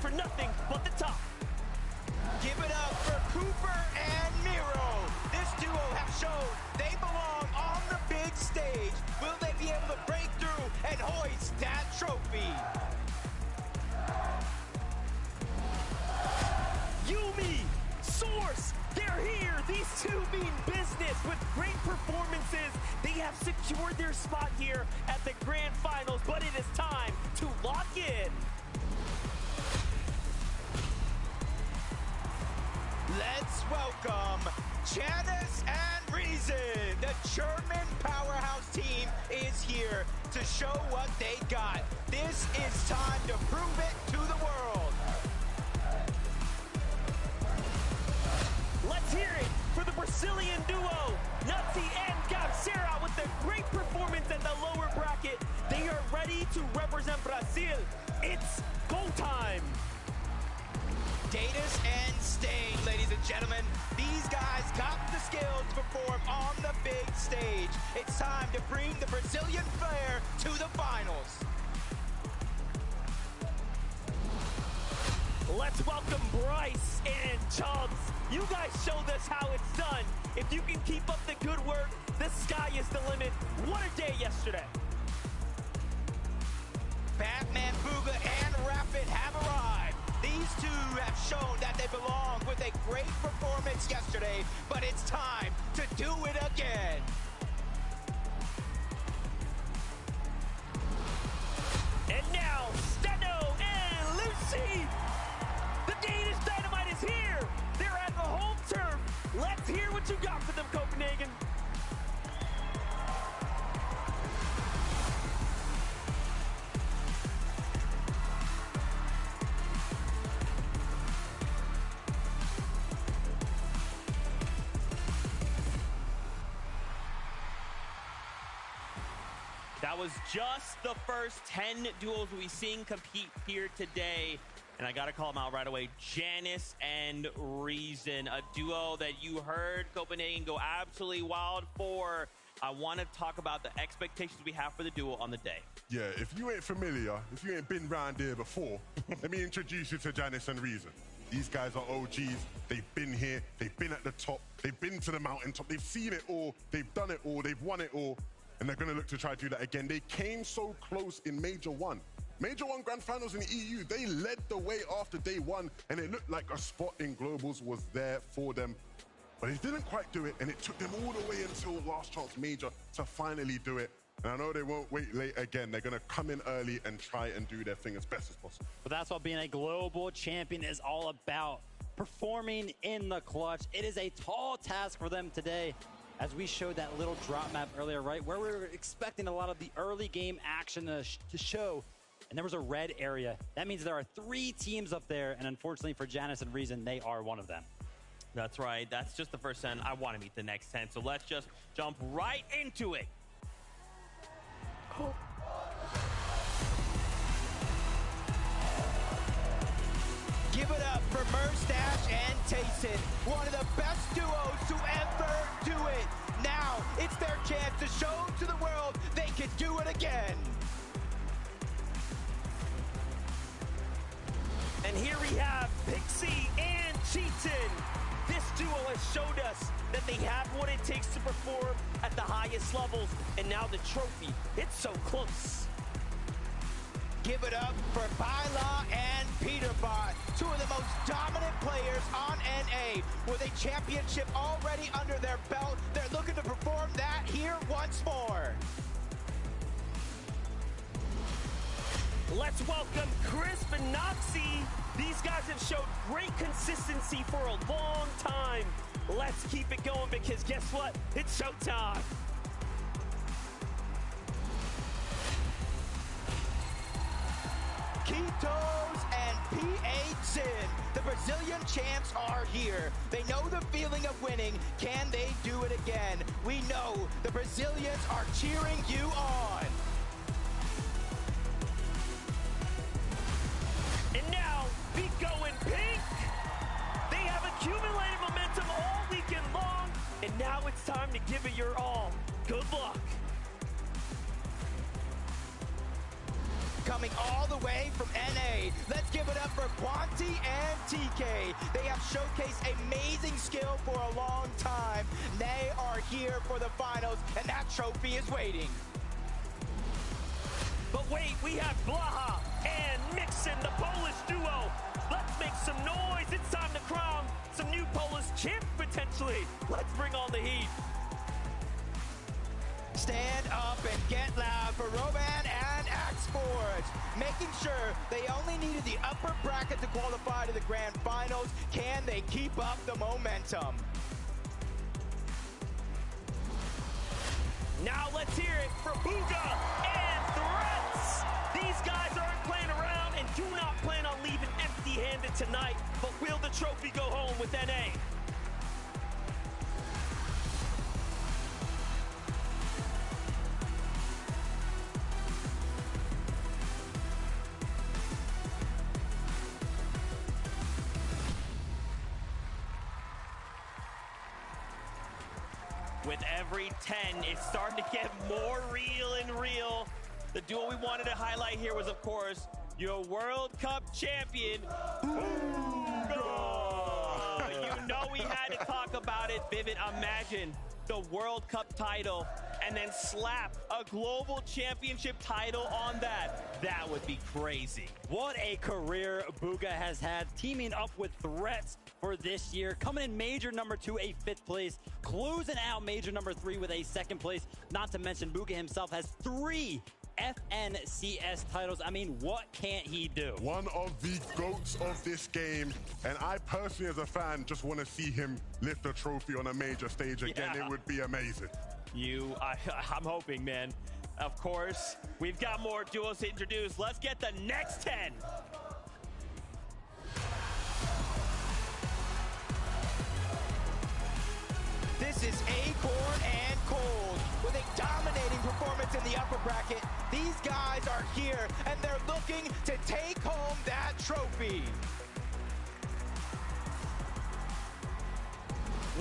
for nothing but the top. Give it up for Cooper and Miro. This duo have shown they belong on the big stage. Will they be able to break through and hoist that trophy? Yumi, Source, they're here. These two mean business with great performances. They have secured their spot here at the Grand Finals, but it is time to lock in. Let's welcome Janice and Reason. The German powerhouse team is here to show what they got. This is time to prove it to the world. Let's hear it for the Brazilian duo, Nutty and Garcera, with a great performance at the lower bracket. They are ready to represent Brazil. It's go time. Datus and Stain, ladies and gentlemen. These guys got the skill to perform on the big stage. It's time to bring the Brazilian flair to the finals. Let's welcome Bryce and Chubbs. You guys showed us how it's done. If you can keep up the good work, the sky is the limit. What a day yesterday. Batman, Booga, and Rapid have arrived. These two have shown that they belong with a great performance yesterday, but it's time to do it again. And now, Steno and Lucy. The Danish Dynamite is here. They're at the home turf. Let's hear what you got for them, Copenhagen. That was just the first 10 duos we've seen compete here today. And I got to call them out right away. Janice and Reason, a duo that you heard Copenhagen go absolutely wild for. I want to talk about the expectations we have for the duo on the day. Yeah, if you ain't familiar, if you ain't been round here before, let me introduce you to Janice and Reason. These guys are OGs. They've been here. They've been at the top. They've been to the mountaintop. They've seen it all. They've done it all. They've won it all. And they're going to look to try to do that again. They came so close in Major 1. Major 1 Grand Finals in the EU, they led the way after day 1, and it looked like a spot in Globals was there for them. But they didn't quite do it, and it took them all the way until Last Chance Major to finally do it. And I know they won't wait late again. They're going to come in early and try and do their thing as best as possible. But that's what being a global champion is all about. Performing in the clutch. It is a tall task for them today. As we showed that little drop map earlier, right, where we were expecting a lot of the early game action to show, and there was a red area. That means there are 3 teams up there, and unfortunately for Janice and Reason, they are one of them. That's right. That's just the first 10. I want to meet the next 10, so let's just jump right into it. Give it up for Merstash and Tayson, one of the best duos to ever do it. Now it's their chance to show to the world they can do it again. And here we have Pixie and Cheatin. This duo has showed us that they have what it takes to perform at the highest levels, and now the trophy, it's so close. Give it up for Baila and Peterbot, 2 of the most dominant players on NA. With a championship already under their belt, they're looking to perform that here once more. Let's welcome Crisp and Noxie. These guys have showed great consistency for a long time. Let's keep it going because guess what? It's showtime. Kitos and P8 Sin. The Brazilian champs are here. They know the feeling of winning. Can they do it again? We know the Brazilians are cheering you on. And now, we going pink. They have accumulated momentum all weekend long, and now it's time to give it your all. Good luck. coming all the way from NA. Let's give it up for Quanti and TK. They have showcased amazing skill for a long time. They are here for the finals, and that trophy is waiting. But wait, we have Blaha and Mixon, the Polish duo. Let's make some noise. It's time to crown some new Polish champ potentially. Let's bring on the heat. Stand up and get loud for Roban and X-Forge. Making sure they only needed the upper bracket to qualify to the grand finals. Can they keep up the momentum? Now let's hear it for Booga and Threats. These guys aren't playing around and do not plan on leaving empty-handed tonight, but will the trophy go home with NA? With every 10, it's starting to get more real and real. The duo we wanted to highlight here was, of course, your World Cup champion, Booga! You know we had to talk about it, Vivid. Imagine the World Cup title and then slap a global championship title on that. That would be crazy. What a career Booga has had, teaming up with Threats for this year, coming in major number 2, a 5th place, closing out major number 3 with a 2nd place. Not to mention Booga himself has 3 FNCS titles. I mean, what can't he do? One of the GOATs of this game, and I personally as a fan just want to see him lift a trophy on a major stage again. Yeah. It would be amazing. I'm hoping, man. Of course, we've got more duos to introduce. Let's get the next 10. This is Acorn and Cold with a dominating performance in the upper bracket. These guys are here, and they're looking to take home that trophy.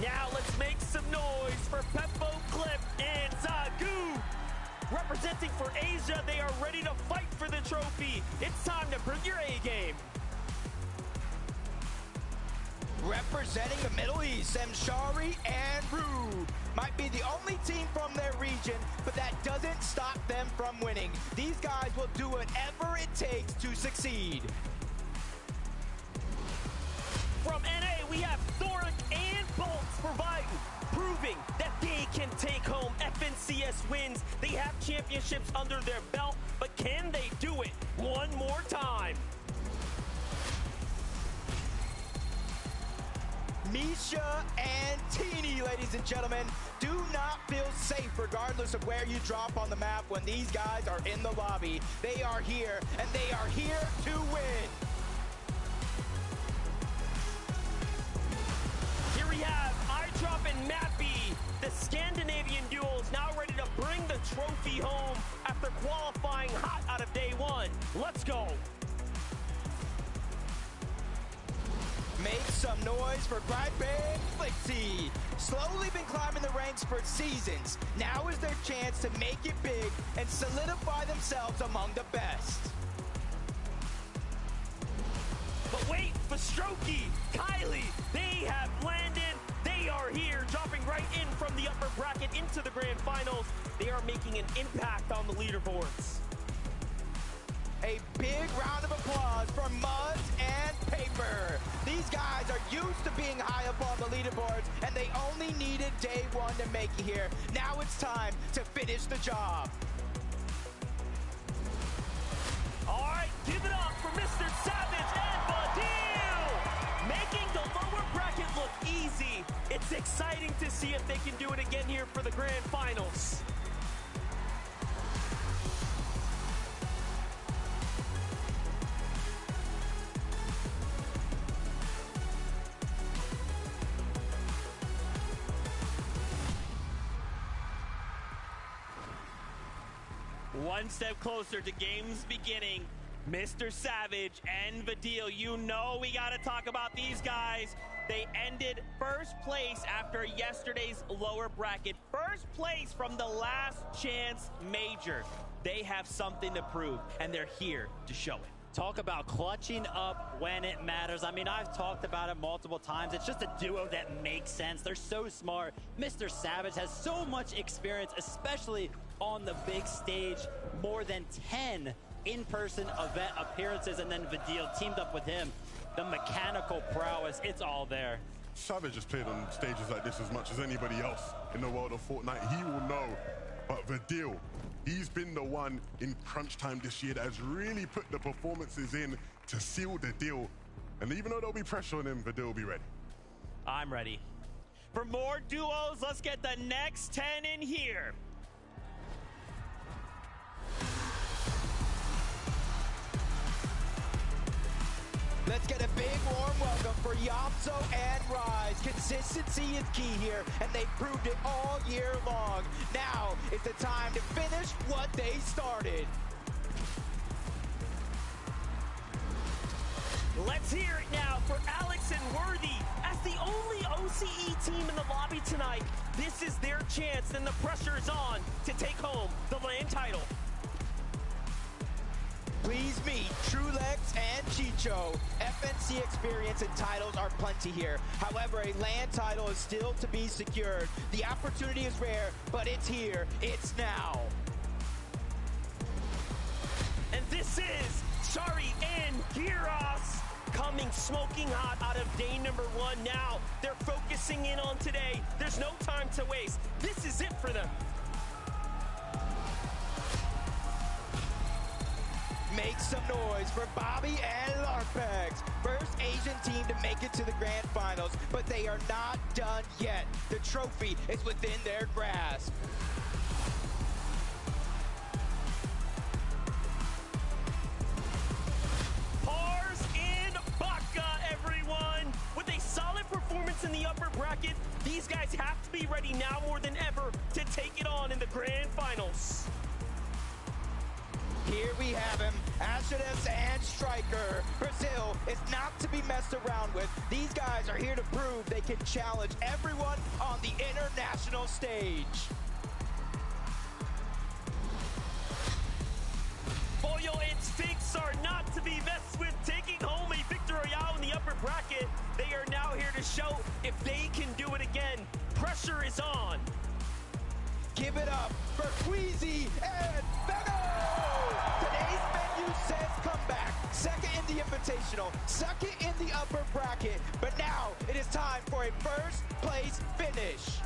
Now let's make some noise for Peppo, Clip, and Zagu. Representing for Asia, they are ready to fight for the trophy. It's time to bring your A game. Representing the Middle East, Mshari and Rue might be the only team from their region, but that doesn't stop them from winning. These guys will do whatever it takes to succeed. From NA, we have Thoric and Bolts for Biden, proving that they can take home FNCS wins. They have championships under their belt, but can they do it one more time? Misha and Teeny, ladies and gentlemen, do not feel safe regardless of where you drop on the map when these guys are in the lobby. They are here, and they are here to win. Here we have iDrop and Mappy, the Scandinavian duos now ready to bring the trophy home after qualifying hot out of day 1. Let's go. Make some noise for Gripe and Flixie. Slowly been climbing the ranks for seasons. Now is their chance to make it big and solidify themselves among the best. But wait, for Strokey, Kylie, they have landed. They are here, dropping right in from the upper bracket into the grand finals. They are making an impact on the leaderboards. A big round of applause for Muzz and Paper. These guys are used to being high up on the leaderboards, and they only needed day 1 to make it here. Now it's time to finish the job. All right, give it up for Mr. Savage and Badil, making the lower bracket look easy. It's exciting to see if they can do it again here for the grand finals. One step closer to games beginning. Mr. Savage and Vadil, you know we got to talk about these guys. They ended first place after yesterday's lower bracket. First place from the last chance major. They have something to prove, and they're here to show it. Talk about clutching up when it matters. I mean, I've talked about it multiple times. It's just a duo that makes sense. They're so smart. Mr. Savage has so much experience, especially on the big stage. More than 10 in-person event appearances, and then Vidil teamed up with him. The mechanical prowess, it's all there. Savage has played on stages like this as much as anybody else in the world of Fortnite. He will know. But Vidil, he's been the one in crunch time this year that has really put the performances in to seal the deal. And even though there'll be pressure on him, Vidil will be ready. I'm ready. For more duos, let's get the next 10 in here. Let's get a big warm welcome for Yopso and Rise. Consistency is key here, and they proved it all year long. Now is the time to finish what they started. Let's hear it now for Alex and Worthy. As the only OCE team in the lobby tonight, this is their chance, and the pressure is on to take home the LAN title. Please meet Trulex and Chicho. FNC experience and titles are plenty here. However, a LAN title is still to be secured. The opportunity is rare, but it's here. It's now. And this is Shari and Giros coming smoking hot out of day number 1. Now they're focusing in on today. There's no time to waste. This is it for them. Make some noise for Bobby and Larpex. First Asian team to make it to the grand finals, but they are not done yet. The trophy is within their grasp. Pars in Baka, everyone. With a solid performance in the upper bracket, these guys have to be ready now more than ever to take it on in the grand finals. Here we have him, Ashedes and Striker. Brazil is not to be messed around with. These guys are here to prove they can challenge everyone on the international stage. Boyo and Sphinx are not to be messed with, taking home a victory royale in the upper bracket. They are now here to show if they can do it again. Pressure is on. Give it up for Queasy and Benno! Today's menu says comeback. Second in the Invitational, second in the upper bracket, but now it is time for a first place finish.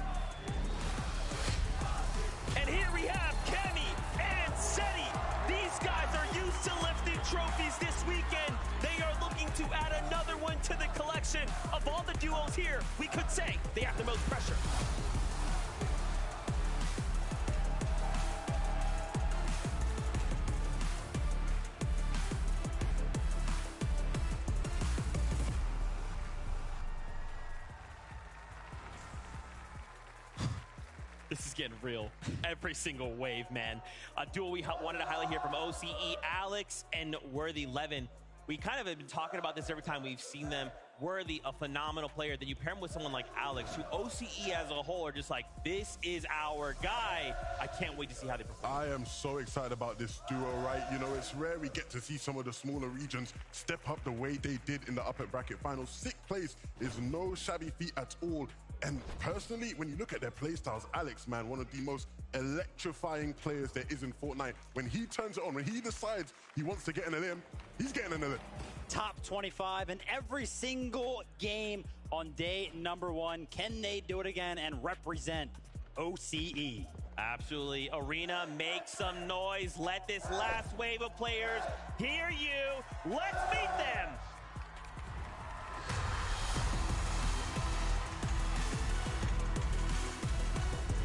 And here we have Kemi and Seti. These guys are used to lifting trophies this weekend. They are looking to add another one to the collection. Of all the duos here, we could say they have the most pressure. This is getting real. Every single wave, man. A duel we wanted to highlight here from OCE, Alex and Worthy Levin. We kind of have been talking about this every time we've seen them. Worthy, a phenomenal player. Then you pair him with someone like Alex, who OCE as a whole are just like, this is our guy. I can't wait to see how they perform. I am so excited about this duo, right? You know, it's rare we get to see some of the smaller regions step up the way they did in the upper bracket finals. 6th place is no shabby feat at all. And personally, when you look at their playstyles, Alex, man, one of the most electrifying players there is in Fortnite. When he turns it on, when he decides he wants to get in a limb, he's getting in a limb. Top 25 in every single game on day number 1. Can they do it again and represent OCE? Absolutely. Arena, make some noise. Let this last wave of players hear you. Let's meet them.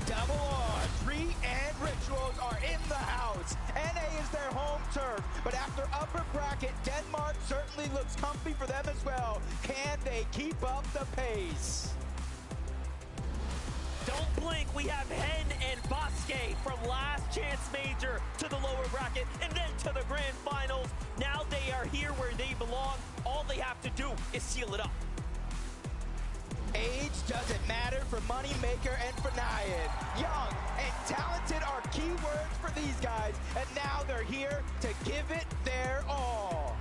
Double odds, Re and Rituals are in the house. NA is their home turf, but after upper bracket, Denmark certainly looks comfy for them as well. Can they keep up the pace? Don't blink, we have Hen and Bosque from last chance major to the lower bracket and then to the grand finals. Now they are here where they belong. All they have to do is seal it up. Age doesn't matter for Moneymaker and for Nyan. Young and talented are key words for these guys, and now they're here to give it their all.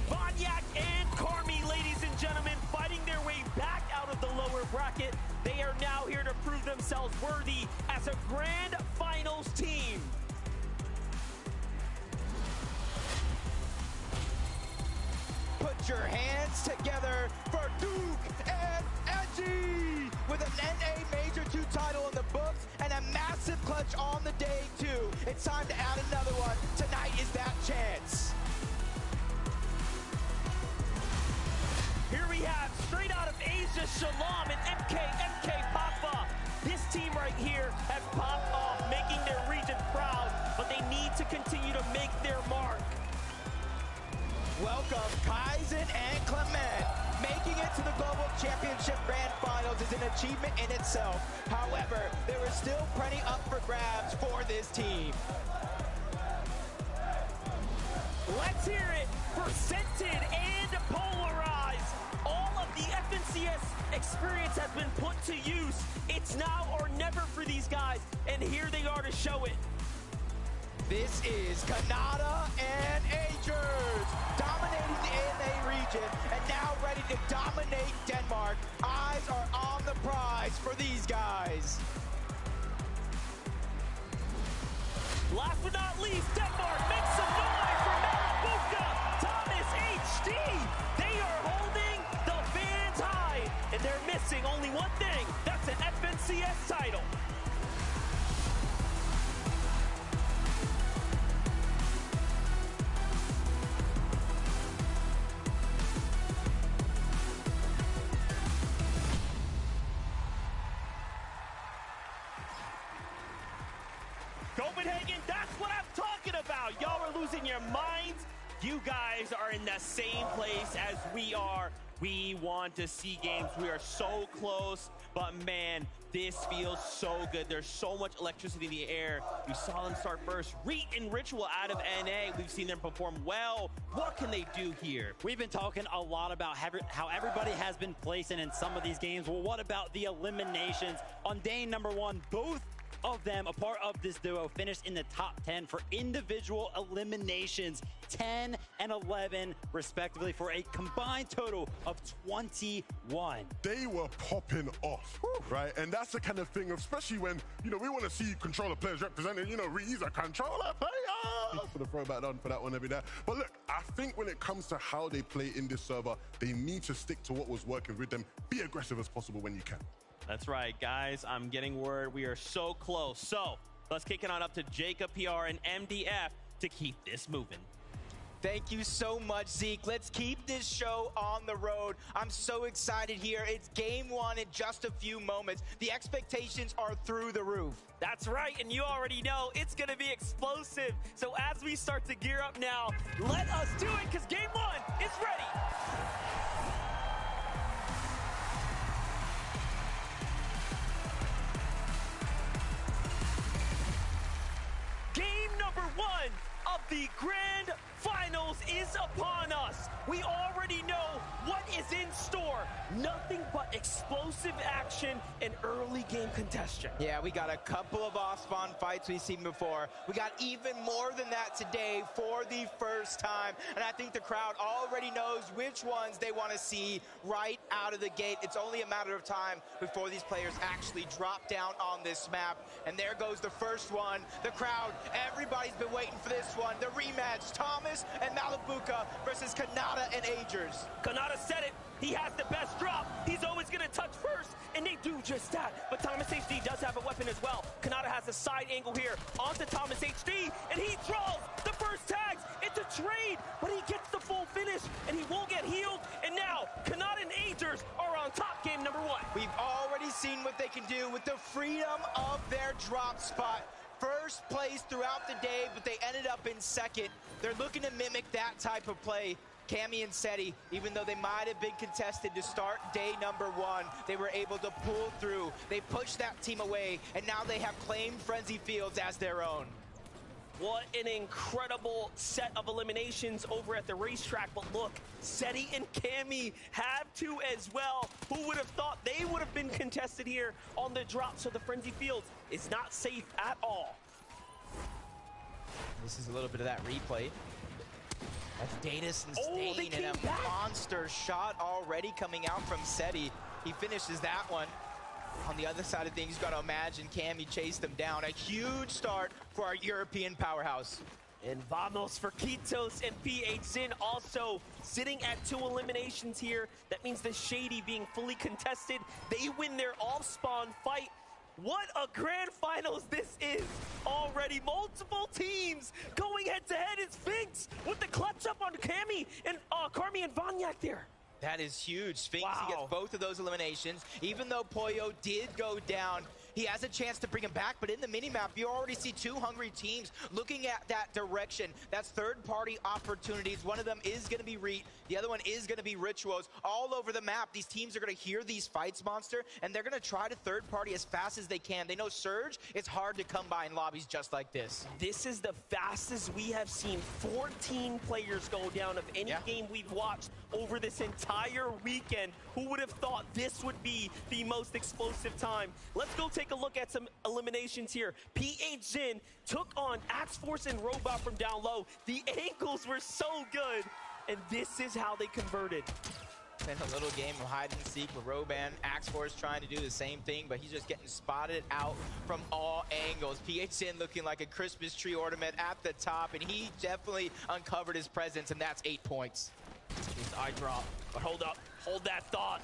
Vanyak and Carmi, ladies and gentlemen, fighting their way back out of the lower bracket. They are now here to prove themselves worthy as a grand finals team. Put your hands together for Duke and Edgy! With an NA Major 2 title in the books and a massive clutch on the day too. It's time to add another one. Tonight is that chance. Here we have, straight out of Asia, Shalom and MK Papa. This team right here has popped off, making their region proud, but they need to continue to make their mark. Welcome Kaizen and Clement. Making it to the Global Championship Grand Finals is an achievement in itself. However, there is still plenty up for grabs for this team. Let's hear it for Scented and Polarized. All of the FNCS experience has been put to use. It's now or never for these guys, and here they are to show it. This is Kanata and Agers, dominating the NA region, and now ready to dominate Denmark. Eyes are on the prize for these guys. Last but not least, Denmark makes some noise for Malabuka. Thomas HD. They are holding the fans high, and they're missing only one thing. That's an FNCS title. Copenhagen, that's what I'm talking about. Y'all are losing your minds. You guys are in the same place as we are. We want to see games. We are so close, but man, this feels so good. There's so much electricity in the air. We saw them start first. Reet and Ritual out of NA. We've seen them perform well. What can they do here? We've been talking a lot about how everybody has been placing in some of these games. Well, what about the eliminations? On day number 1, both of them, a part of this duo, finished in the top 10 for individual eliminations, 10 and 11 respectively, for a combined total of 21. They were popping off, right? And that's the kind of thing, especially when, you know, we want to see controller players represented. You know, he's a controller player. For the throwback on for that one every day. But look, I think when it comes to how they play in this server, they need to stick to what was working with them. Be aggressive as possible when you can. That's right, guys. I'm getting word we are so close. So let's kick it on up to Jacob PR and MDF to keep this moving. Thank you so much, Zeke. Let's keep this show on the road. I'm so excited here. It's game 1 in just a few moments. The expectations are through the roof. That's right, and you already know it's going to be explosive. So as we start to gear up now, let us do it, because game 1 is ready. Game number 1 of the Grand Finals is upon us. We already know what is in store. Nothing but explosive action and early game congestion. Yeah, we got a couple of off-spawn fights we've seen before. We got even more than that today for the first time. And I think the crowd already knows which ones they want to see right out of the gate. It's only a matter of time before these players actually drop down on this map. And there goes the first one. The crowd, everybody's been waiting for this one. The rematch, Thomas and Malabuka versus Kanata and Agers. Kanata said it. He has the best drop. He's always going to touch first, and they do just that. But Thomas HD does have a weapon as well. Kanata has a side angle here onto Thomas HD, and he throws the first tags. It's a trade, but he gets the full finish, and he won't get healed. And now, Kanata and Agers are on top, game number 1. We've already seen what they can do with the freedom of their drop spot. First place throughout the day, but they ended up in second. They're looking to mimic that type of play. Cammy and Seti, even though they might have been contested to start day number 1, they were able to pull through. They pushed that team away, and now they have claimed Frenzy Fields as their own. What an incredible set of eliminations over at the racetrack. But look, Seti and Cammy have to as well. Who would have thought they would have been contested here on the drop? So the Frenzy Fields is not safe at all. This is a little bit of that replay. That's Datus and Oh, they Stain, and came a back. monster shot already coming out from Seti. He finishes that one. On the other side of things, you've got to imagine Cammy chased him down. A huge start for our European powerhouse. And vamos for Kitos and PH Zin also sitting at 2 eliminations here. That means the Shady being fully contested. They win their all-spawn fight. What a grand finals this is already. Multiple teams going head-to-head. It's Sphinx with the clutch up on Cammy and Carmi and Vanyak there. That is huge. Sphinx, Wow. he gets both of those eliminations. Even though Pollo did go down, he has a chance to bring him back, but in the minimap, you already see 2 hungry teams looking at that direction. That's third-party opportunities. One of them is going to be Reet. The other one is going to be Rituals. All over the map, these teams are going to hear these fights, Monster, and they're going to try to third-party as fast as they can. They know Surge, it's hard to come by in lobbies just like this. This is the fastest we have seen 14 players go down of any game we've watched over this entire weekend. Who would have thought this would be the most explosive time? Let's go take a look at some eliminations here. PH Zin took on Axe Force and Robot from down low. The angles were so good, and this is how they converted. And a little game of hide and seek with Roban. Axe Force trying to do the same thing, but he's just getting spotted out from all angles. PHN looking like a Christmas tree ornament at the top, and he definitely uncovered his presence, and that's 8 points. His eye drop, but hold up, hold that thought.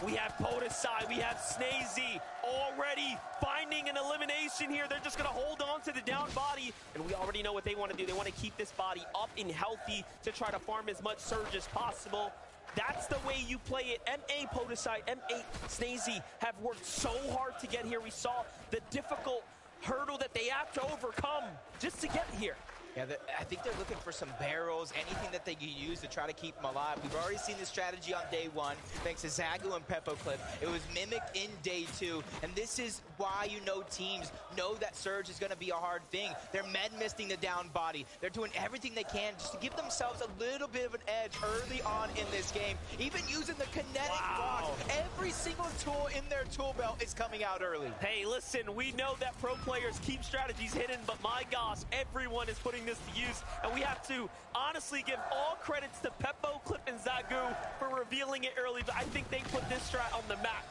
We have Podesai, we have Snazy already finding an elimination here. They're just gonna hold on to the down body, and we already know what they wanna do. They wanna keep this body up and healthy to try to farm as much Surge as possible. That's the way you play it. MA Podesai, MA Snazy have worked so hard to get here. We saw the difficult hurdle that they have to overcome just to get here. Yeah, I think they're looking for some barrels, anything that they can use to try to keep them alive. We've already seen this strategy on day 1, thanks to Zagu and Peppo Clip. It was mimicked in day 2, and this is why you know teams know that Surge is going to be a hard thing. They're med-misting the down body. They're doing everything they can just to give themselves a little bit of an edge early on in this game, even using the kinetic blocks. Every single tool in their tool belt is coming out early. Hey, listen, we know that pro players keep strategies hidden, but my gosh, everyone is putting this to use, and we have to honestly give all credits to Peppo, Clip, and Zagu for revealing it early, but I think they put this strat on the map.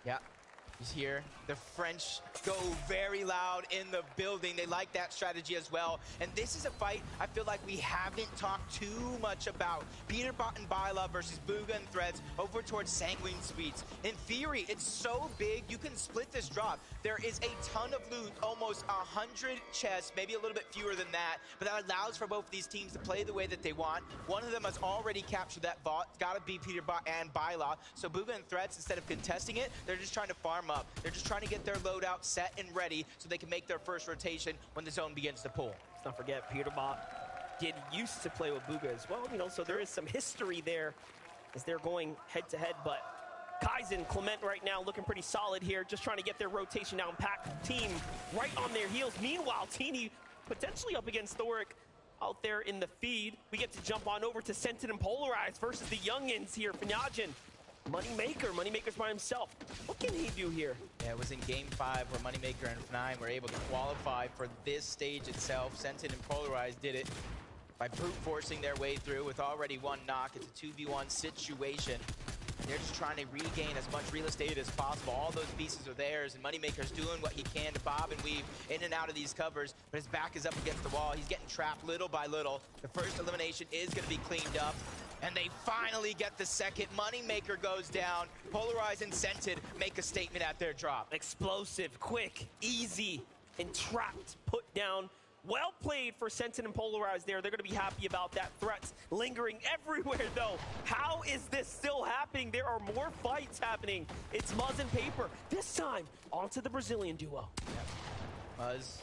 Yeah, he's here. The French go very loud in the building. They like that strategy as well. And this is a fight I feel like we haven't talked too much about. Peterbot and Byla versus Bugha and Threads over towards Sanguine Suites. In theory, it's so big, you can split this drop. There is a ton of loot, almost 100 chests, maybe a little bit fewer than that, but that allows for both of these teams to play the way that they want. One of them has already captured that vault. It's got to be Peterbot and Byla. So Bugha and Threads, instead of contesting it, they're just trying to farm up. They're just trying to get their loadout set and ready so they can make their first rotation when the zone begins to pull. Let's not forget, Peterbot used to play with Bugha as well, you know, so there is some history there as they're going head-to-head, but Kaizen, Clement right now looking pretty solid here, just trying to get their rotation down. Pack team right on their heels. Meanwhile, Teeny potentially up against Thoric out there in the feed. We get to jump on over to Sentin and Polarized versus the youngins here. Fanyajin, Moneymaker's by himself. What can he do here? Yeah, it was in Game 5 where Moneymaker and F9 were able to qualify for this stage itself. Sentin and Polarized did it by brute forcing their way through with already 1 knock. It's a 2v1 situation. They're just trying to regain as much real estate as possible. All those pieces are theirs, and Moneymaker's doing what he can to bob and weave in and out of these covers, but his back is up against the wall. He's getting trapped little by little. The first elimination is going to be cleaned up, and they finally get the second. Moneymaker goes down. Polarized and Scented make a statement at their drop. Explosive, quick, easy, and trapped, put down. Well played for Sentin and Polarized there. They're going to be happy about that. Threats lingering everywhere, though. How is this still happening? There are more fights happening. It's Muzz and Paper. This time, onto the Brazilian duo. Muzz,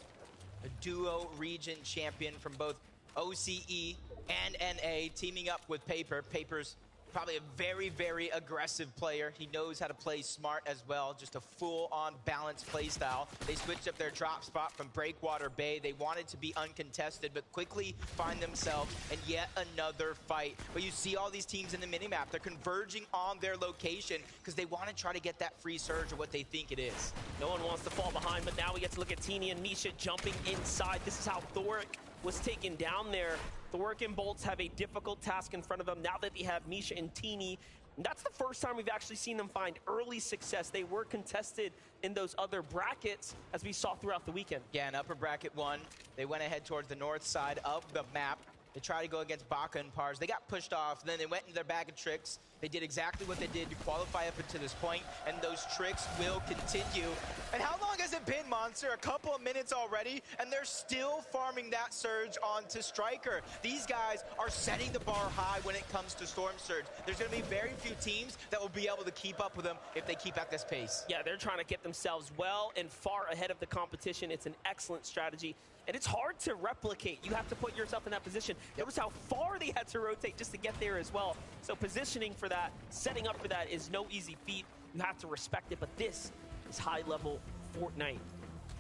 a duo region champion from both OCE and NA, teaming up with Paper. Paper's Probably a very, very aggressive player. He knows how to play smart as well. Just a full-on balanced play style. They switched up their drop spot from Breakwater Bay. They wanted to be uncontested, but quickly find themselves in yet another fight. But you see all these teams in the minimap. They're converging on their location because they want to try to get that free surge or what they think it is. No one wants to fall behind, but now we get to look at Teeny and Misha jumping inside. This is how Thoric was taken down there. Thoric and Bolts have a difficult task in front of them now that they have Misha and Teeny. That's the first time we've actually seen them find early success. They were contested in those other brackets, as we saw throughout the weekend. Yeah, in upper bracket 1, they went ahead towards the north side of the map. They tried to go against Baka and Pars. They got pushed off, and then they went into their bag of tricks. They did exactly what they did to qualify up until this point, and those tricks will continue. And how long has it been, Monster? A couple of minutes already, and they're still farming that surge onto Striker. These guys are setting the bar high when it comes to Storm Surge. There's going to be very few teams that will be able to keep up with them if they keep at this pace. Yeah, they're trying to get themselves well and far ahead of the competition. It's an excellent strategy, and it's hard to replicate. You have to put yourself in that position. Notice how far they had to rotate just to get there as well. So positioning for that, setting up for that is no easy feat. You have to respect it, but this is high-level Fortnite.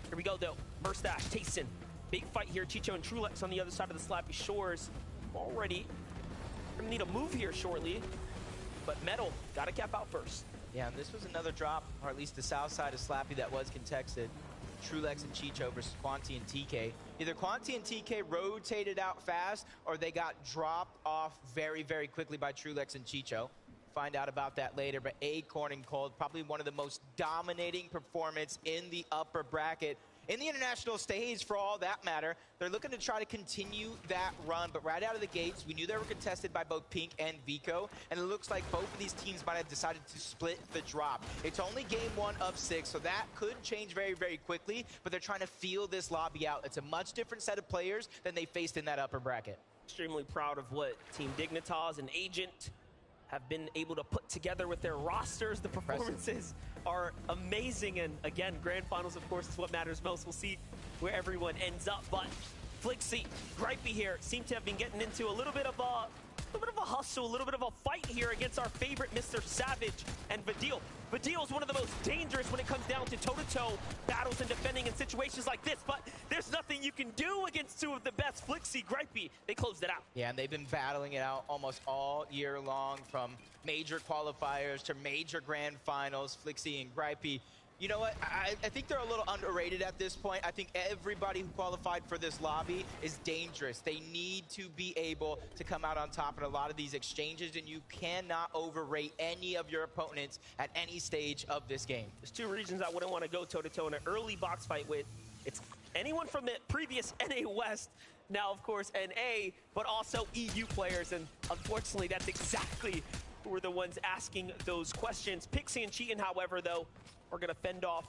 Here we go, though. Burstash, Tayson. Big fight here. Chicho and Trulex on the other side of the Slappy Shores. Already gonna need a move here shortly, but Metal gotta cap out first. Yeah, and this was another drop, or at least the south side of Slappy that was contested. Trulex and Chicho versus Quanti and TK. Either Quanti and TK rotated out fast, or they got dropped off very, very quickly by Trulex and Chicho. Find out about that later, but Acorn and Cold, probably one of the most dominating performance in the upper bracket. In the international stage, for all that matter, they're looking to try to continue that run, but right out of the gates, we knew they were contested by both Pink and Vico, and it looks like both of these teams might have decided to split the drop. It's only game 1 of 6, so that could change very, very quickly, but they're trying to feel this lobby out. It's a much different set of players than they faced in that upper bracket. Extremely proud of what Team Dignitas and Agent have been able to put together with their rosters. The performances are amazing, and again, grand finals, of course, is what matters most. We'll see where everyone ends up, but Flixie, Gripey here, seem to have been getting into a little bit of a hustle, a little bit of a fight here against our favorite Mr. Savage and Vadil. Vadil is one of the most dangerous when it comes down to toe-to-toe battles and defending in situations like this, but there's nothing you can do against two of the best. Flixie, Gripey, they closed it out. Yeah, and they've been battling it out almost all year long, from major qualifiers to major grand finals. Flixie and Gripey, you know what? I think they're a little underrated at this point. I think everybody who qualified for this lobby is dangerous. They need to be able to come out on top in a lot of these exchanges, and you cannot overrate any of your opponents at any stage of this game. There's two regions I wouldn't want to go toe-to-toe in an early box fight with. It's anyone from the previous NA West, now, of course, NA, but also EU players, and unfortunately, that's exactly who were the ones asking those questions. Pixie and Cheatin', however, though, are going to fend off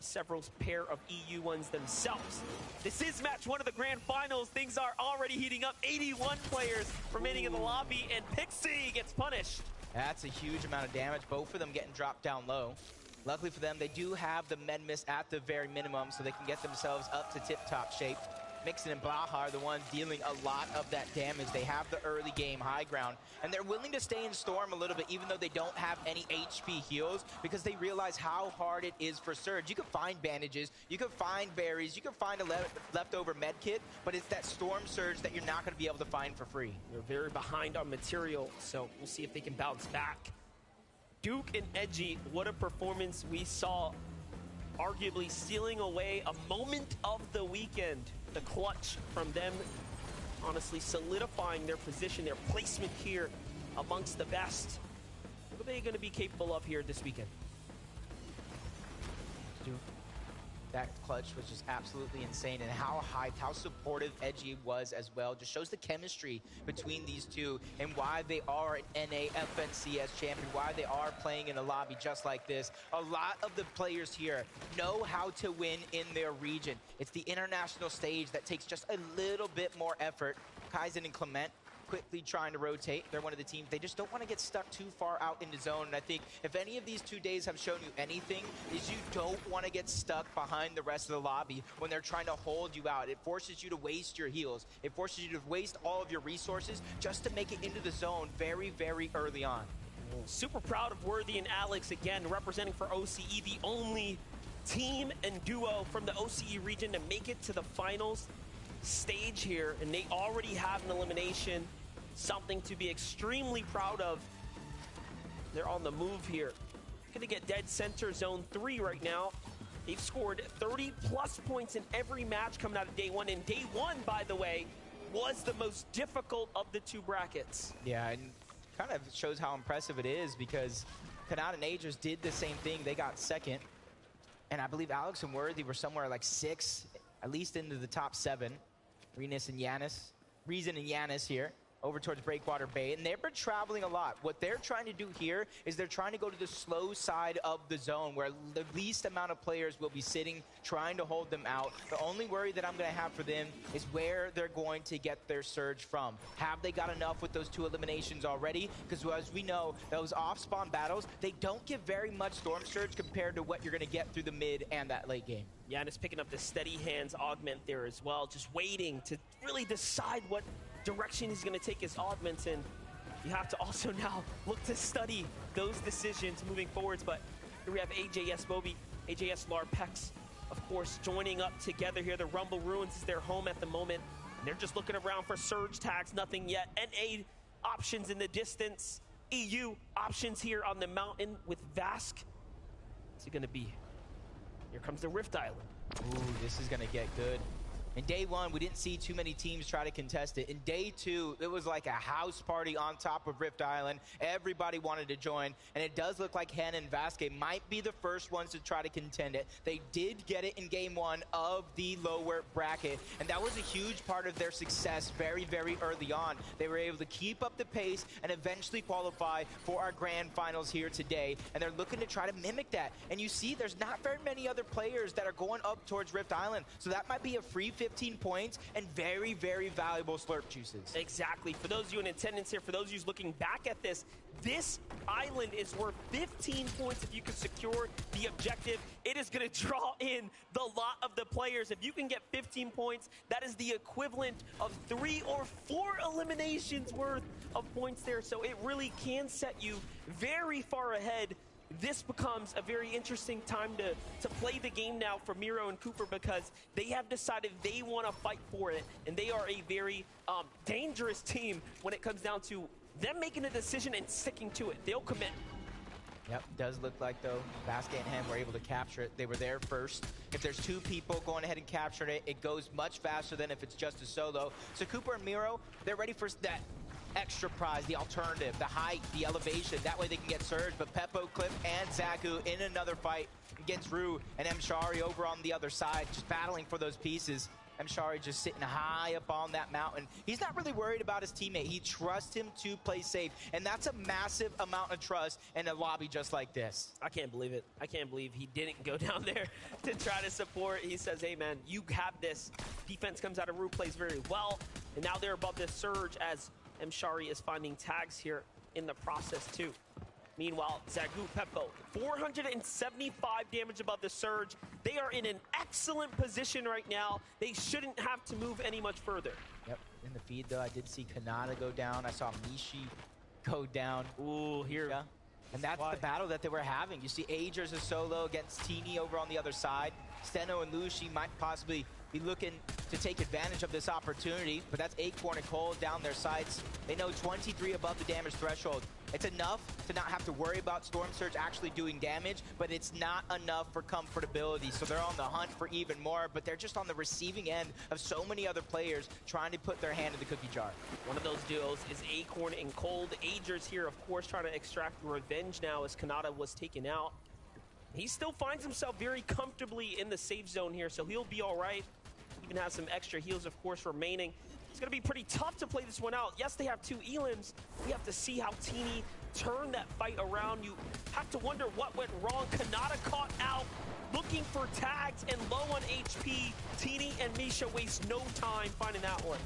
several pair of EU ones themselves. This is match 1 of the grand finals. Things are already heating up. 81 players remaining in the lobby, and Pixie gets punished. That's a huge amount of damage, both of them getting dropped down low. Luckily for them, they do have the med miss at the very minimum, so they can get themselves up to tip-top shape. Mixon and Baja are the ones dealing a lot of that damage. They have the early game high ground, and they're willing to stay in Storm a little bit, even though they don't have any HP heals, because they realize how hard it is for Surge. You can find bandages, you can find berries, you can find a leftover med kit, but it's that Storm Surge that you're not going to be able to find for free. They're very behind on material, so we'll see if they can bounce back. Duke and Edgy, what a performance we saw, arguably stealing away a moment of the weekend. The clutch from them, honestly solidifying their position, their placement here amongst the best. What are they going to be capable of here this weekend? That clutch was just absolutely insane, and how hyped, how supportive Edgy was as well. Just shows the chemistry between these two and why they are an NA FNCS champion, why they are playing in a lobby just like this. A lot of the players here know how to win in their region. It's the international stage that takes just a little bit more effort. Kaizen and Clement quickly trying to rotate. They're one of the teams, they just don't want to get stuck too far out in the zone. And I think if any of these 2 days have shown you anything, is you don't want to get stuck behind the rest of the lobby when they're trying to hold you out. It forces you to waste your heals. It forces you to waste all of your resources just to make it into the zone very, very early on. Super proud of Worthy and Alex, again, representing for OCE, the only team and duo from the OCE region to make it to the finals stage here, and they already have an elimination, something to be extremely proud of. They're on the move here. Gonna get dead center zone 3 right now. They've scored 30+ points in every match coming out of day 1, and day 1, by the way, was the most difficult of the 2 brackets. Yeah, and kind of shows how impressive it is, because Kanata and Agers did the same thing. They got second, and I believe Alex and Worthy were somewhere like 6, at least into the top 7. Reason and Yanis here over towards Breakwater Bay, and they've been traveling a lot. What they're trying to do here is they're trying to go to the slow side of the zone where the least amount of players will be sitting, trying to hold them out. The only worry that I'm going to have for them is where they're going to get their surge from. Have they got enough with those 2 eliminations already? Because as we know, those off-spawn battles, they don't give very much storm surge compared to what you're going to get through the mid and that late game. Yanis picking up the steady hands augment there as well, just waiting to really decide what direction he's going to take his augments in. You have to also now look to study those decisions moving forwards. But here we have AJS Bobby, AJS Larpex, of course, joining up together here. The Rumble Ruins is their home at the moment. And they're just looking around for surge tags, nothing yet. NA options in the distance. EU options here on the mountain with Vask. What's it going to be? Here comes the Rift Island. Ooh, this is going to get good. In day 1, we didn't see too many teams try to contest it. In day 2, it was like a house party on top of Rift Island. Everybody wanted to join, and it does look like Hen and Vasquez might be the first ones to try to contend it. They did get it in game 1 of the lower bracket, and that was a huge part of their success very, very early on. They were able to keep up the pace and eventually qualify for our grand finals here today, and they're looking to try to mimic that. And you see, there's not very many other players that are going up towards Rift Island, so that might be a free 15 points and very, very valuable slurp juices. Exactly. For those of you in attendance here, for those of you looking back at this island is worth 15 points if you can secure the objective. It is going to draw in the lot of the players. If you can get 15 points, that is the equivalent of 3 or 4 eliminations worth of points there. So it really can set you very far ahead. This becomes a very interesting time to play the game now for Miro and Cooper, because they have decided they want to fight for it, and they are a very dangerous team when it comes down to them making a decision and sticking to it. They'll commit. Yep, does look like, though, Basket and Hem were able to capture it. They were there first. If there's 2 people going ahead and capturing it, it goes much faster than if it's just a solo. So Cooper and Miro, they're ready for that extra prize, the alternative, the height, the elevation. That way they can get Surge. But Peppo, Clip, and Zaku in another fight against Rue and Mshari over on the other side, just battling for those pieces. Mshari just sitting high up on that mountain. He's not really worried about his teammate. He trusts him to play safe, and that's a massive amount of trust in a lobby just like this. I can't believe it. I can't believe he didn't go down there to try to support. He says, hey, man, you have this. Defense comes out of Rue, plays very well, and now they're above this Surge as Mshari is finding tags here in the process too. Meanwhile, Zagu Peppo, 475 damage above the Surge. They are in an excellent position right now. They shouldn't have to move any much further. Yep, in the feed though, I did see Kanata go down. I saw Mishi go down. Ooh, here. Yeah. And that's the battle that they were having. You see Agers is solo against Teeny over on the other side. Steno and Lushi might possibly be looking to take advantage of this opportunity, but that's Acorn and Cole down their sights. They know 23 above the damage threshold. It's enough to not have to worry about Storm Surge actually doing damage, but it's not enough for comfortability. So they're on the hunt for even more, but they're just on the receiving end of so many other players trying to put their hand in the cookie jar. One of those duos is Acorn and Cole. The Agers here, of course, trying to extract revenge now as Kanata was taken out. He still finds himself very comfortably in the safe zone here, so he'll be all right. Even has some extra heals, of course, remaining. It's going to be pretty tough to play this one out. Yes, they have 2 elims. We have to see how Teeny turned that fight around. You have to wonder what went wrong. Kanata caught out, looking for tags and low on HP. Teeny and Misha waste no time finding that one.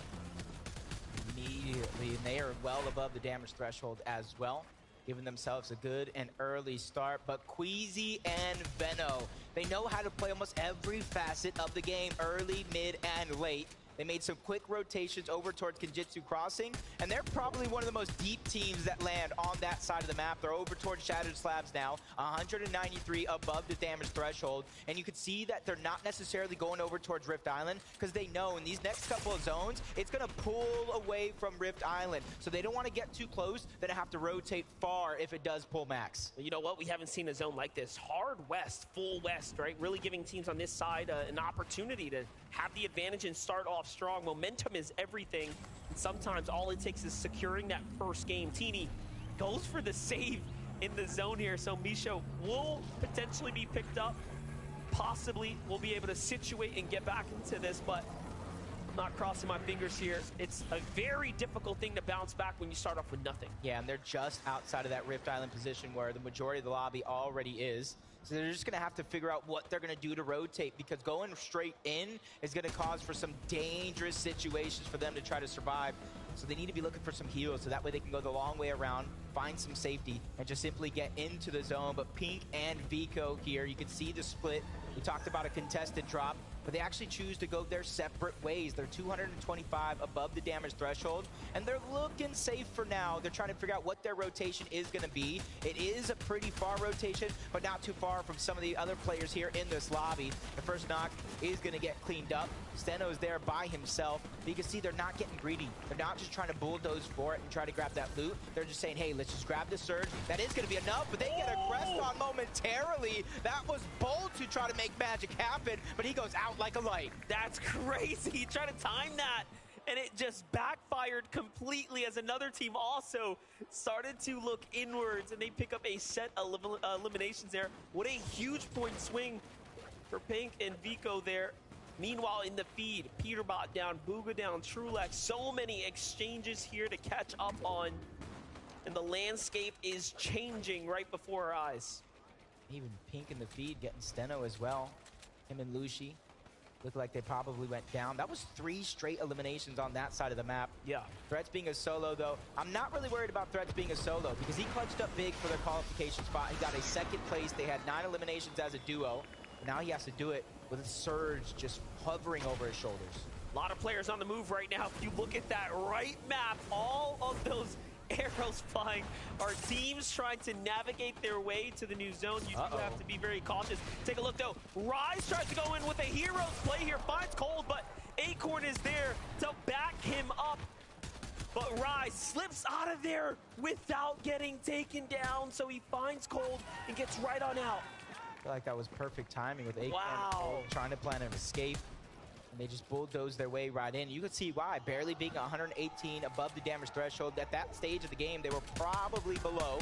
immediately, and they are well above the damage threshold as well, giving themselves a good and early start. But Queasy and Veno, they know how to play almost every facet of the game, early, mid, and late. They made some quick rotations over towards Kenjutsu Crossing, and they're probably one of the most deep teams that land on that side of the map. They're over towards Shattered Slabs now, 193 above the damage threshold, and you can see that they're not necessarily going over towards Rift Island because they know in these next couple of zones, it's going to pull away from Rift Island. So they don't want to get too close, then have to rotate far if it does pull max. You know what? We haven't seen a zone like this. Hard west, full west, right? Really giving teams on this side an opportunity to have the advantage and start off strong. Momentum is everything, and sometimes all it takes is securing that first game. Teeny goes for the save in the zone here, so Misho will potentially be picked up. Possibly we'll be able to situate and get back into this, but I'm not crossing my fingers here. It's a very difficult thing to bounce back when you start off with nothing. Yeah, and they're just outside of that Rift Island position where the majority of the lobby already is. So they're just going to have to figure out what they're going to do to rotate, because going straight in is going to cause for some dangerous situations for them to try to survive. So they need to be looking for some heals, so that way they can go the long way around, find some safety, and just simply get into the zone. But Pink and Vico here, you can see the split. We talked about a contested drop, but they actually choose to go their separate ways. They're 225 above the damage threshold, and they're looking safe for now. They're trying to figure out what their rotation is going to be. It is a pretty far rotation, but not too far from some of the other players here in this lobby. The first knock is going to get cleaned up. Steno is there by himself. But you can see they're not getting greedy. They're not just trying to bulldoze for it and try to grab that loot. They're just saying, hey, let's just grab the surge. That is going to be enough, but they get a crest on momentarily. That was bold to try to make magic happen, but he goes out like a light. That's crazy. He tried to time that, and it just backfired completely as another team also started to look inwards, and they pick up a set of eliminations there. What a huge point swing for Pink and Vico there. Meanwhile, in the feed, Peterbot down, Booga down, Trulex. So many exchanges here to catch up on, and the landscape is changing right before our eyes. Even Pink in the feed getting Steno as well. Him and Lucy look like they probably went down. That was 3 straight eliminations on that side of the map. Yeah. Threats being a solo, though. I'm not really worried about Threats being a solo because he clutched up big for their qualification spot. He got a second place. They had 9 eliminations as a duo. But now he has to do it with a surge just hovering over his shoulders. A lot of players on the move right now. If you look at that right map, all of those arrows flying are teams trying to navigate their way to the new zone. You do have to be very cautious. Take a look, though. Rise tries to go in with a hero's play here, finds Cold, but Acorn is there to back him up. But Rise slips out of there without getting taken down, so he finds Cold and gets right on out. I feel like that was perfect timing with Acorn. Wow. Trying to plan an escape. And they just bulldoze their way right in. You can see why. Barely being 118 above the damage threshold. At that stage of the game, they were probably below.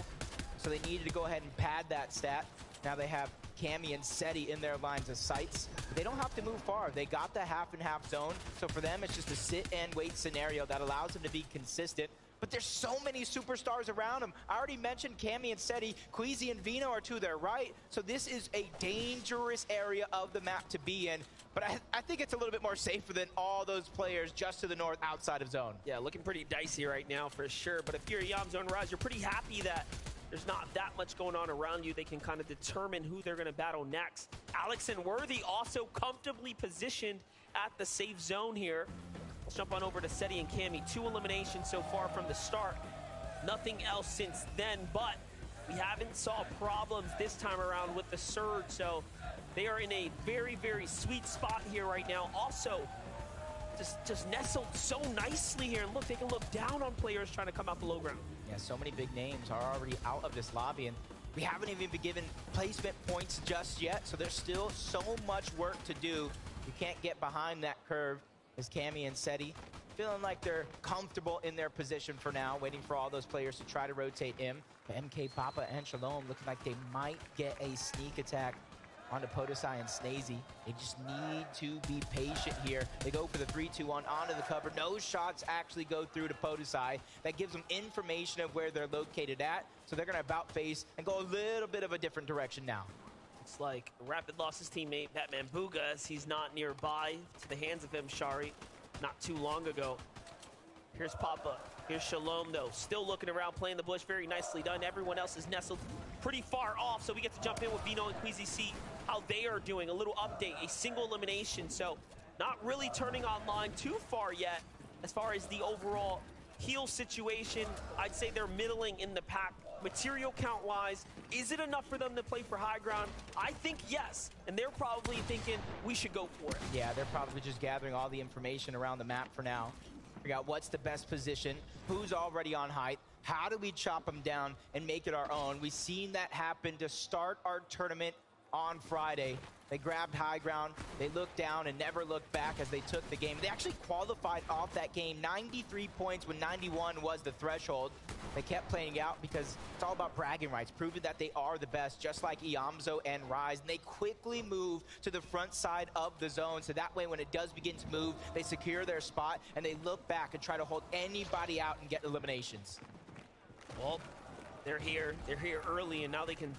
So they needed to go ahead and pad that stat. Now they have Cammy and Seti in their lines of sights. But they don't have to move far. They got the half and half zone. So for them, it's just a sit and wait scenario that allows them to be consistent. But there's so many superstars around them. I already mentioned Cammy and Seti. Queasy and Vino are to their right. So this is a dangerous area of the map to be in. But I think it's a little bit more safer than all those players just to the north outside of zone. Yeah, looking pretty dicey right now for sure. But if you're a Yam Zone Rise, you're pretty happy that there's not that much going on around you. They can kind of determine who they're going to battle next. Alex and Worthy also comfortably positioned at the safe zone here. Let's jump on over to Seti and Cammy. 2 eliminations so far from the start. Nothing else since then, but we haven't saw problems this time around with the surge, so they are in a very, very sweet spot here right now. Also, just nestled so nicely here. And look, they can look down on players trying to come out the low ground. Yeah, so many big names are already out of this lobby, and we haven't even been given placement points just yet, so there's still so much work to do. You can't get behind that curve as Cammy and Seti feeling like they're comfortable in their position for now, waiting for all those players to try to rotate in. But MK, Papa, and Shalom looking like they might get a sneak attack onto Podesai and Snazy. They just need to be patient here. They go for the 3-2-1 onto the cover. No shots actually go through to Podesai. That gives them information of where they're located at. So they're going to about face and go a little bit of a different direction now. Looks like Rapid lost his teammate, Batman Booga, as he's not nearby to the hands of him, Shari, not too long ago. Here's Papa. Here's Shalom, though. Still looking around, playing the bush. Very nicely done. Everyone else is nestled pretty far off, so we get to jump in with Vino and Queasy, see how they are doing. A little update, a single elimination, so not really turning online too far yet as far as the overall heal situation. I'd say they're middling in the pack. Material count-wise, is it enough for them to play for high ground? I think yes, and they're probably thinking we should go for it. Yeah, they're probably just gathering all the information around the map for now. Figure out what's the best position, who's already on height, how do we chop them down and make it our own. We've seen that happen to start our tournament on Friday. They grabbed high ground, they looked down and never looked back as they took the game. They actually qualified off that game, 93 points when 91 was the threshold. They kept playing out because it's all about bragging rights, proving that they are the best, just like Iamzo and Rise. And they quickly move to the front side of the zone, so that way when it does begin to move, they secure their spot and they look back and try to hold anybody out and get eliminations. Well, they're here early, and now they can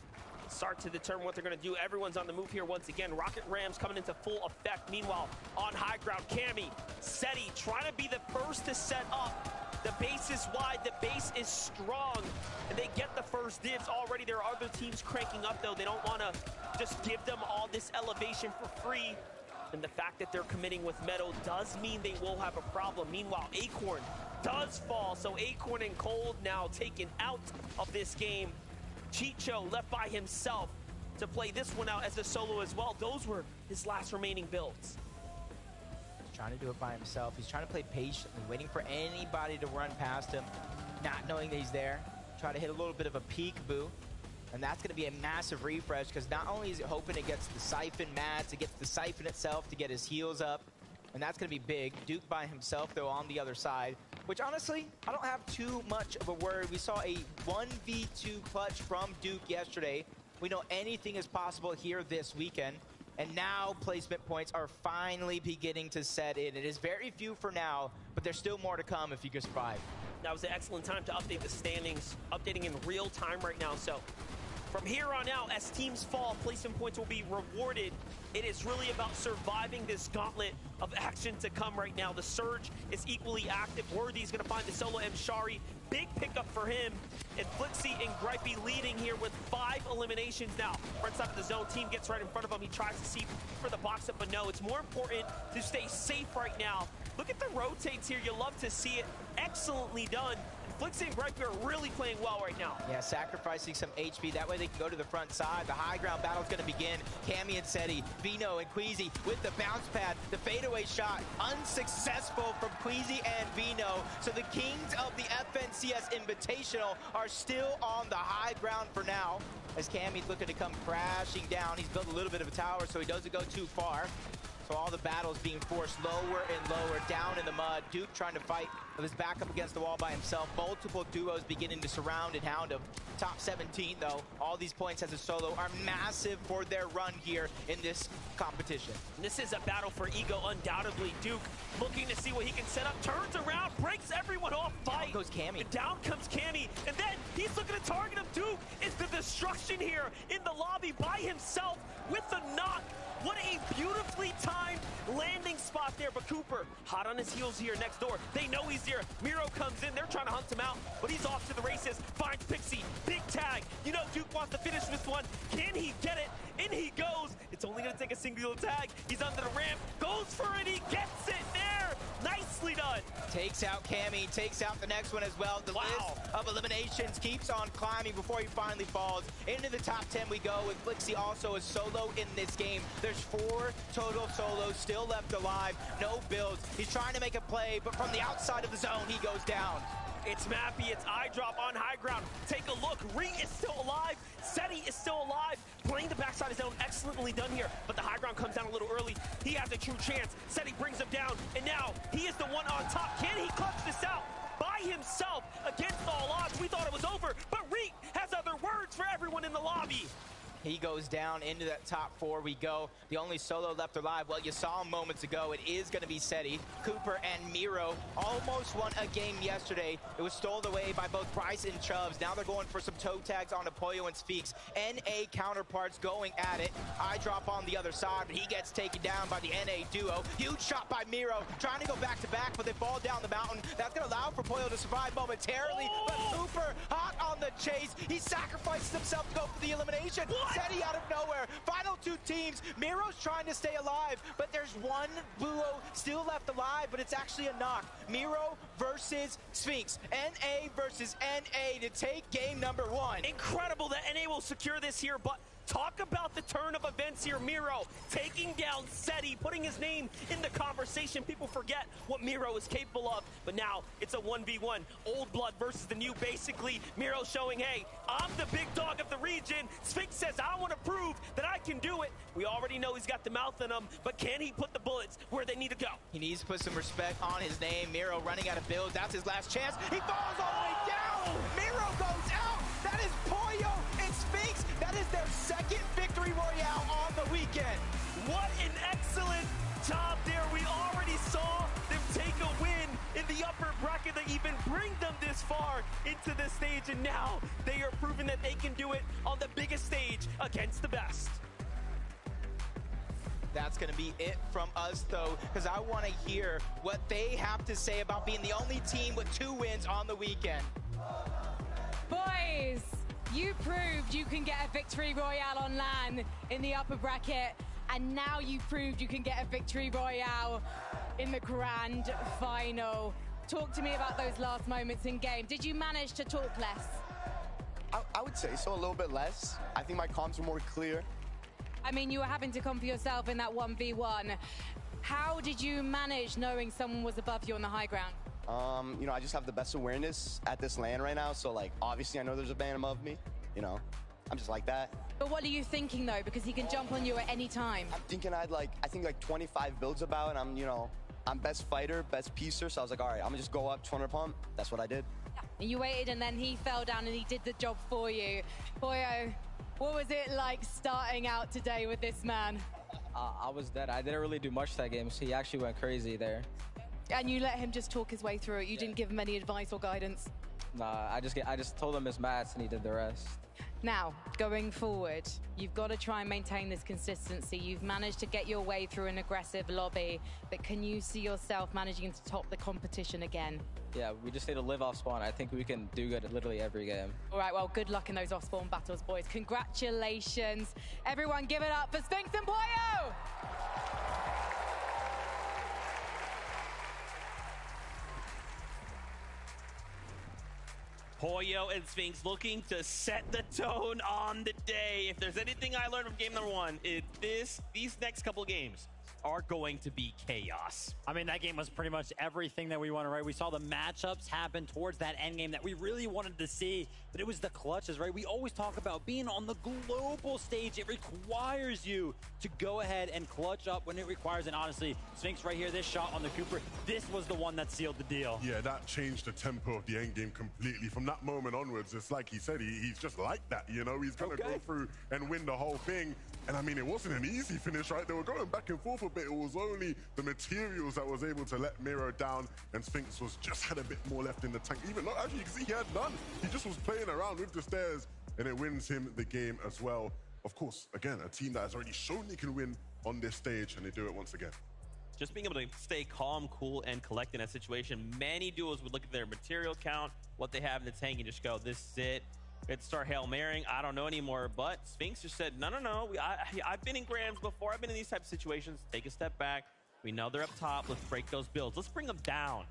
start to determine what they're going to do. Everyone's on the move here once again. Rocket Rams coming into full effect. Meanwhile, on high ground, Cammy, Seti trying to be the first to set up. The base is wide, the base is strong, and they get the first dibs already. There are other teams cranking up, though. They don't want to just give them all this elevation for free. And the fact that they're committing with Meadow does mean they will have a problem. Meanwhile, Acorn does fall, so Acorn and Cold now taken out of this game. Chicho left by himself to play this one out as a solo as well. Those were his last remaining builds. He's trying to do it by himself. He's trying to play patiently, waiting for anybody to run past him, not knowing that he's there. Try to hit a little bit of a peekaboo. And that's going to be a massive refresh because not only is it hoping it gets the Siphon mats, it gets the Siphon itself to get his heals up. And that's going to be big. Duke by himself, though, on the other side, which honestly, I don't have too much of a worry. We saw a 1v2 clutch from Duke yesterday. We know anything is possible here this weekend. And now placement points are finally beginning to set in. It is very few for now, but there's still more to come if you can survive. That was an excellent time to update the standings, updating in real time right now. So from here on out, as teams fall, placement points will be rewarded. It is really about surviving this gauntlet of action to come right now. The Surge is equally active. Worthy's going to find the solo Mshari. Big pickup for him. And Flixie and Gripey leading here with 5 eliminations now. Front side of the zone, team gets right in front of him. He tries to see for the box up, but no. It's more important to stay safe right now. Look at the rotates here. You love to see it. Excellently done. Flixie and Gripey are really playing well right now. Yeah, sacrificing some HP. That way they can go to the front side. The high ground battle's going to begin. Cammy and Seti, Vino and Queasy with the bounce pad. The fadeaway shot unsuccessful from Queasy and Vino. So the kings of the FNCS Invitational are still on the high ground for now. As Cammy's looking to come crashing down. He's built a little bit of a tower, so he doesn't go too far. So all the battles being forced lower and lower, down in the mud. Duke trying to fight with his back up against the wall by himself. Multiple duos beginning to surround and hound him. Top 17, though. All these points as a solo are massive for their run here in this competition. This is a battle for ego, undoubtedly. Duke looking to see what he can set up. Turns around, breaks everyone off. Fight. Down goes Cammy. And down comes Cammy. And then he's looking to target him. Duke is the destruction here in the lobby by himself with the knock. What a beautifully timed landing spot there. But Cooper, hot on his heels here next door. They know he's here. Miro comes in. They're trying to hunt him out, but he's off to the races. Finds Pixie. Big tag. You know Duke wants to finish this one. Can he get it? In he goes. It's only going to take a single tag. He's under the ramp. Goes for it. He gets it there. Nicely done. Takes out Cammy. Takes out the next one as well. The list of eliminations keeps on climbing before he finally falls. Into the top 10 we go with Flixie also a solo in this game. There's 4 total solos still left alive. No builds. He's trying to make a play, but from the outside of the zone, he goes down. It's Mappy, it's eye drop on high ground. Take a look, Ree is still alive. Seti is still alive. Playing the backside of his own, excellently done here. But the high ground comes down a little early. He has a true chance. Seti brings him down, and now he is the one on top. Can he clutch this out? By himself, against all odds. We thought it was over, but Reek has other words for everyone in the lobby. He goes down into that top 4 we go. The only solo left alive, well, you saw him moments ago. It is going to be Seti. Cooper and Miro almost won a game yesterday. It was stolen away by both Bryce and Chubbs. Now they're going for some toe tags on Pollo and Sphinx. NA counterparts going at it. I drop on the other side, but he gets taken down by the NA duo. Huge shot by Miro, trying to go back to back, but they fall down the mountain. That's going to allow for Pollo to survive momentarily, but Cooper hot on the chase. He sacrifices himself to go for the elimination. Seti out of nowhere. Final 2 teams. Miro's trying to stay alive, but there's one duo still left alive, but it's actually a knock. Miro versus Sphinx. NA versus NA to take game number 1. Incredible that NA will secure this here, but talk about the turn of events here. Miro taking down Seti, putting his name in the conversation. People forget what Miro is capable of, but now it's a 1v1. Old blood versus the new. Basically, Miro showing, hey, I'm the big dog of the region. Sphinx says, I want to prove that I can do it. We already know he's got the mouth in him, but can he put the bullets where they need to go? He needs to put some respect on his name. Miro running out of builds. That's his last chance. He falls all the way down. Miro goes out. That is Pollo and Sphinx. That is their second victory royale on the weekend. What an excellent job there. We already saw them take a win in the upper bracket that even bring them this far into the stage, and now they are proving that they can do it on the biggest stage against the best. That's going to be it from us, though, because I want to hear what they have to say about being the only team with 2 wins on the weekend. Boys, you proved you can get a victory royale on LAN in the upper bracket, and now you proved you can get a victory royale in the grand final. Talk to me about those last moments in game. Did you manage to talk less? I would say so, a little bit less. I think my comms were more clear. I mean, you were having to come for yourself in that 1v1. How did you manage knowing someone was above you on the high ground? You know, I just have the best awareness at this LAN right now, so like obviously I know there's a man above me, you know. I'm just like that. But what are you thinking though? Because he can jump on you at any time. I'm thinking I think like 25 builds about, and I'm, you know, I'm best fighter, best piecer, so I was like, all right, I'm gonna just go up 200 pump. That's what I did. And you waited, and then he fell down and he did the job for you. Boyo, what was it like starting out today with this man? I was dead. I didn't really do much that game, so he actually went crazy there. And you let him just talk his way through it. You didn't give him any advice or guidance. Nah, I just told him his mats and he did the rest. Now, going forward, you've got to try and maintain this consistency. You've managed to get your way through an aggressive lobby, but can you see yourself managing to top the competition again? Yeah, we just need to live off spawn. I think we can do good at literally every game. All right, well, good luck in those off-spawn battles, boys. Congratulations. Everyone give it up for Sphinx and Pollo! Pollo and Sphinx looking to set the tone on the day. If there's anything I learned from game number 1, these next couple games are going to be chaos. I mean, that game was pretty much everything that we wanted, right? We saw the matchups happen towards that end game that we really wanted to see, but it was the clutches, right? We always talk about being on the global stage. It requires you to go ahead and clutch up when it requires, and honestly, Sphinx right here, this shot on the Cooper, this was the one that sealed the deal. Yeah, that changed the tempo of the end game completely. From that moment onwards, it's like he said, he's just like that, you know? He's going to go through and win the whole thing. And I mean, it wasn't an easy finish, right? They were going back and forth a bit. It was only the materials that was able to let Miro down, and Sphinx was just had a bit more left in the tank. Even though, actually, you can see he had none. He just was playing around with the stairs, and it wins him the game as well. Of course, again, a team that has already shown they can win on this stage, and they do it once again. Just being able to stay calm, cool, and collect in that situation. Many duos would look at their material count, what they have in the tank, and just go, this is it. Let's start Hail Marying. I don't know anymore. But Sphinx just said, no. I've been in grams before. I've been in these types of situations. Take a step back. We know they're up top. Let's break those builds. Let's bring them down.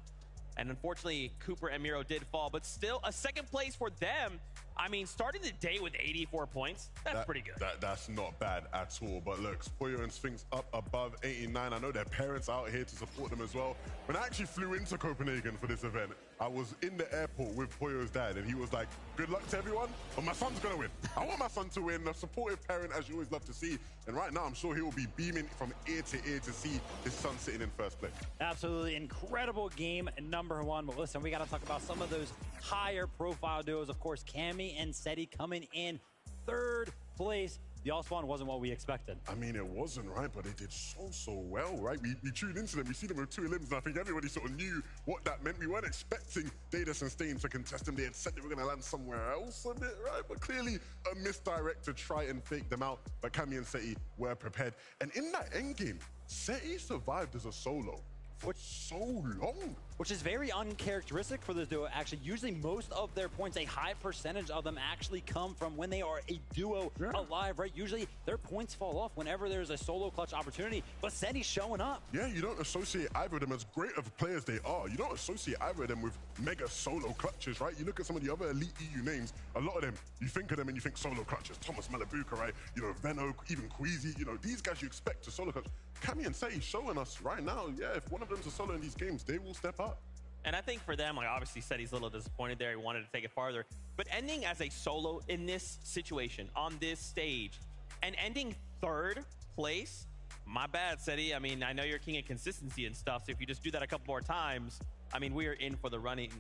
And unfortunately, Cooper and Miro did fall, but still a second place for them. I mean, starting the day with 84 points, that's pretty good. That's not bad at all. But look, Pollo and Sphinx up above 89. I know their parents are out here to support them as well. When I actually flew into Copenhagen for this event, I was in the airport with Pollo's dad, and he was like, good luck to everyone, but my son's going to win. I want my son to win, a supportive parent, as you always love to see. And right now, I'm sure he will be beaming from ear to ear to see his son sitting in first place. Absolutely incredible game number 1. But listen, we got to talk about some of those higher profile duos. Of course, Cammy and Seti coming in third place the all-spawn wasn't what we expected. I mean, it wasn't, right? But they did so well, right? We tuned into them, we see them with 2 limbs, and I think everybody sort of knew what that meant. We weren't expecting Daedus and Stain to contest them. They had said they were going to land somewhere else a bit, right? But clearly a misdirect to try and fake them out. But Cammy and Seti were prepared. And in that endgame, Seti survived as a solo for so long. Which is very uncharacteristic for this duo. Actually, usually most of their points, a high percentage of them actually come from when they are a duo alive, right? Usually their points fall off whenever there's a solo clutch opportunity, but Seti's showing up. Yeah, you don't associate either of them, as great of players they are, you don't associate either of them with mega solo clutches, right? You look at some of the other elite EU names, a lot of them, you think of them and you think solo clutches. Thomas Malabuka, right? You know, Venno, even Queasy, you know, these guys you expect to solo clutch. Cammy and Seti showing us right now, yeah, if one of them's a solo in these games, they will step up. And I think for them, like obviously Seti's a little disappointed there. He wanted to take it farther. But ending as a solo in this situation, on this stage, and ending 3rd place, my bad, Seti. I mean, I know you're king of consistency and stuff, so if you just do that a couple more times, I mean, we are in for the running.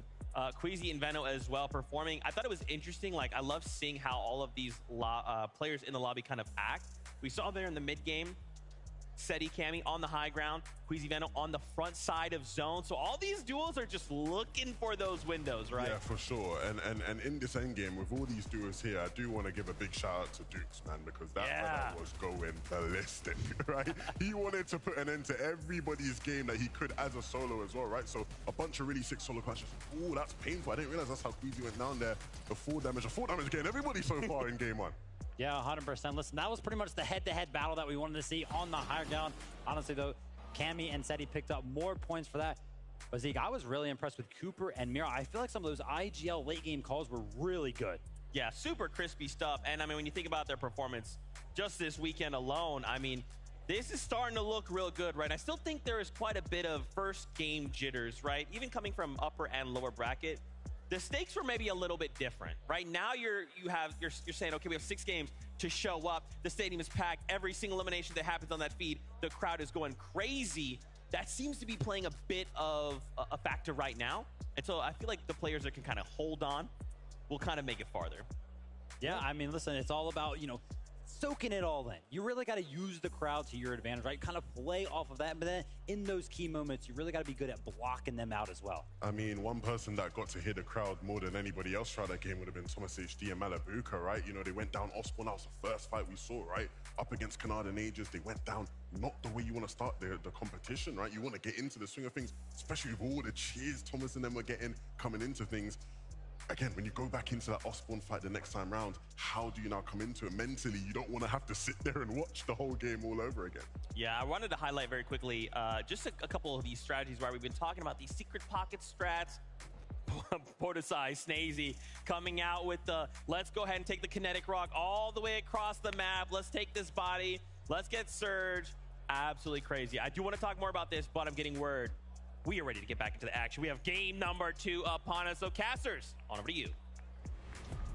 Queasy and Venno as well performing. I thought it was interesting. Like, I love seeing how all of these players in the lobby kind of act. We saw there in the mid game, Seti, Cammy on the high ground, Queasy, Venno on the front side of zone. So all these duos are just looking for those windows, right? Yeah, for sure. And in this end game, with all these duos here, I do want to give a big shout out to Dukes, man, because that brother was going ballistic, right? He wanted to put an end to everybody's game that he could as a solo as well, right? So a bunch of really sick solo clutches. Oh, that's painful. I didn't realize that's how Queasy went down there. The 4 damage getting everybody so far in game 1. Yeah, 100%. Listen, that was pretty much the head-to-head battle that we wanted to see on the high ground. Honestly, though, Cammy and Seti picked up more points for that. But Zeke, I was really impressed with Cooper and Mira. I feel like some of those IGL late-game calls were really good. Yeah, super crispy stuff. And, I mean, when you think about their performance just this weekend alone, I mean, this is starting to look real good, right? I still think there is quite a bit of first-game jitters, right? Even coming from upper and lower bracket. The stakes were maybe a little bit different. Right now, you're saying, okay, we have 6 games to show up. The stadium is packed. Every single elimination that happens on that feed, the crowd is going crazy. That seems to be playing a bit of a factor right now. And so I feel like the players that can kind of hold on will kind of make it farther. Yeah, I mean, listen, it's all about, you know, soaking it all in. You really got to use the crowd to your advantage, right? Kind of play off of that. But then in those key moments, you really got to be good at blocking them out as well. I mean, one person that got to hear the crowd more than anybody else throughout that game would have been Thomas HD and Malabuka, right? You know, they went down Osborne. That was the first fight we saw, right? Up against Canada and Aegis. They went down not the way you want to start the competition, right? You want to get into the swing of things, especially with all the cheers Thomas and them were getting coming into things. Again, when you go back into that Osborne fight the next time round, how do you now come into it mentally? You don't want to have to sit there and watch the whole game all over again. Yeah, I wanted to highlight very quickly just a couple of these strategies where we've been talking about these secret pocket strats. Portisai, Snazy coming out with the, let's go ahead and take the kinetic rock all the way across the map. Let's take this body. Let's get Surge. Absolutely crazy. I do want to talk more about this, but I'm getting word. We are ready to get back into the action. We have game number 2 upon us. So, casters, on over to you.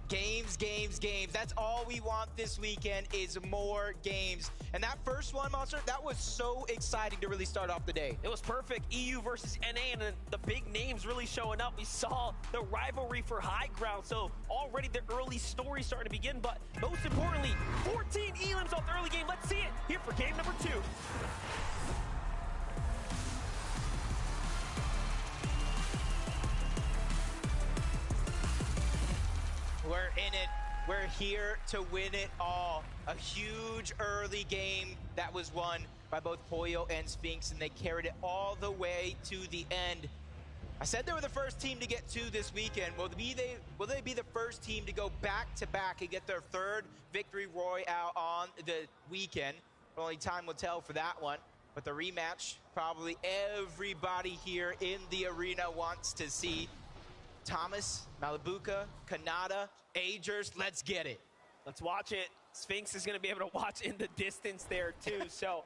Games, games, games. That's all we want this weekend is more games. And that first one, Monster, that was so exciting to really start off the day. It was perfect. EU versus NA, and the big names really showing up. We saw the rivalry for high ground, so already the early story starting to begin. But most importantly, 14 elims off the early game. Let's see it here for game number 2. We're in it. We're here to win it all. A huge early game that was won by both Pollo and Sphinx, and they carried it all the way to the end. I said they were the first team to get 2 this weekend. Will they be the first team to go back-to-back and get their 3rd victory royale on the weekend? Only time will tell for that one. But the rematch, probably everybody here in the arena wants to see. Thomas, Malabuka, Kanata, Agers, let's get it. Let's watch it. Sphinx is going to be able to watch in the distance there, too. So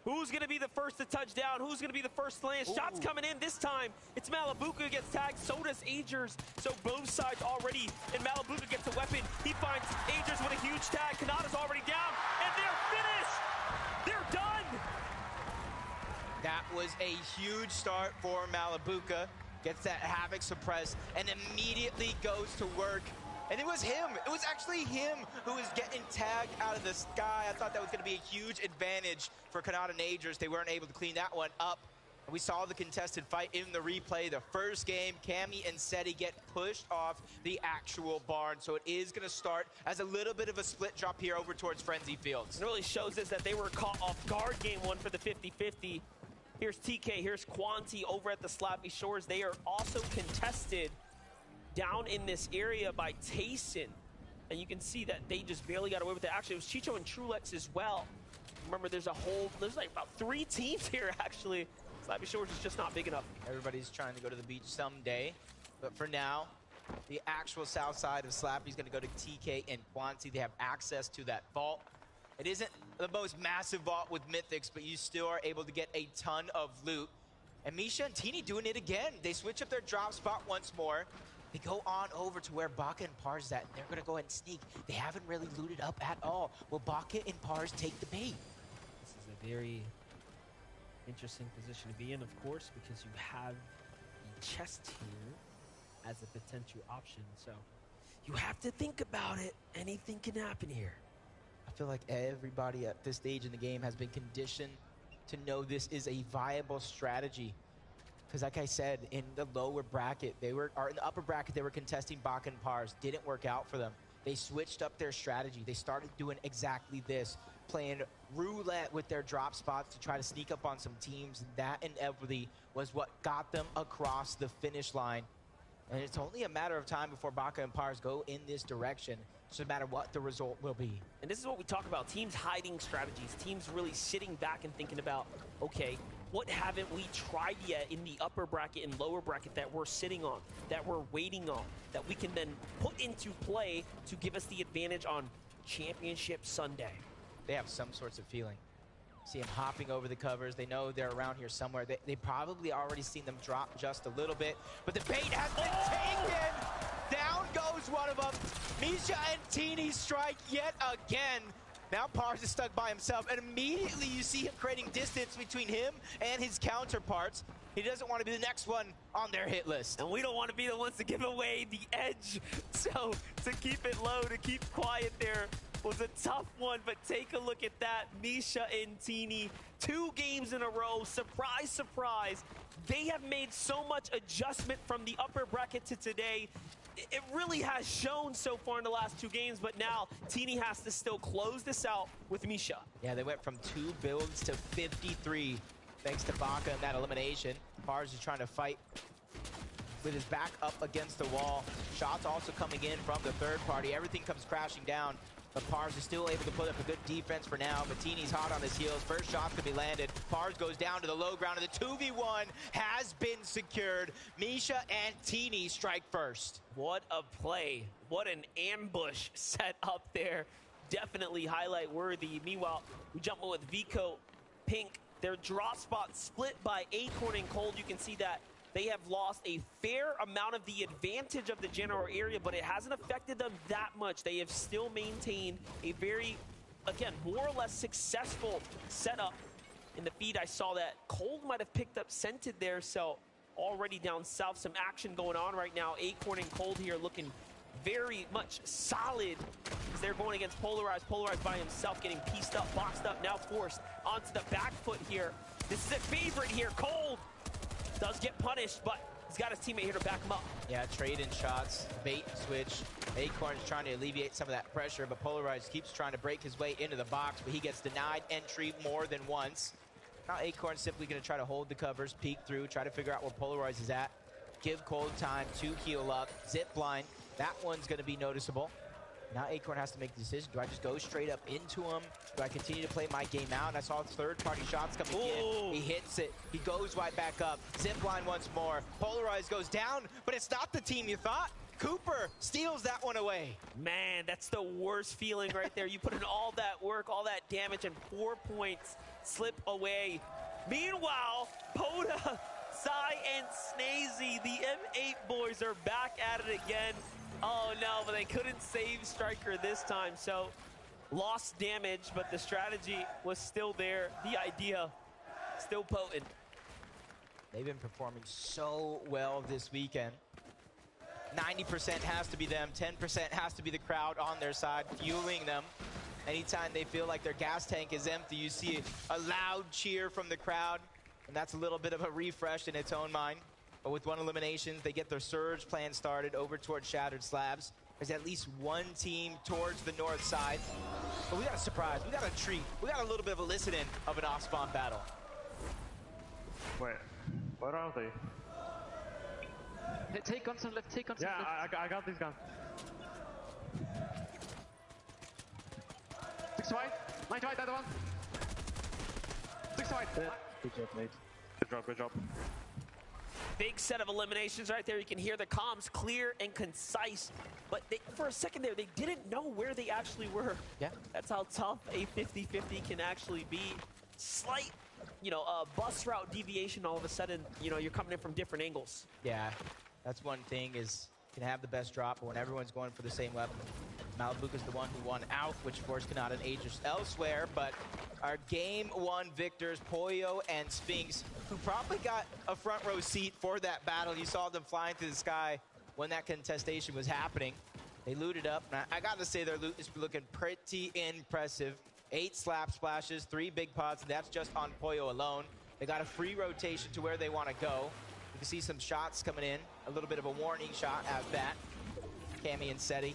who's going to be the first to touch down? Who's going to be the first to land? Shots coming in this time. It's Malabuka who gets tagged. So does Agers. So both sides already. And Malabuka gets a weapon. He finds Agers with a huge tag. Kanata's already down. And they're finished. They're done. That was a huge start for Malabuka. Gets that Havoc suppressed and immediately goes to work And it was him. It was actually him who was getting tagged out of the sky. I thought that was going to be a huge advantage for Canada Nagers. They weren't able to clean that one up. We saw the contested fight in the replay. The first game, Cammy and Seti get pushed off the actual barn. So it is going to start as a little bit of a split drop here over towards Frenzy Fields. It really shows us that they were caught off guard game one for the 50-50. Here's TK, here's Quanti over at the Slappy Shores. They are also contested down in this area by Tayson. And you can see that they just barely got away with it. Actually, it was Chicho and Trulex as well. Remember, there's like about 3 teams here, actually. Slappy Shores is just not big enough. Everybody's trying to go to the beach someday. But for now, the actual south side of Slappy is going to go to TK and Quanti. They have access to that vault. It isn't the most massive vault with Mythics, but you still are able to get a ton of loot. And Misha and Teeny doing it again. They switch up their drop spot once more. They go on over to where Baka and Pars is at, and they're going to go ahead and sneak. They haven't really looted up at all. Will Baka and Pars take the bait? This is a very interesting position to be in, of course, because you have the chest here as a potential option. So you have to think about it. Anything can happen here. I feel like everybody at this stage in the game has been conditioned to know this is a viable strategy. Because like I said, in the lower bracket, in the upper bracket, they were contesting Baka and Pars. Didn't work out for them. They switched up their strategy. They started doing exactly this, playing roulette with their drop spots to try to sneak up on some teams. And that inevitably was what got them across the finish line. And it's only a matter of time before Baka and Pars go in this direction. It's no matter what the result will be. And this is what we talk about, teams hiding strategies, teams really sitting back and thinking about, okay, what haven't we tried yet in the upper bracket and lower bracket that we're sitting on, that we're waiting on, that we can then put into play to give us the advantage on Championship Sunday. They have some sorts of feeling. See them hopping over the covers. They know they're around here somewhere. They probably already seen them drop just a little bit, but the bait has been taken. Down goes one of them. Misha and Teeny strike yet again. Now Pars is stuck by himself, and immediately you see him creating distance between him and his counterparts. He doesn't want to be the next one on their hit list. And we don't want to be the ones to give away the edge. So to keep it low, to keep quiet there was a tough one, but take a look at that. Misha and Teeny, 2 games in a row. Surprise, surprise. They have made so much adjustment from the upper bracket to today. It really has shown so far in the last 2 games, but now Teeny has to still close this out with Misha. Yeah, they went from 2 builds to 53 thanks to Baka and that elimination. Pars is trying to fight with his back up against the wall. Shots also coming in from the third party. Everything comes crashing down, but Pars is still able to put up a good defense for now. But Teeny's hot on his heels. First shot could be landed. Pars goes down to the low ground, and the 2v1 has been secured. Misha and Teeny strike first. What a play. What an ambush set up there. Definitely highlight worthy. Meanwhile, we jump in with Vico, Pink. Their drop spot split by Acorn and Cold. You can see that they have lost a fair amount of the advantage of the general area, but it hasn't affected them that much. They have still maintained a very, again, more or less successful setup. In the feed, I saw that Cold might have picked up Scented there, so already down south, some action going on right now. Acorn and Cold here looking very much solid as they're going against Polarized. Polarized by himself, getting pieced up, boxed up, now forced onto the back foot here. This is a favorite here. Cold does get punished, but he's got his teammate here to back him up. Yeah, trade in shots, bait and switch. Acorn is trying to alleviate some of that pressure, but Polarized keeps trying to break his way into the box, but he gets denied entry more than once. Now Acorn's simply going to try to hold the covers, peek through, try to figure out where Polarized is at. Give Cold time to heal up. Zip line, that one's going to be noticeable. Now Acorn has to make the decision. Do I just go straight up into him? Do I continue to play my game out? And I saw third-party shots coming in. He hits it. He goes right back up. Zip line once more. Polarized goes down, but it's not the team you thought. Cooper steals that one away. Man, that's the worst feeling right there. You put in all that work, all that damage, and 4 points slip away. Meanwhile, Poda, Sai, and Snazy, the M8 boys are back at it again. Oh no, but they couldn't save Striker this time, so lost damage, but the strategy was still there. The idea still potent. They've been performing so well this weekend. 90% has to be them, 10% has to be the crowd on their side, fueling them. Anytime they feel like their gas tank is empty, you see a loud cheer from the crowd, and that's a little bit of a refresh in its own mind. But with 1 elimination, they get their surge plan started over towards Shattered Slabs. There's at least 1 team towards the north side. But we got a surprise, we got a treat, we got a little bit of a listen-in of an off-spawn battle. Wait, where are they? Hey, take guns on left, take guns on left. Yeah, I got these guns. 6 white, 9 white, other one. 6 white. Yeah. Good job, mate. Good job, good job. Big set of eliminations right there. You can hear the comms clear and concise. But for a second there, they didn't know where they actually were. Yeah. That's how tough a 50-50 can actually be. Slight, bus route deviation, all of a sudden, you're coming in from different angles. Yeah, that's one thing is you can have the best drop, but when everyone's going for the same weapon. Malibuca's the one who won out, which of course cannot an Aegis elsewhere, but our game 1 victors, Pollo and Sphinx, who probably got a front row seat for that battle. You saw them flying through the sky when that contestation was happening. They looted up, and I gotta say their loot is looking pretty impressive. 8 slap splashes, 3 big pots, and that's just on Pollo alone. They got a free rotation to where they want to go. You can see some shots coming in, a little bit of a warning shot at that. Cammy and Seti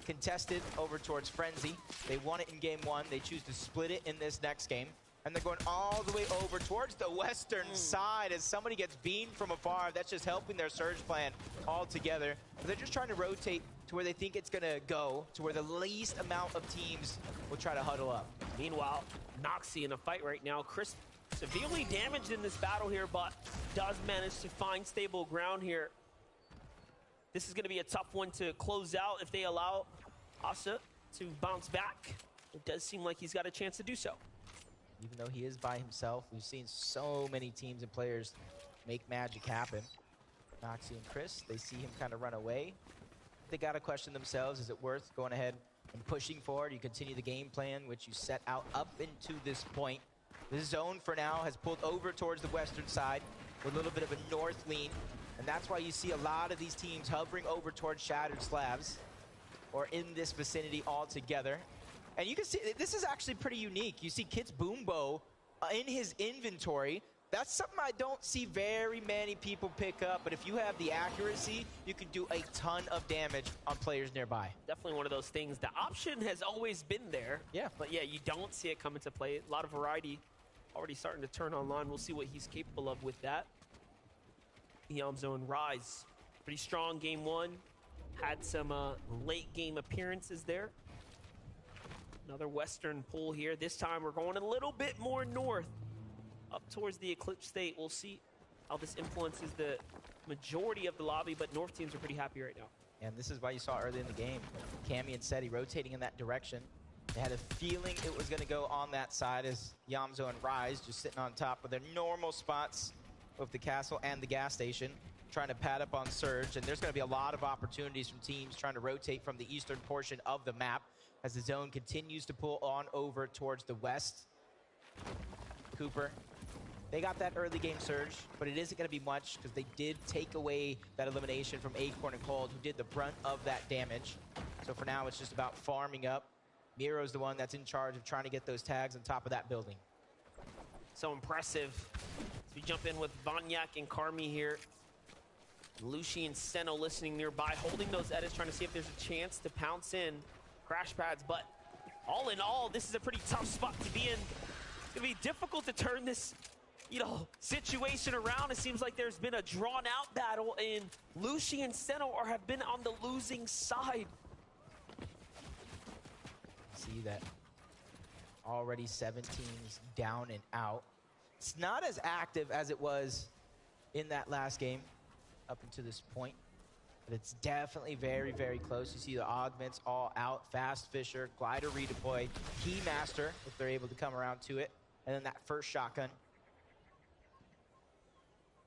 contested over towards Frenzy. They won it in game 1. They choose to split it in this next game. And they're going all the way over towards the western side as somebody gets beamed from afar. That's just helping their surge plan all together. But they're just trying to rotate to where they think it's going to go, to where the least amount of teams will try to huddle up. Meanwhile, Noxie in a fight right now. Chris severely damaged in this battle here, but does manage to find stable ground here. This is going to be a tough one to close out if they allow Asa to bounce back. It does seem like he's got a chance to do so. Even though he is by himself, we've seen so many teams and players make magic happen. Noxie and Chris, they see him kind of run away. They got to question themselves, is it worth going ahead and pushing forward? You continue the game plan, which you set out up into this point. This zone for now has pulled over towards the western side with a little bit of a north lean. And that's why you see a lot of these teams hovering over towards Shattered Slabs or in this vicinity altogether. And you can see, this is actually pretty unique. You see Kit's Boombo in his inventory. That's something I don't see very many people pick up, but if you have the accuracy, you can do a ton of damage on players nearby. Definitely one of those things. The option has always been there. Yeah. But yeah, you don't see it come into play. A lot of variety already starting to turn online. We'll see what he's capable of with that. Yamzo and Rise, pretty strong game 1. Had some late game appearances there. Another western pull here. This time we're going a little bit more north, up towards the Eclipse State. We'll see how this influences the majority of the lobby, but North teams are pretty happy right now. And this is why you saw early in the game, Cammy and Seti rotating in that direction. They had a feeling it was going to go on that side as Yamzo and Rise just sitting on top of their normal spots of the castle and the gas station, trying to pad up on Surge. And there's going to be a lot of opportunities from teams trying to rotate from the eastern portion of the map as the zone continues to pull on over towards the west. Cooper, they got that early game surge, but it isn't going to be much because they did take away that elimination from Acorn and Cold, who did the brunt of that damage. So for now, it's just about farming up. Miro's the one that's in charge of trying to get those tags on top of that building. So impressive. As we jump in with Vanyak and Karmi here. Lucy and Seno listening nearby, holding those edits, trying to see if there's a chance to pounce in crash pads. But all in all, this is a pretty tough spot to be in. It's gonna be difficult to turn this, situation around. It seems like there's been a drawn-out battle, and Lucy and Seno have been on the losing side. See that already 7 teams down and out. It's not as active as it was in that last game up until this point, but it's definitely very, very close. You see the augments all out, Fast Fisher, Glider redeploy, Keymaster, if they're able to come around to it, and then that first shotgun.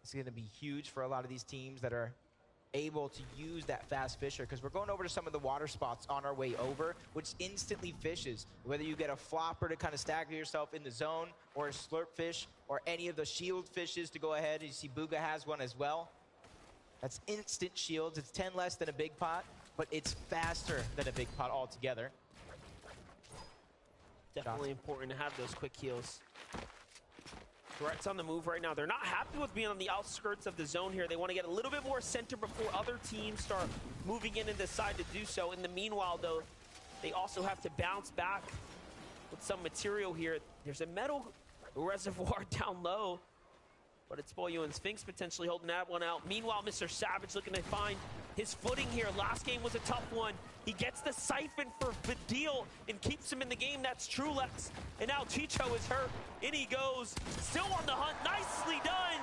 It's going to be huge for a lot of these teams that are able to use that Fast Fisher, because we're going over to some of the water spots on our way over, which instantly fishes. Whether you get a flopper to kind of stagger yourself in the zone, or a slurp fish, or any of the shield fishes to go ahead. You see Booga has one as well. That's instant shields. It's 10 less than a big pot, but it's faster than a big pot altogether. Definitely important to have those quick heals. Threats on the move right now. They're not happy with being on the outskirts of the zone here. They want to get a little bit more center before other teams start moving in and decide to do so. In the meanwhile, though, they also have to bounce back with some material here. There's a metal reservoir down low, but it's Boyo and Sphinx potentially holding that one out. Meanwhile, Mr. Savage looking to find his footing here. Last game was a tough one. He gets the siphon for Vidil and keeps him in the game. That's Trulex. And now Chicho is hurt. In he goes. Still on the hunt. Nicely done.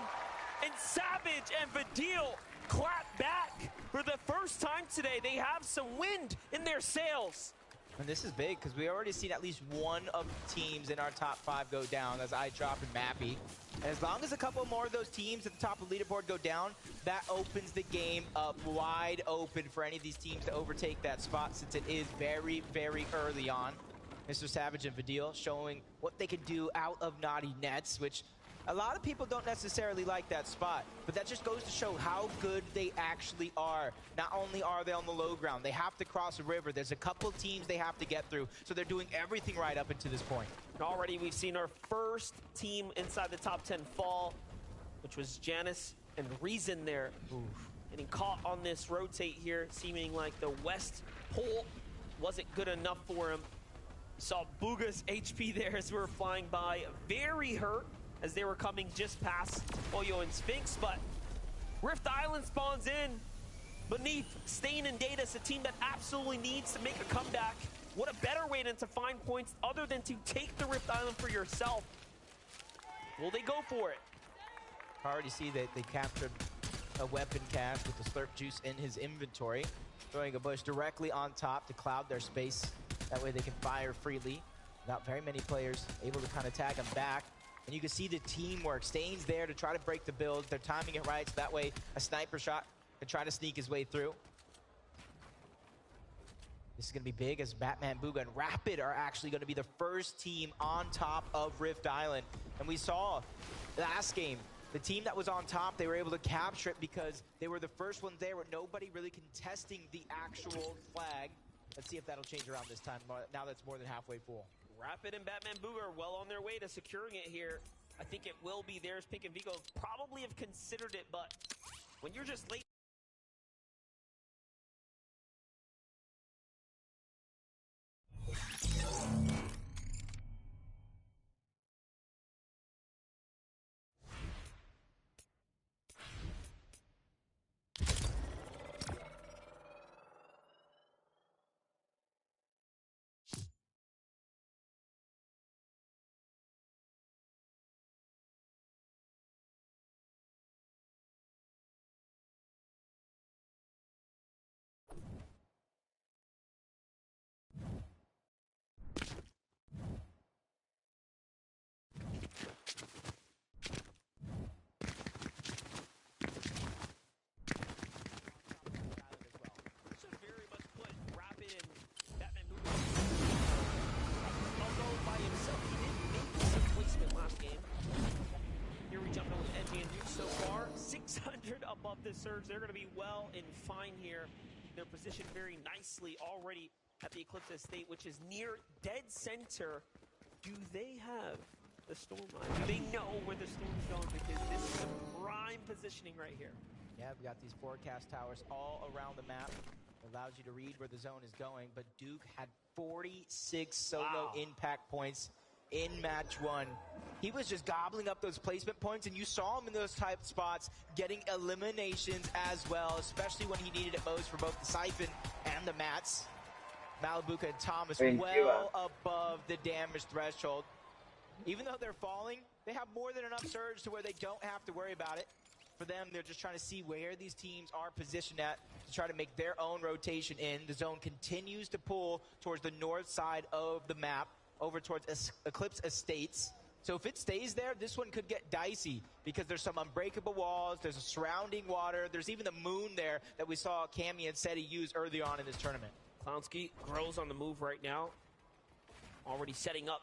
And Savage and Vidil clap back for the first time today. They have some wind in their sails. And this is big because we already seen at least one of the teams in our top 5 go down. That's iDrop and Mappy. And as long as a couple more of those teams at the top of the leaderboard go down, that opens the game up wide open for any of these teams to overtake that spot, since it is very, very early on. Mr. Savage and Vidil showing what they can do out of Naughty Nets, which a lot of people don't necessarily like that spot, but that just goes to show how good they actually are. Not only are they on the low ground, they have to cross a river. There's a couple teams they have to get through, so they're doing everything right up until this point. Already we've seen our first team inside the top 10 fall, which was Janice and Reason there. Oof. Getting caught on this rotate here, seeming like the west pole wasn't good enough for him. Saw Booga's HP there as we were flying by. Very hurt as they were coming just past Boyo and Sphinx, but Rift Island spawns in beneath Stain and Datus, a team that absolutely needs to make a comeback. What a better way than to find points other than to take the Rift Island for yourself. Will they go for it? I already see that they captured a weapon cache with the Slurp Juice in his inventory, throwing a bush directly on top to cloud their space. That way they can fire freely without very many players able to kind of tag them back. And you can see the teamwork. Stain's there to try to break the build. They're timing it right, so that way a sniper shot can try to sneak his way through. This is going to be big as Batman, Booga, and Rapid are actually going to be the first team on top of Rift Island. And we saw last game, the team that was on top, they were able to capture it because they were the first ones there with nobody really contesting the actual flag. Let's see if that'll change around this time, now that's more than halfway full. Rapid and Batman Booga are well on their way to securing it here. I think it will be theirs. Pink and Vigo probably have considered it, but when you're just late. Above this surge, they're going to be well and fine here. They're positioned very nicely already at the Eclipse Estate, which is near dead center. Do they have the storm line? Do they know where the storm's going? Because this is some prime positioning right here. Yeah, we got these forecast towers all around the map. It allows you to read where the zone is going, but Duke had 46 solo impact points in match 1. He was just gobbling up those placement points, and you saw him in those type spots getting eliminations as well, especially when he needed it most for both the Siphon and the Mats. Malibuka and Thomas well above the damage threshold. Even though they're falling, they have more than enough surge to where they don't have to worry about it. For them, they're just trying to see where these teams are positioned at to try to make their own rotation in. The zone continues to pull towards the north side of the map, over towards Eclipse Estates. So if it stays there, this one could get dicey because there's some unbreakable walls, there's a surrounding water, there's even the moon there that we saw Cammy and Seti use early on in this tournament. Clownski grows on the move right now, already setting up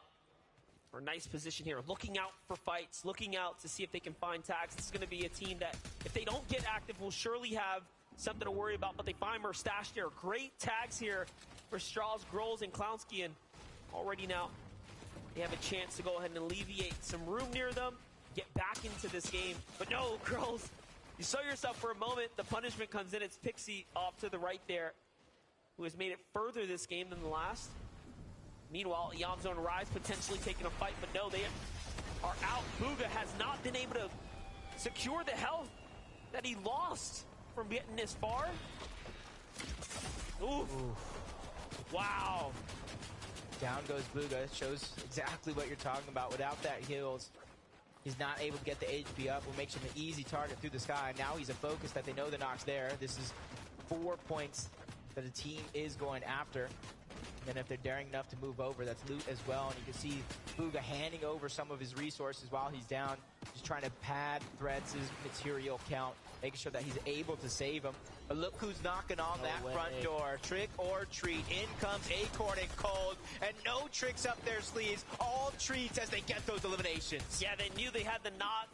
are in nice position here, looking out for fights, looking out to see if they can find tags. This is going to be a team that, if they don't get active, will surely have something to worry about, but they find Mustache there. Great tags here for Strauss, Grolls, and Clownski, and already now they have a chance to go ahead and alleviate some room near them, get back into this game. But no, Grolls, you saw yourself for a moment. The punishment comes in. It's Pixie off to the right there, who has made it further this game than the last. Meanwhile, Yam's own Rise potentially taking a fight, but no, they are out. Bugha has not been able to secure the health that he lost from getting this far. Oof. Wow. Down goes Bugha. It shows exactly what you're talking about. Without that heals, he's not able to get the HP up, what makes him an easy target through the sky. Now he's a focus that they know the knock's there. This is 4 points that the team is going after. And if they're daring enough to move over, that's loot as well. And you can see Bugha handing over some of his resources while he's down, just trying to pad Threads' material count, making sure that he's able to save him. But look who's knocking on that front door. Trick or treat. In comes Acorn and Cold, and no tricks up their sleeves. All treats as they get those eliminations. Yeah, they knew they had the knock.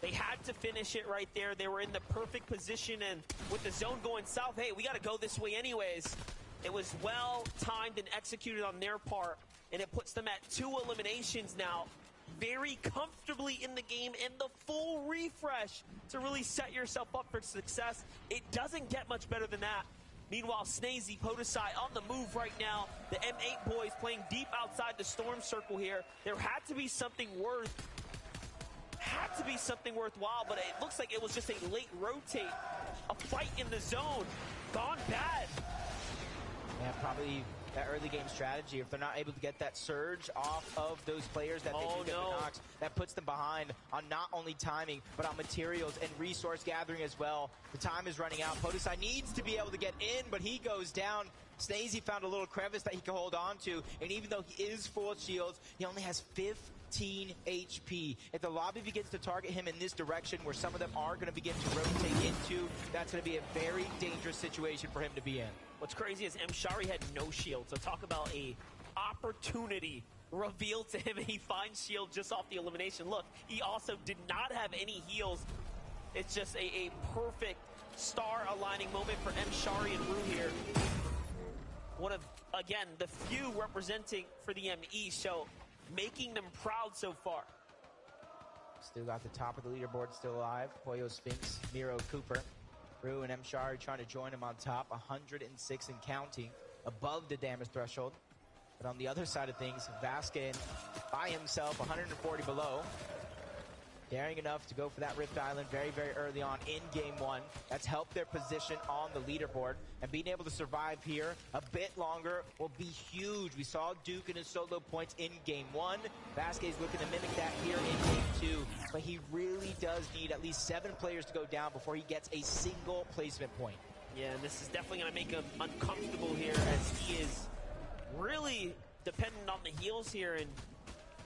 They had to finish it right there. They were in the perfect position, and with the zone going south, hey, we got to go this way anyways. It was well timed and executed on their part, and it puts them at 2 eliminations now, very comfortably in the game, and the full refresh to really set yourself up for success. It doesn't get much better than that. Meanwhile, Snazy, Podesai on the move right now. The M8 boys playing deep outside the storm circle here. There had to be something worthwhile, but it looks like it was just a late rotate. A fight in the zone. Gone bad. Yeah, probably that early game strategy. If they're not able to get that surge off of those players that they do get the knocks, that puts them behind on not only timing, but on materials and resource gathering as well. The time is running out. Podesai needs to be able to get in, but he goes down. Snazy found a little crevice that he can hold on to, and even though he is full of shields, he only has 15 HP. If the lobby begins to target him in this direction, where some of them are going to begin to rotate into, that's going to be a very dangerous situation for him to be in. What's crazy is Mshari had no shield, so talk about a opportunity revealed to him, and he finds shield just off the elimination. Look, he also did not have any heals. It's just a perfect star aligning moment for Mshari and Rue here. One of, again, the few representing for the ME, so making them proud so far. Still got the top of the leaderboard still alive. Poyo Sphinx, Miro Cooper. Rue and Mshari trying to join him on top. 106 and counting, above the damage threshold. But on the other side of things, Vasquez by himself, 140 below. Daring enough to go for that Rift Island very, very early on in Game 1. That's helped their position on the leaderboard. And being able to survive here a bit longer will be huge. We saw Duke in his solo points in Game 1. Vasquez looking to mimic that here in Game 2. But he really does need at least 7 players to go down before he gets a single placement point. Yeah, and this is definitely going to make him uncomfortable here, as he is really dependent on the heals here, and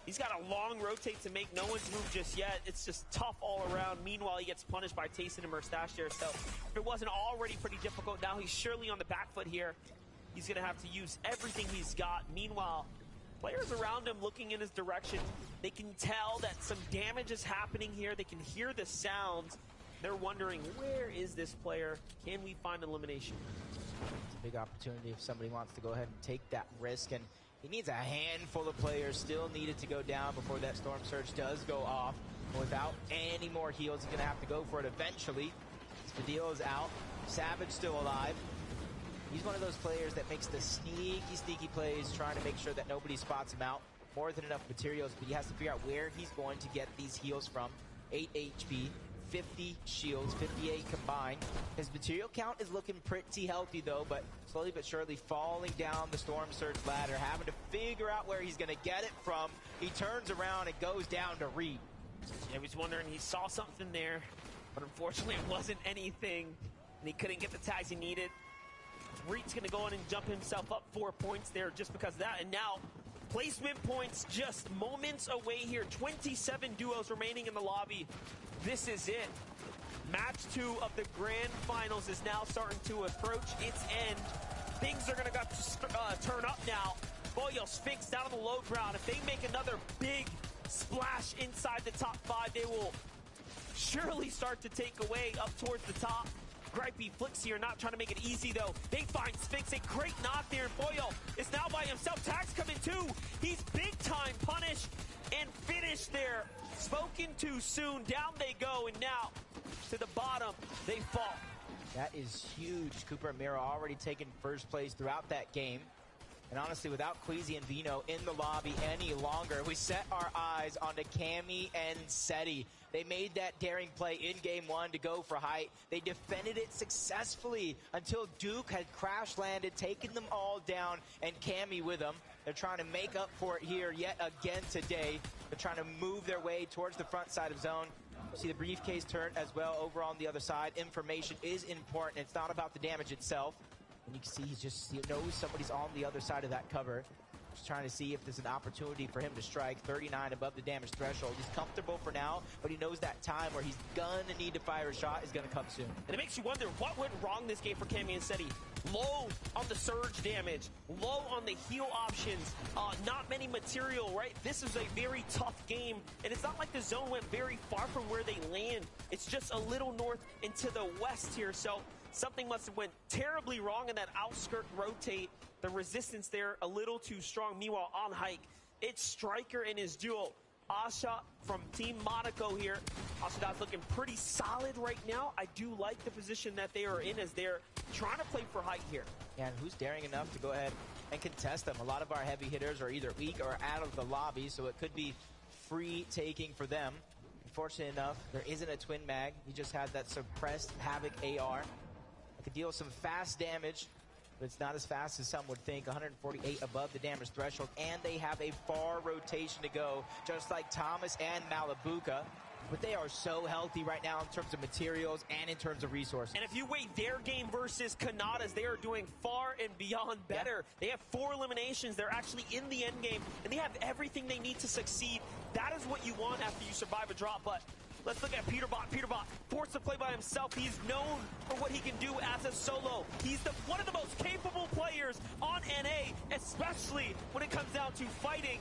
he's got a long rotate to make. No one's moved just yet. It's just tough all around. Meanwhile, he gets punished by Tayson and Mustache there. So if it wasn't already pretty difficult, now he's surely on the back foot here. He's going to have to use everything he's got. Meanwhile, players around him looking in his direction, they can tell that some damage is happening here. They can hear the sounds. They're wondering, where is this player? Can we find elimination? It's a big opportunity if somebody wants to go ahead and take that risk. And he needs a handful of players still needed to go down before that Storm Surge does go off. Without any more heals, he's going to have to go for it eventually. Spadillo's out. Savage still alive. He's one of those players that makes the sneaky plays, trying to make sure that nobody spots him out. More than enough materials, but he has to figure out where he's going to get these heals from. 8 HP. 50 shields, 58 combined. His material count is looking pretty healthy though, but slowly but surely falling down the Storm Surge ladder, having to figure out where he's gonna get it from. He turns around and goes down to Reed. Yeah, he was wondering, he saw something there, but unfortunately it wasn't anything, and he couldn't get the tags he needed. Reed's gonna go in and jump himself up 4 points there just because of that, and now placement points just moments away here. 27 duos remaining in the lobby. This is it. Match 2 of the grand finals is now starting to approach its end. Things are going to turn up now Boyo, Sphinx down on the low ground. If they make another big splash inside the top 5, they will surely start to take away up towards the top. Gripey Flicks here, not trying to make it easy though. They find Sphinx, a great knock there. Boyo is now by himself. Tag's coming too. He's big time punished and finished there. Spoken too soon. Down they go, and now to the bottom they fall. That is huge. Cooper and Mira already taking first place throughout that game. And honestly, without Queasy and Vino in the lobby any longer, we set our eyes onto Cammy and Seti. They made that daring play in game 1 to go for height. They defended it successfully until Duke had crash landed, taken them all down, and Cammy with them. They're trying to make up for it here yet again today. They're trying to move their way towards the front side of zone. See the briefcase turn as well over on the other side. Information is important. It's not about the damage itself. And you can see he knows somebody's on the other side of that cover. Just trying to see if there's an opportunity for him to strike. 39 above the damage threshold. He's comfortable for now, but he knows that time where he's gonna need to fire a shot is gonna come soon. And it makes you wonder what went wrong this game for Cammy and Seti. Low on the surge damage, low on the heal options, not many material, right? This is a very tough game, and it's not like the zone went very far from where they land. It's just a little north and to the west here, so something must have went terribly wrong in that outskirt rotate. The resistance there a little too strong. Meanwhile, on hike, it's Striker and his duo. Asha from Team Monaco here. Asha's looking pretty solid right now. I do like the position that they are in as they're trying to play for height here. Yeah, and who's daring enough to go ahead and contest them? A lot of our heavy hitters are either weak or out of the lobby, so it could be free taking for them. Unfortunately enough, there isn't a twin mag. He just had that suppressed Havoc AR. It could deal some fast damage, but it's not as fast as some would think. 148 above the damage threshold, and they have a far rotation to go, just like Thomas and Malabuka. But they are so healthy right now in terms of materials and in terms of resources. And if you weigh their game versus Kanata's, they are doing far and beyond better. Yeah. They have 4 eliminations. They're actually in the end game, and they have everything they need to succeed. That is what you want after you survive a drop, but let's look at Peterbot. Peterbot forced to play by himself. He's known for what he can do as a solo. He's one of the most capable players on NA, especially when it comes down to fighting.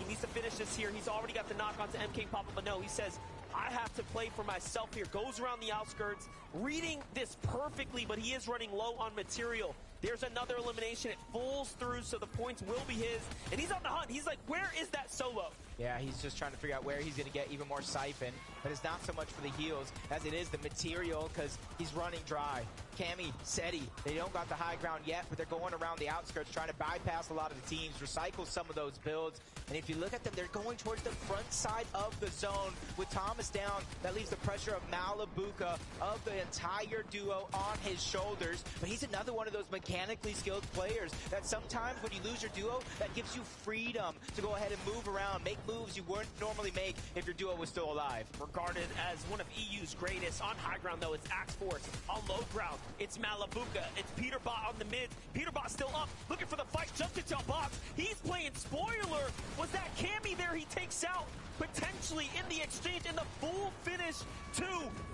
He needs to finish this here. He's already got the knock onto MK Papa, but no, he says, I have to play for myself here. Goes around the outskirts, reading this perfectly, but he is running low on material. There's another elimination. It falls through, so the points will be his. And he's on the hunt. He's like, where is that solo? Yeah, he's just trying to figure out where he's going to get even more siphon. But it's not so much for the heals as it is the material, because he's running dry. Cammy, Seti, they don't got the high ground yet, but they're going around the outskirts, trying to bypass a lot of the teams, recycle some of those builds. And if you look at them, they're going towards the front side of the zone. With Thomas down, that leaves the pressure of Malabuka, of the entire duo, on his shoulders. But he's another one of those mechanically skilled players that sometimes when you lose your duo, that gives you freedom to go ahead and move around, make moves you wouldn't normally make if your duo was still alive. Regarded as one of EU's greatest. On high ground, though, it's Axe Force. On low ground, it's Malabuka. It's Peterbot on the mid. Peterbot still up, looking for the fight, jumped into a box. He's playing spoiler. Was that Cammy there? He takes out potentially in the exchange, in the full finish too.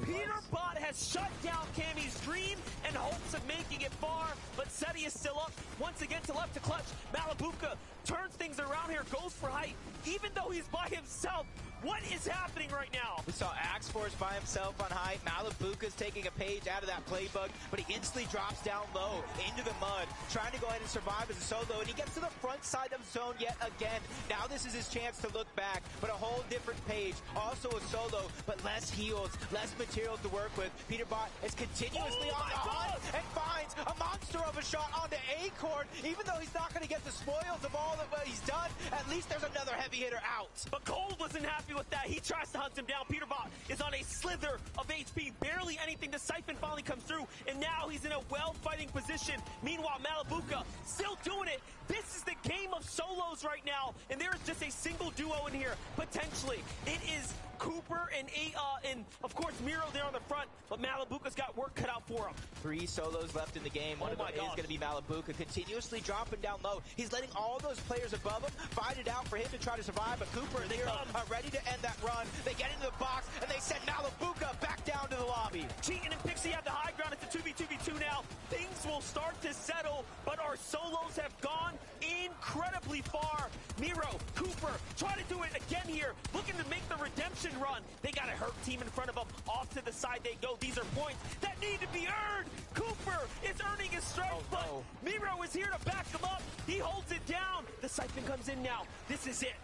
Peterbot has shut down Cammy's dream and hopes of making it far, but Seti is still up. Once again to left to clutch. Malabuka turns things around here, goes for height, even though he's by himself. What is happening right now? We saw Axe Force by himself on height. Malabuka's taking a page out of that playbook, but he instantly drops down low into the mud, trying to go ahead and survive as a solo, and he gets to the front side of zone yet again. Now this is his chance to look back, but a whole different page. Also a solo, but less heals, less materials to work with. Peterbot is continuously on the hunt and finds a monster of a shot onto Acorn. Even though he's not going to get the spoils of all that he's done, at least there's another heavy hitter out. But Cold wasn't happy with that. He tries to hunt him down. Peterbot is on a slither of HP. Barely anything. The siphon finally comes through, and now he's in a well-fighting position. Meanwhile, Malabuka still doing it. This is the game of solos right now, and there is just a single duo in here, potentially. It is Cooper and of course Miro there on the front, but Malibuca's got work cut out for him. 3 solos left in the game. One of them is going to be Malibuca, continuously dropping down low. He's letting all those players above him fight it out for him to try to survive, but Cooper and Miro are ready to end that run. They get into the box, and they send Malibuca back down to the lobby. Cheating and Pixie have the high ground. It's a 2v2v2 now. Things will start to settle, but our solos have gone incredibly far. Miro, Cooper, try to do it again here, looking to make the redemption run. They got a hurt team in front of them. Off to the side they go. These are points that need to be earned. Cooper is earning his stripes, but Miro is here to back him up. He holds it down. The Siphon comes in now. This is it.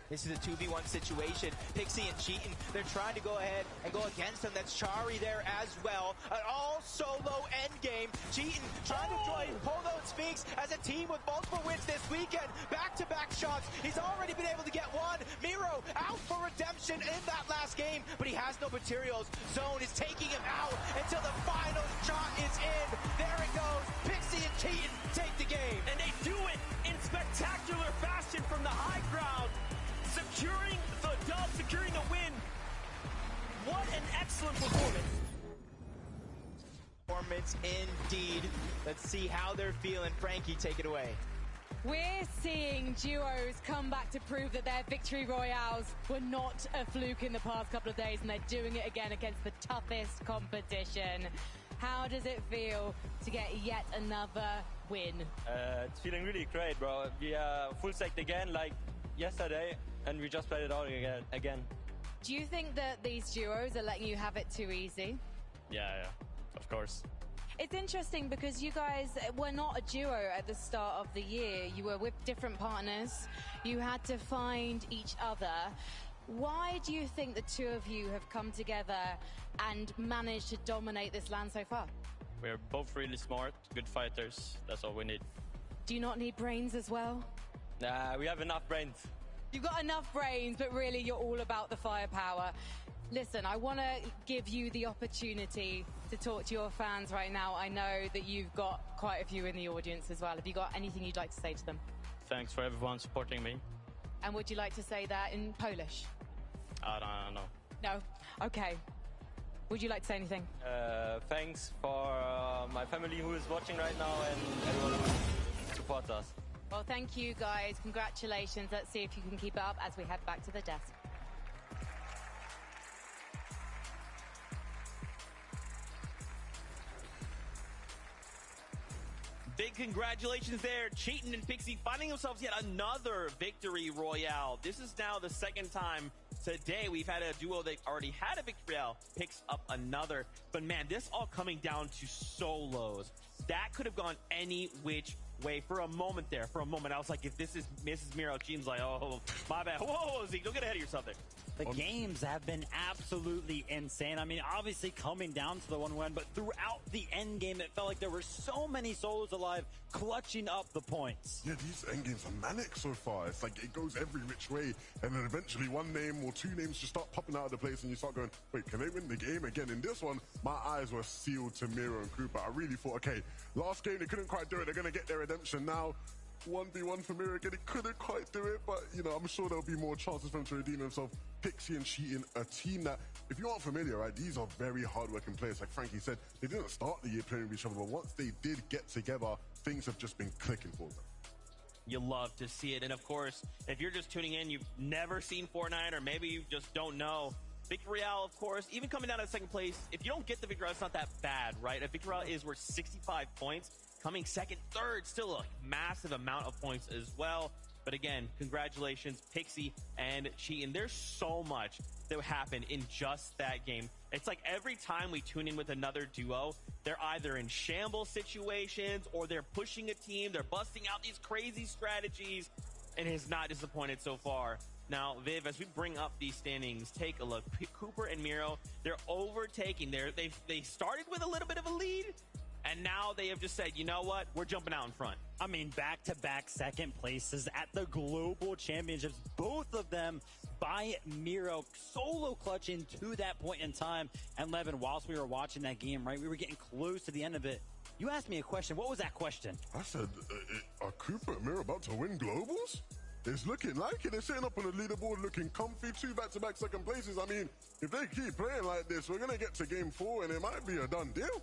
This is a 2v1 situation. Pixie and Cheatin', they're trying to go ahead and go against him. That's Chari there as well. An all-solo endgame. Cheatin' trying to join Polo and Sphinx as a team with multiple wins this weekend. Back-to-back shots. He's already been able to get one. Miro out for redemption in that last game, but he has no materials. Zone is taking him out until the final shot is in. There it goes. Pixie and Cheatin' take the game. And they do it in spectacular fashion from the high ground. Securing the dub, securing the win. What an excellent performance. Performance indeed. Let's see how they're feeling. Frankie, take it away. We're seeing duos come back to prove that their victory royales were not a fluke in the past couple of days, and they're doing it again against the toughest competition. How does it feel to get yet another win? It's feeling really great, bro. We are full stacked again like yesterday, and we just played it all again. Do you think that these duos are letting you have it too easy? Yeah, of course. It's interesting because you guys were not a duo at the start of the year. You were with different partners. You had to find each other. Why do you think the two of you have come together and managed to dominate this LAN so far? We're both really smart, good fighters. That's all we need. Do you not need brains as well? Nah, we have enough brains. You've got enough brains, but really you're all about the firepower. Listen, I want to give you the opportunity to talk to your fans right now. I know that you've got quite a few in the audience as well. Have you got anything you'd like to say to them? Thanks for everyone supporting me. And would you like to say that in Polish? I don't know. No? Okay. Would you like to say anything? Thanks for my family who is watching right now and everyone who supports us. Well, thank you, guys. Congratulations. Let's see if you can keep it up as we head back to the desk. Big congratulations there. Cheatin' and Pixie finding themselves yet another victory royale. This is now the second time today we've had a duo that already had a victory royale picks up another. But man, this all coming down to solos. That could have gone any which way for a moment there. For a moment, I was like, if this is Mrs. Miro, Jean's like, oh, my bad. Whoa, Zeke, don't get ahead of yourself there. The games have been absolutely insane. I mean, obviously coming down to the 1-1, but throughout the end game, it felt like there were so many solos alive, clutching up the points. Yeah, these end games are manic so far. It's like it goes every which way, and then eventually one name or two names just start popping out of the place, and you start going, wait, can they win the game again? In this one, my eyes were sealed to Miro and Cooper. I really thought, okay, last game they couldn't quite do it. They're going to get their redemption now. 1v1 for Miro again. He couldn't quite do it, but, you know, I'm sure there'll be more chances for him to redeem himself. Pixie and Cheatin', a team that, if you aren't familiar, right, these are very hard-working players. Like Frankie said, they didn't start the year playing with each other, but once they did get together, things have just been clicking for them. You love to see it. And of course, if you're just tuning in, you've never seen Fortnite, or maybe you just don't know, Victory Royale, of course, even coming down to second place, if you don't get the Victory Royale, it's not that bad, right? A Victory Royale is worth 65 points. Coming second, third, still a massive amount of points as well. But again, congratulations, Pixie and Cheatin'. There's so much that happened in just that game. It's like every time we tune in with another duo, they're either in shambles situations or they're pushing a team, they're busting out these crazy strategies, and has not disappointed so far. Now, Viv, as we bring up these standings, take a look. Cooper and Miro, they're overtaking. They started with a little bit of a lead, and now they have just said, you know what? We're jumping out in front. I mean, back-to-back second places at the Global Championships. Both of them by Miro, solo clutching to that point in time. And Levin, whilst we were watching that game, right, we were getting close to the end of it. You asked me a question. What was that question? I said, are Cooper and Miro about to win globals? It's looking like it. They're sitting up on the leaderboard looking comfy, 2 back-to-back second places. I mean, if they keep playing like this, we're going to get to game 4 and it might be a done deal.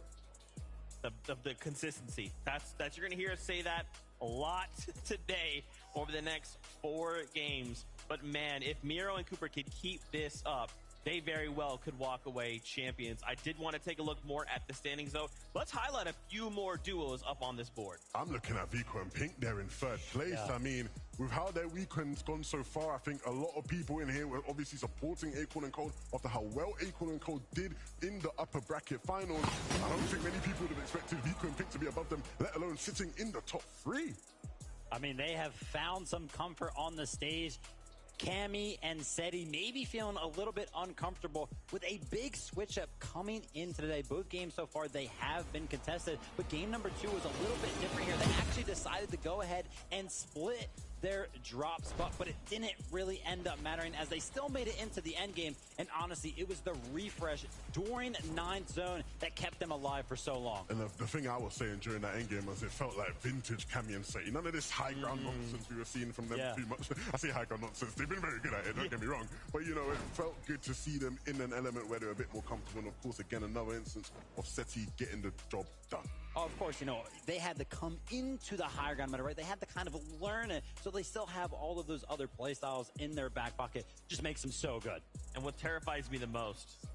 The consistency. That's you're going to hear us say that a lot today over the next 4 games. But man, if Miro and Cooper could keep this up, they very well could walk away champions. I did want to take a look more at the standings, though. Let's highlight a few more duos up on this board. I'm looking at Vico and Pink there in 3rd place. Yeah. I mean, with how their weekend's gone so far, I think a lot of people in here were obviously supporting Acorn and Cold after how well Acorn and Cold did in the upper bracket finals. I don't think many people would have expected Vico and Pink to be above them, let alone sitting in the top 3. I mean, they have found some comfort on the stage. Cammy and Seti maybe feeling a little bit uncomfortable with a big switch up coming in today. Both games so far, they have been contested, but game number 2 was a little bit different here. They actually decided to go ahead and split their drop spot, but it didn't really end up mattering as they still made it into the end game. And honestly, it was the refresh during 9th zone that kept them alive for so long. And the thing I was saying during that end game was it felt like vintage Cammy and Seti. None of this high ground nonsense we were seeing from them too much. I say high ground nonsense. They've been very good at it, don't get me wrong. But, you know, it felt good to see them in an element where they were a bit more comfortable. And, of course, again, another instance of Seti getting the job done. Oh, of course, you know, they had to come into the higher ground meta, right? They had to kind of learn it, so they still have all of those other play styles in their back pocket. Just makes them so good. And what terrifies me the most,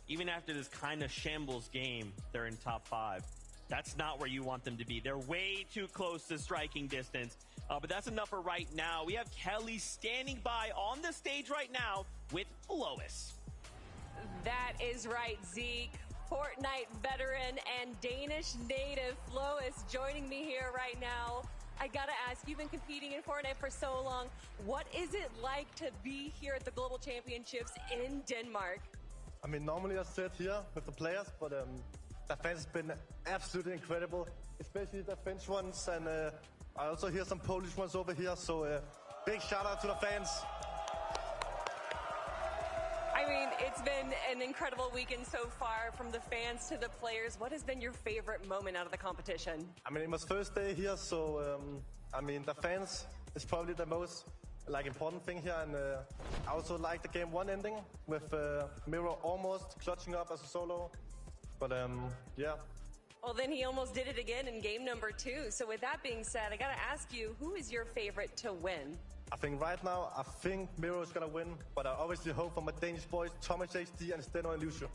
even after this kind of shambles game, they're in top 5. That's not where you want them to be. They're way too close to striking distance. But that's enough for right now. We have Kelly standing by on the stage right now with Lois. That is right, Zeke. Fortnite veteran and Danish native Lois joining me here right now. I gotta ask, you've been competing in Fortnite for so long. What is it like to be here at the Global Championships in Denmark? I mean, normally I sit here with the players, but the fans have been absolutely incredible, especially the French ones, and I also hear some Polish ones over here, so big shout out to the fans. I mean, it's been an incredible weekend so far, from the fans to the players. What has been your favorite moment out of the competition? I mean, it was first day here, so I mean, the fans is probably the most important thing here, and I also like the game 1 ending with Miro almost clutching up as a solo, but yeah. Well, then he almost did it again in game number 2. So with that being said, I gotta ask you, who is your favorite to win? I think right now, I think Miro is gonna win, but I obviously hope for my Danish boys, Thomas HD and Steno and Lucio.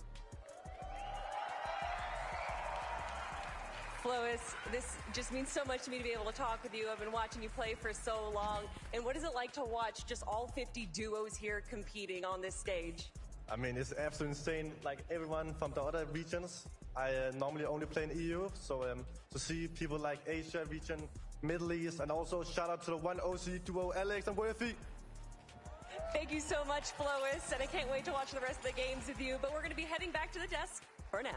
Flois, this just means so much to me to be able to talk with you. I've been watching you play for so long. And what is it like to watch just all 50 duos here competing on this stage? I mean, it's absolutely insane. Like everyone from the other regions, I normally only play in EU, so to see people like Asia region, Middle East, and also shout out to the one OC duo, Alex and Worthy. Thank you so much, Flois, and I can't wait to watch the rest of the games with you, but we're going to be heading back to the desk for now.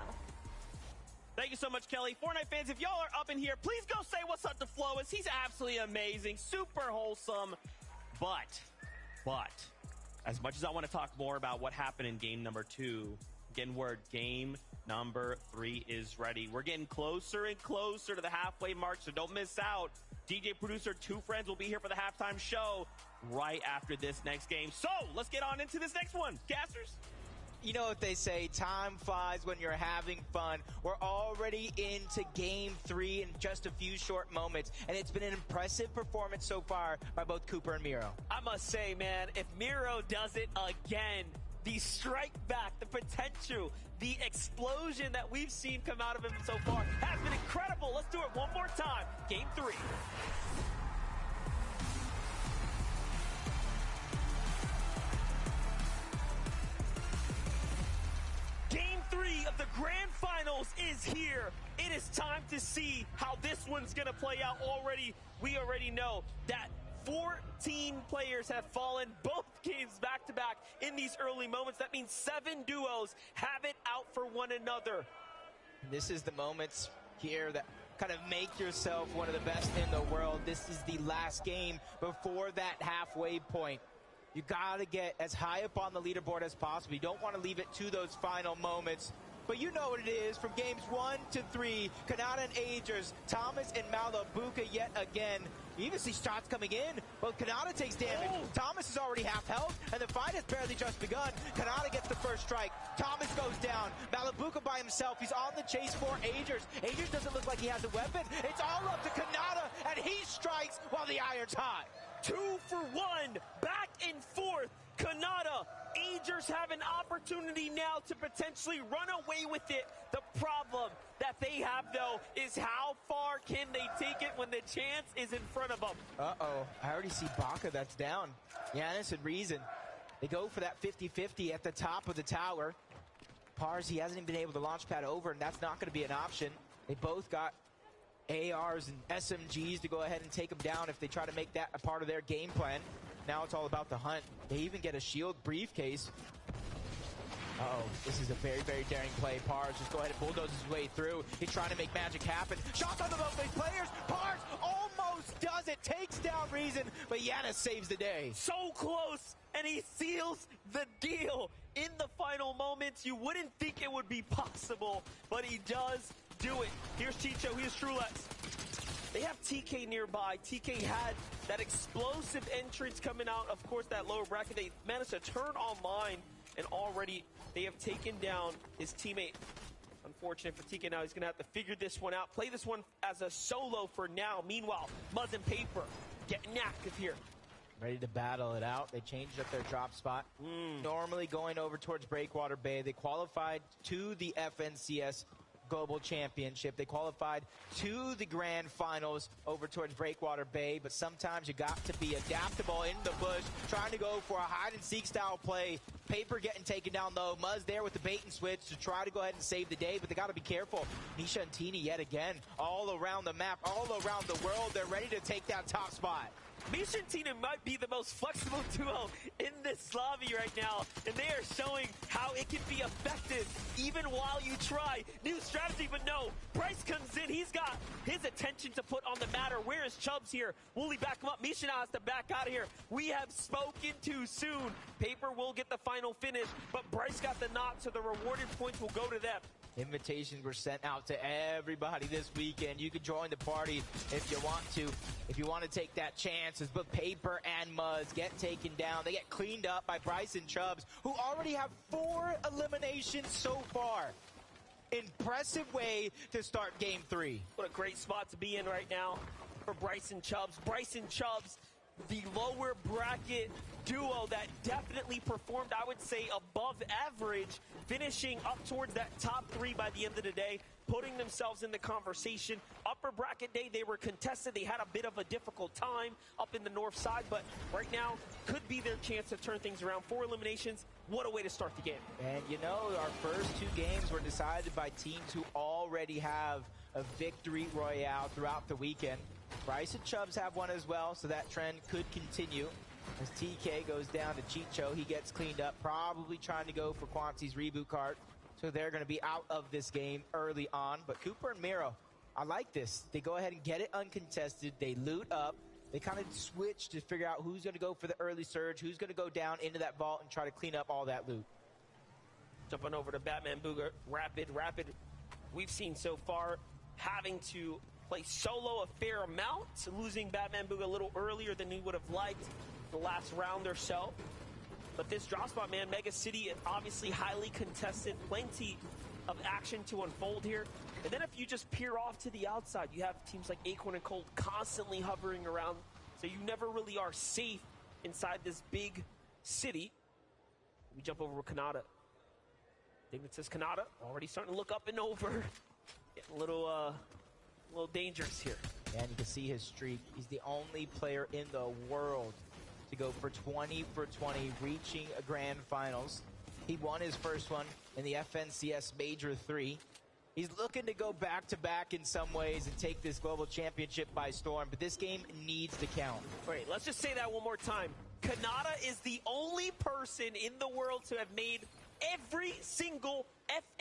Thank you so much, Kelly. Fortnite fans, if y'all are up in here, please go say what's up to Flois. He's absolutely amazing, super wholesome. But, as much as I want to talk more about what happened in game number 2, getting word game number 3 is ready. We're getting closer and closer to the halfway mark, so don't miss out. DJ producer, 2 friends will be here for the halftime show right after this next game. So let's get on into this next one. Casters? You know what they say, time flies when you're having fun. We're already into game 3 in just a few short moments, and it's been an impressive performance so far by both Cooper and Miro. I must say, man, if Miro does it again, the strike back, the potential, the explosion that we've seen come out of him so far has been incredible. Let's do it one more time. Game 3. Game 3 of the grand finals is here. It is time to see how this one's going to play out already. We already know that 14 players have fallen both games back-to-back in these early moments. That means 7 duos have it out for one another. This is the moments here that kind of make yourself one of the best in the world. This is the last game before that halfway point. You got to get as high up on the leaderboard as possible. You don't want to leave it to those final moments. But you know what it is. From games 1 to 3, Kanata and Agers, Thomas and Malabuka yet again. You even see shots coming in, but Kanata takes damage. Thomas is already half health, and the fight has barely just begun. Kanata gets the first strike. Thomas goes down. Malabuka by himself. He's on the chase for Agers. Agers doesn't look like he has a weapon. It's all up to Kanata, and he strikes while the iron's hot. 2 for 1, back and forth. Kanata, Agers have an opportunity now to potentially run away with it. The problem that they have, though, is how far can they take it when the chance is in front of them? Uh-oh, I already see Baka that's down. Giannis and Reason, they go for that 50-50 at the top of the tower. Pars, he hasn't even been able to launch pad over, and that's not going to be an option. They both got ARs and SMGs to go ahead and take them down if they try to make that a part of their game plan. Now it's all about the hunt. They even get a shield briefcase. Uh-oh, this is a very, very daring play. Pars just go ahead and bulldoze his way through. He's trying to make magic happen. Shots on the both these players. Pars almost does it. Takes down Reason, but Giannis saves the day. So close, and he seals the deal. In the final moments, you wouldn't think it would be possible, but he does do it. Here's Chicho, here's Trulex. They have TK nearby. TK had that explosive entrance coming out, of course, that lower bracket. They managed to turn online, and already they have taken down his teammate. Unfortunate for TK now. He's going to have to figure this one out. Play this one as a solo for now. Meanwhile, Muzz and Paper getting active here. Ready to battle it out. They changed up their drop spot. Normally going over towards Breakwater Bay. They qualified to the FNCS Global Championship. They qualified to the Grand Finals over towards Breakwater Bay, but sometimes you got to be adaptable in the bush, trying to go for a hide-and-seek style play. Paper getting taken down low. Muzz there with the bait and switch to try to go ahead and save the day, but they got to be careful. Nisha and Tini yet again, all around the map, all around the world. They're ready to take that top spot. Misha and Tina might be the most flexible duo in this lobby right now, and they are showing how it can be effective even while you try. New strategy, but no. Bryce comes in. He's got his attention to put on the matter. Where is Chubbs here? Will he back him up? Misha now has to back out of here. We have spoken too soon. Paper will get the final finish, but Bryce got the knock, so the rewarded points will go to them. Invitations were sent out to everybody this weekend. You can join the party if you want to. If you want to take that chances, but Paper and Muzz get taken down. They get cleaned up by Bryce and Chubbs, who already have 4 eliminations so far. Impressive way to start game 3. What a great spot to be in right now for Bryce and Chubbs. Bryce and Chubbs, the lower bracket duo that definitely performed, I would say, above average, finishing up towards that top 3 by the end of the day, putting themselves in the conversation. Upper bracket day, they were contested. They had a bit of a difficult time up in the north side, but right now could be their chance to turn things around. 4 eliminations. What a way to start the game. And you know, our first 2 games were decided by teams who already have a victory royale throughout the weekend. Bryce and Chubbs have one as well, so that trend could continue. As TK goes down to Chicho, he gets cleaned up, probably trying to go for Quanti's reboot card. So they're going to be out of this game early on. But Cooper and Miro, I like this. They go ahead and get it uncontested. They loot up. They kind of switch to figure out who's going to go for the early surge, who's going to go down into that vault and try to clean up all that loot. Jumping over to Batman Booger, Rapid. We've seen so far having to play solo a fair amount, losing Batman Booga a little earlier than he would have liked the last round or so. But this drop spot, man, Mega City, obviously highly contested, plenty of action to unfold here. And then if you just peer off to the outside, you have teams like Acorn and Cold constantly hovering around, so you never really are safe inside this big city. We jump over with Kanata. I think it says Kanata, already starting to look up and over. Getting a little dangerous here. And you can see his streak. He's the only player in the world to go for 20 for 20, reaching a grand finals. He won his first one in the FNCS Major 3. He's looking to go back-to-back in some ways and take this global championship by storm, but this game needs to count. Wait, let's just say that one more time. Kanata is the only person in the world to have made every single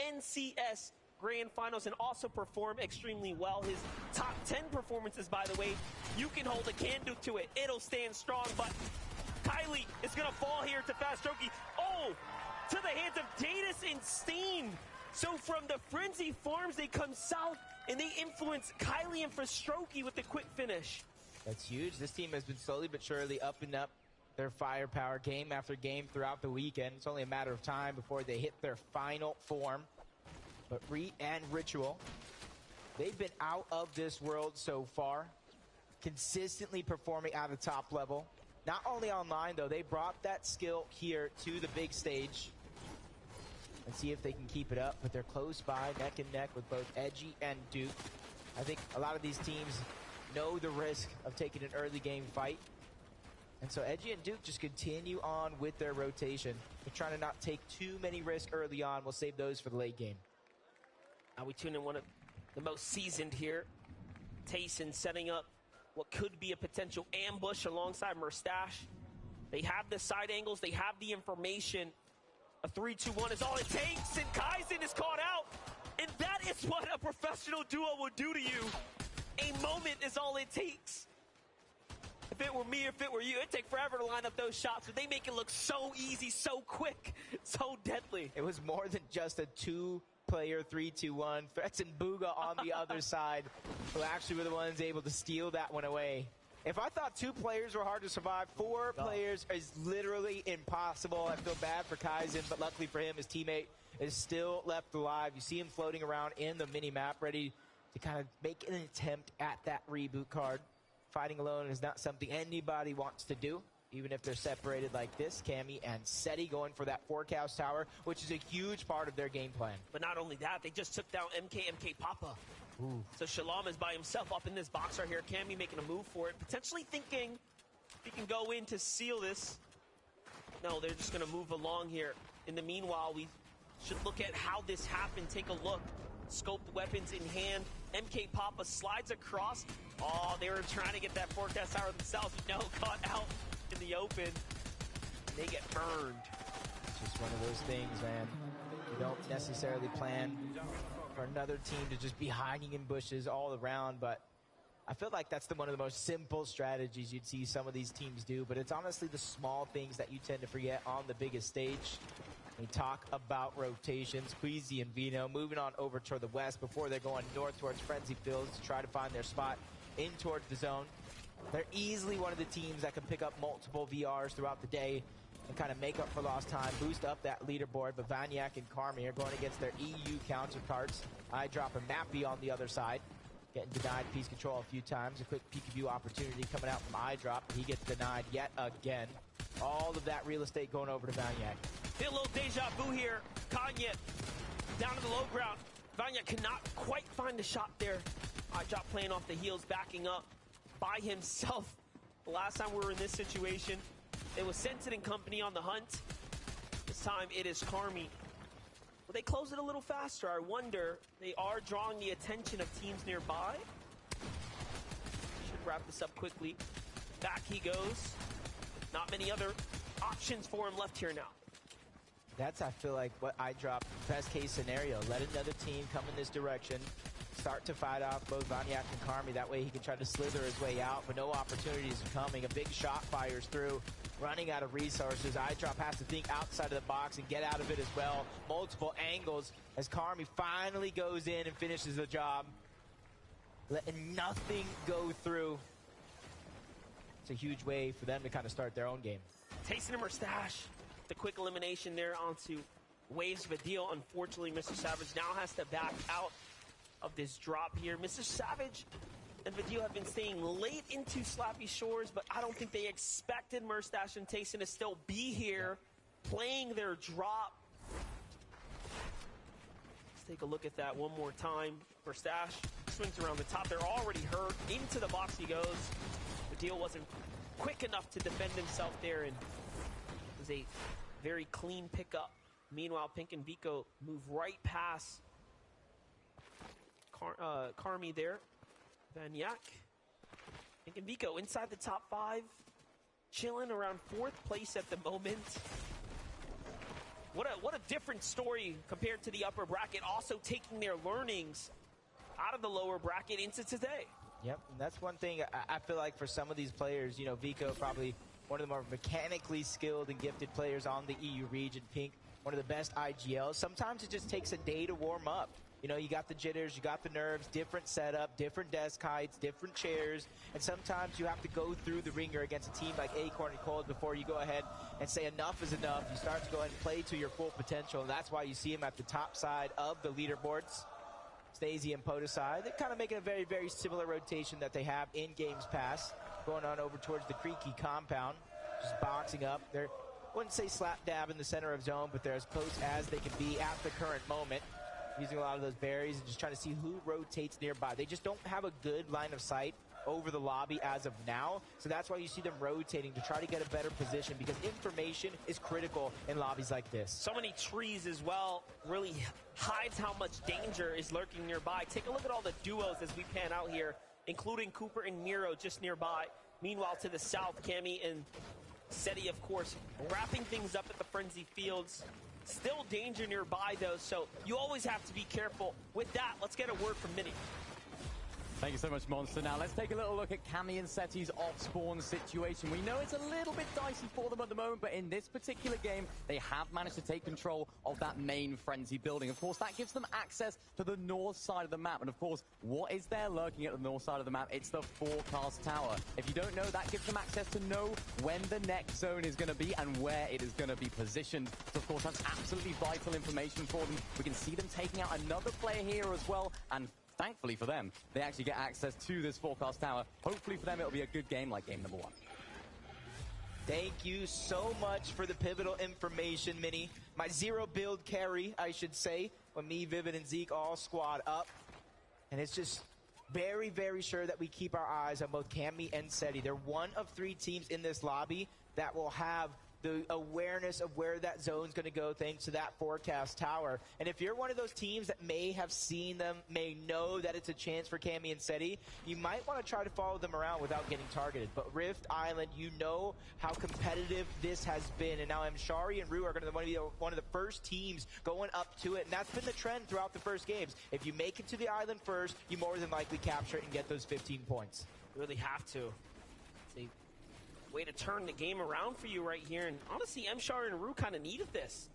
FNCS Grand Finals and also perform extremely well. His top 10 performances, by the way, you can hold a candle to it. It'll stand strong, but Kylie is going to fall here to Fast Strokey. Oh, to the hands of Danis and Steen. So from the Frenzy Farms, they come south and they influence Kylie and Fastrokey with the quick finish. That's huge. This team has been slowly but surely upping up their firepower game after game throughout the weekend. It's only a matter of time before they hit their final form. But Reet and Ritual, they've been out of this world so far, consistently performing at the top level. Not only online, though, they brought that skill here to the big stage. And see if they can keep it up, but they're close by, neck and neck with both Edgy and Duke. I think a lot of these teams know the risk of taking an early game fight. And so Edgy and Duke just continue on with their rotation. They're trying to not take too many risks early on. We'll save those for the late game. Now we tune in one of the most seasoned here. Tayson setting up what could be a potential ambush alongside Mustache. They have the side angles. They have the information. A 3-2-1 is all it takes, and Kaizen is caught out. And that is what a professional duo would do to you. A moment is all it takes. If it were me, if it were you, it'd take forever to line up those shots, but they make it look so easy, so quick, so deadly. It was more than just a two-player 3-2-1. Threats and Booga on the other side, who actually were the ones able to steal that one away. If I thought 2 players were hard to survive, 4 players is literally impossible. I feel bad for Kaizen, but luckily for him, his teammate is still left alive. You see him floating around in the mini-map, ready to kind of make an attempt at that reboot card. Fighting alone is not something anybody wants to do, even if they're separated like this. Cammy and Seti going for that forecast tower, which is a huge part of their game plan. But not only that, they just took down MK Papa. Ooh. So Shalom is by himself up in this box right here. Cammy making a move for it, potentially thinking he can go in to seal this. No, they're just going to move along here. In the meanwhile, we should look at how this happened. Take a look. Scoped weapons in hand. MK Papa slides across. Oh, they were trying to get that forecast tower themselves. No, caught out in the open. And they get burned. It's just one of those things, man. You don't necessarily plan for another team to just be hiding in bushes all around, but I feel like that's one of the most simple strategies you'd see some of these teams do, but it's honestly the small things that you tend to forget on the biggest stage. We talk about rotations. Queasy and Vino moving on over toward the west before they're going north towards Frenzy Fields to try to find their spot in towards the zone. They're easily one of the teams that can pick up multiple VRs throughout the day and kind of make up for lost time, boost up that leaderboard. But Vanyak and Carmi are going against their EU counterparts. I drop a Mappy on the other side, getting denied piece control a few times. A quick peek view opportunity coming out from iDrop. He gets denied yet again. All of that real estate going over to Vanyak. Feel a little deja vu here. Kanye down to the low ground. Vanyak cannot quite find the shot there. iDrop playing off the heels, backing up by himself. The last time we were in this situation, it was Sensen and company on the hunt. This time it is Carmi. Will they close it a little faster? I wonder. They are drawing the attention of teams nearby. Should wrap this up quickly. Back he goes. Not many other options for him left here now. That's, I feel like, what iDrop best case scenario. Let another team come in this direction. Start to fight off both Vanyak and Carmi. That way he can try to slither his way out, but no opportunities are coming. A big shot fires through. Running out of resources. iDrop has to think outside of the box and get out of it as well. Multiple angles as Carmi finally goes in and finishes the job. Letting nothing go through. It's a huge way for them to kind of start their own game. Tayson and Mustache. The quick elimination there onto Waves Vidil. Unfortunately, Mr. Savage now has to back out of this drop here. Mr. Savage and Vidil have been staying late into Slappy Shores, but I don't think they expected Mustache and Tayson to still be here playing their drop. Let's take a look at that one more time. Mustache swings around the top. They're already hurt. Into the box he goes. Vidil wasn't quick enough to defend himself there, and it was a very clean pickup. Meanwhile, Pink and Vico move right past Carmi there. Vanyak. Pink and Vico inside the top 5. Chilling around 4th place at the moment. What a different story compared to the upper bracket. Also taking their learnings out of the lower bracket into today. Yep, and that's one thing I feel like for some of these players, you know, Vico probably one of the more mechanically skilled and gifted players on the EU region. Pink, one of the best IGLs. Sometimes it just takes a day to warm up. You know, you got the jitters, you got the nerves, different setup, different desk heights, different chairs, and sometimes you have to go through the ringer against a team like Acorn and Cold before you go ahead and say enough is enough. You start to go ahead and play to your full potential, and that's why you see him at the top side of the leaderboards. Stacey and Podesai, they're kind of making a very, very similar rotation that they have in Games Pass, going on over towards the Creaky compound, just boxing up. They're, I wouldn't say slap dab in the center of zone, but they're as close as they can be at the current moment, using a lot of those berries and just trying to see who rotates nearby. They just don't have a good line of sight over the lobby as of now, so that's why you see them rotating to try to get a better position, because information is critical in lobbies like this. So many trees as well really hides how much danger is lurking nearby. Take a look at all the duos as we pan out here, including Cooper and Miro just nearby. Meanwhile, to the south, Cammy and Seti, of course, wrapping things up at the Frenzy Fields. Still danger nearby, though, so you always have to be careful. With that, let's get a word from Minnie. Thank you so much, Monster. Now, let's take a little look at Cammy and Seti's off-spawn situation. We know it's a little bit dicey for them at the moment, but in this particular game, they have managed to take control of that main Frenzy building. Of course, that gives them access to the north side of the map. And of course, what is there lurking at the north side of the map? It's the Forecast Tower. If you don't know, that gives them access to know when the next zone is going to be and where it is going to be positioned. So, of course, that's absolutely vital information for them. We can see them taking out another player here as well, and thankfully for them, they actually get access to this Forecast Tower. Hopefully for them, it'll be a good game like game number 1. Thank you so much for the pivotal information, Minnie. My zero build carry, I should say, when me, Vivid, and Zeke all squad up. And it's just very, very sure that we keep our eyes on both Cammy and Seti. They're one of 3 teams in this lobby that will have the awareness of where that zone's going to go thanks to that Forecast Tower. And if you're one of those teams that may have seen them, may know that it's a chance for Cammy and Seti, you might want to try to follow them around without getting targeted. But Rift Island, you know how competitive this has been. And now Mshari and Rue are going to be one of the first teams going up to it. And that's been the trend throughout the first games. If you make it to the island first, you more than likely capture it and get those 15 points. You really have to. See, way to turn the game around for you right here. And honestly, Mshar and Rue kind of needed this.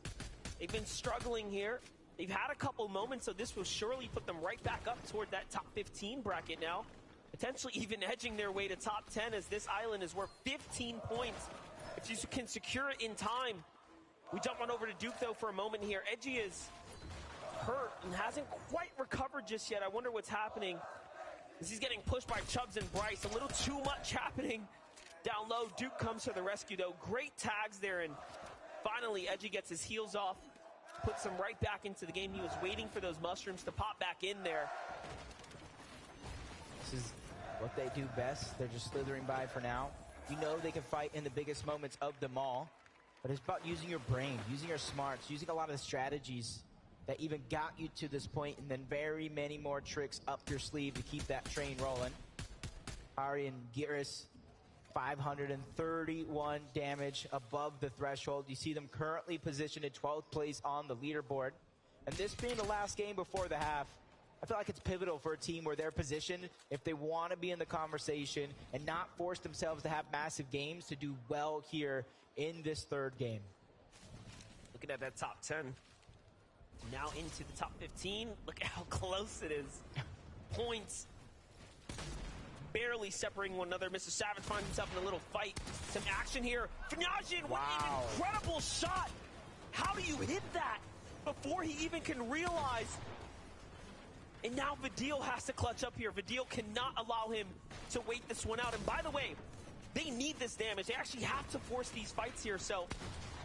They've been struggling here. They've had a couple moments, so this will surely put them right back up toward that top 15 bracket now. Potentially even edging their way to top 10, as this island is worth 15 points. If you can secure it in time. We jump on over to Duke, though, for a moment here. Edgy is hurt and hasn't quite recovered just yet. I wonder what's happening, as he's getting pushed by Chubbs and Bryce. A little too much happening down low. Duke comes to the rescue, though. Great tags there, and finally Edgy gets his heels off, puts him right back into the game. He was waiting for those mushrooms to pop back in there. This is what they do best. They're just slithering by for now. You know they can fight in the biggest moments of them all, but it's about using your brain, using your smarts, using a lot of the strategies that even got you to this point, and then very many more tricks up your sleeve to keep that train rolling. Ari and Giris, 531 damage above the threshold. You see them currently positioned in 12th place on the leaderboard. And this being the last game before the half, I feel like it's pivotal for a team where they're positioned, if they want to be in the conversation and not force themselves to have massive games, to do well here in this third game. Looking at that top 10. Now into the top 15. Look at how close it is. Points barely separating one another. Mr. Savage finds himself in a little fight. Some action here. Fnajian, what an incredible shot. How do you hit that before he even can realize? And now Vidil has to clutch up here. Vidil cannot allow him to wait this one out. And by the way, they need this damage. They actually have to force these fights here. So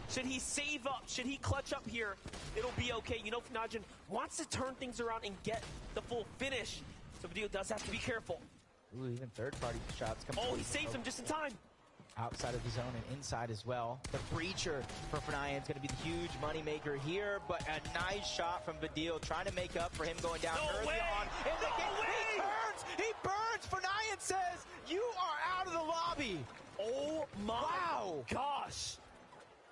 should he save up? Should he clutch up here? It'll be okay. You know, Fnajian wants to turn things around and get the full finish. So Vidil does have to be careful. Ooh, even third-party shots coming. Oh, he saves him just in time. Outside of the zone and inside as well. The breacher for Fnajian is going to be the huge moneymaker here, but a nice shot from Vidil, trying to make up for him going down early on in the game. He burns! Fnajian says, you are out of the lobby. Oh my gosh.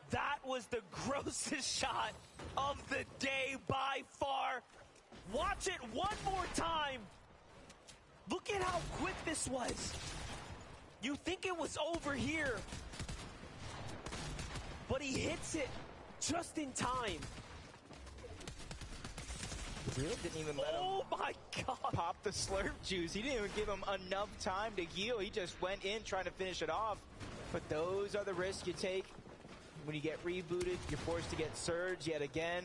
That was the grossest shot of the day by far. Watch it one more time. Look at how quick this was. You think it was over here, but he hits it just in time. Really didn't even let him my God. pop the slurp juice. He didn't even give him enough time to heal. He just went in trying to finish it off. But those are the risks you take. When you get rebooted, you're forced to get surged yet again.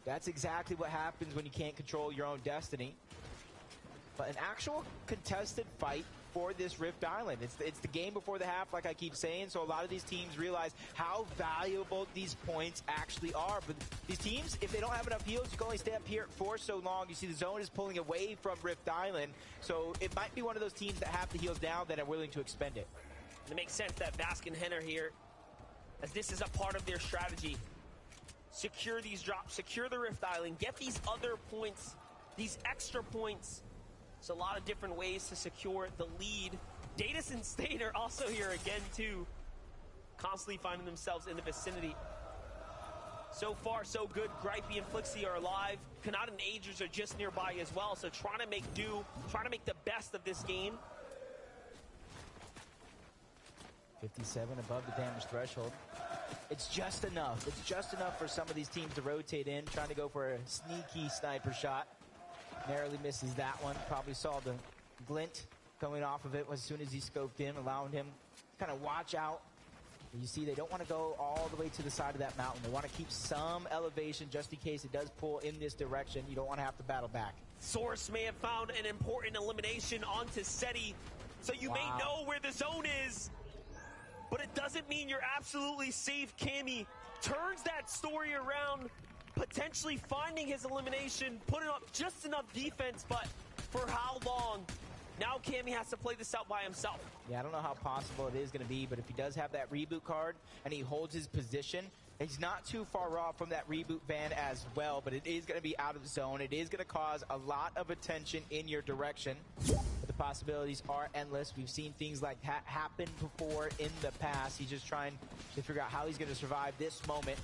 That's exactly what happens when you can't control your own destiny. But an actual contested fight for this Rift Island. It's the game before the half, like I keep saying, so a lot of these teams realize how valuable these points actually are. But these teams, if they don't have enough heals, you can only stay up here for so long. You see the zone is pulling away from Rift Island, so it might be one of those teams that have the heals down that are willing to expend it. It makes sense that Bask and Hen are here, as this is a part of their strategy. Secure these drops, secure the Rift Island, get these other points, these extra points. There's a lot of different ways to secure the lead. Datus and Stain are also here again, too. Constantly finding themselves in the vicinity. So far, so good. Gripey and Flixie are alive. Kanata and Agers are just nearby as well, so trying to make do, trying to make the best of this game. 57 above the damage threshold. It's just enough. It's just enough for some of these teams to rotate in, trying to go for a sneaky sniper shot. Narrowly misses that one. Probably saw the glint coming off of it as soon as he scoped in, allowing him to kind of watch out. You see, they don't want to go all the way to the side of that mountain. They want to keep some elevation just in case it does pull in this direction. You don't want to have to battle back. Source may have found an important elimination onto Seti, so you may know where the zone is, but it doesn't mean you're absolutely safe. Cammy turns that story around, potentially finding his elimination, putting up just enough defense, but for how long? Now Cammy has to play this out by himself. Yeah, I don't know how possible it is going to be, but if he does have that reboot card and he holds his position, he's not too far off from that reboot van as well, but it is going to be out of zone. It is going to cause a lot of attention in your direction. But the possibilities are endless. We've seen things like that happen before in the past. He's just trying to figure out how he's going to survive this moment.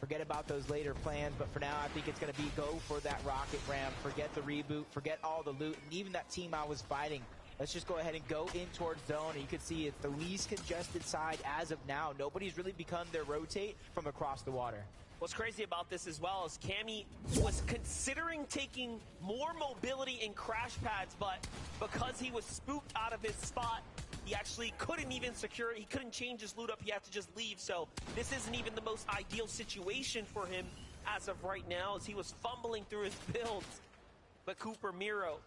Forget about those later plans, but for now, I think it's going to be go for that rocket ramp. Forget the reboot, forget all the loot, and even that team I was fighting. Let's just go ahead and go in towards zone, and you can see it's the least congested side as of now. Nobody's really begun their rotate from across the water. What's crazy about this as well is Cammy was considering taking more mobility in crash pads, but because he was spooked out of his spot, he actually couldn't even secure it. He couldn't change his loot up. He had to just leave. So this isn't even the most ideal situation for him as of right now, as he was fumbling through his builds. But Cooper, Miro,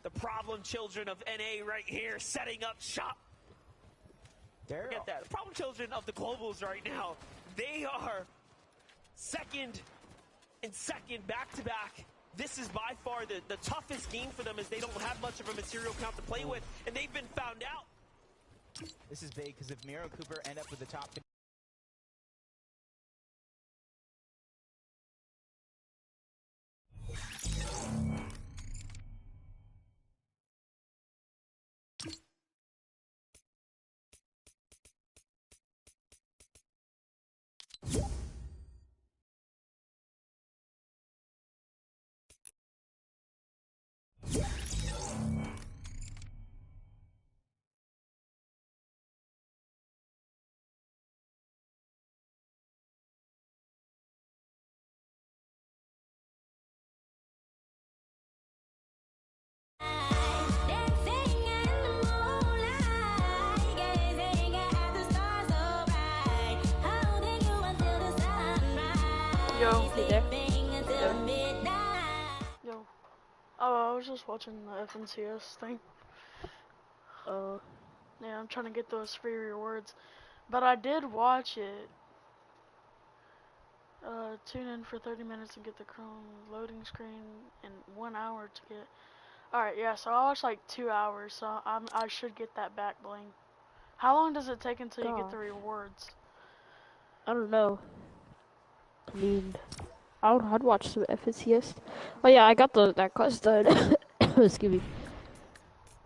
the problem children of NA right here, setting up shop. Forget that. The problem children of the Globals right now, they are second and second back-to-back. This is by far the toughest game for them, as they don't have much of a material count to play with, and they've been found out. This is big, because if Miro and Cooper end up with the top... Yo, hey there. Yo. Oh, I was just watching the FNCS thing. Yeah, I'm trying to get those free rewards. But I did watch it. Tune in for 30 minutes and get the Chrome loading screen in 1 hour to get... Alright, yeah, so I watched like 2 hours, so I should get that back bling. How long does it take until you get the rewards? I don't know. I mean, I'd watch some FNCS. Oh yeah, I got that quest done. Excuse me.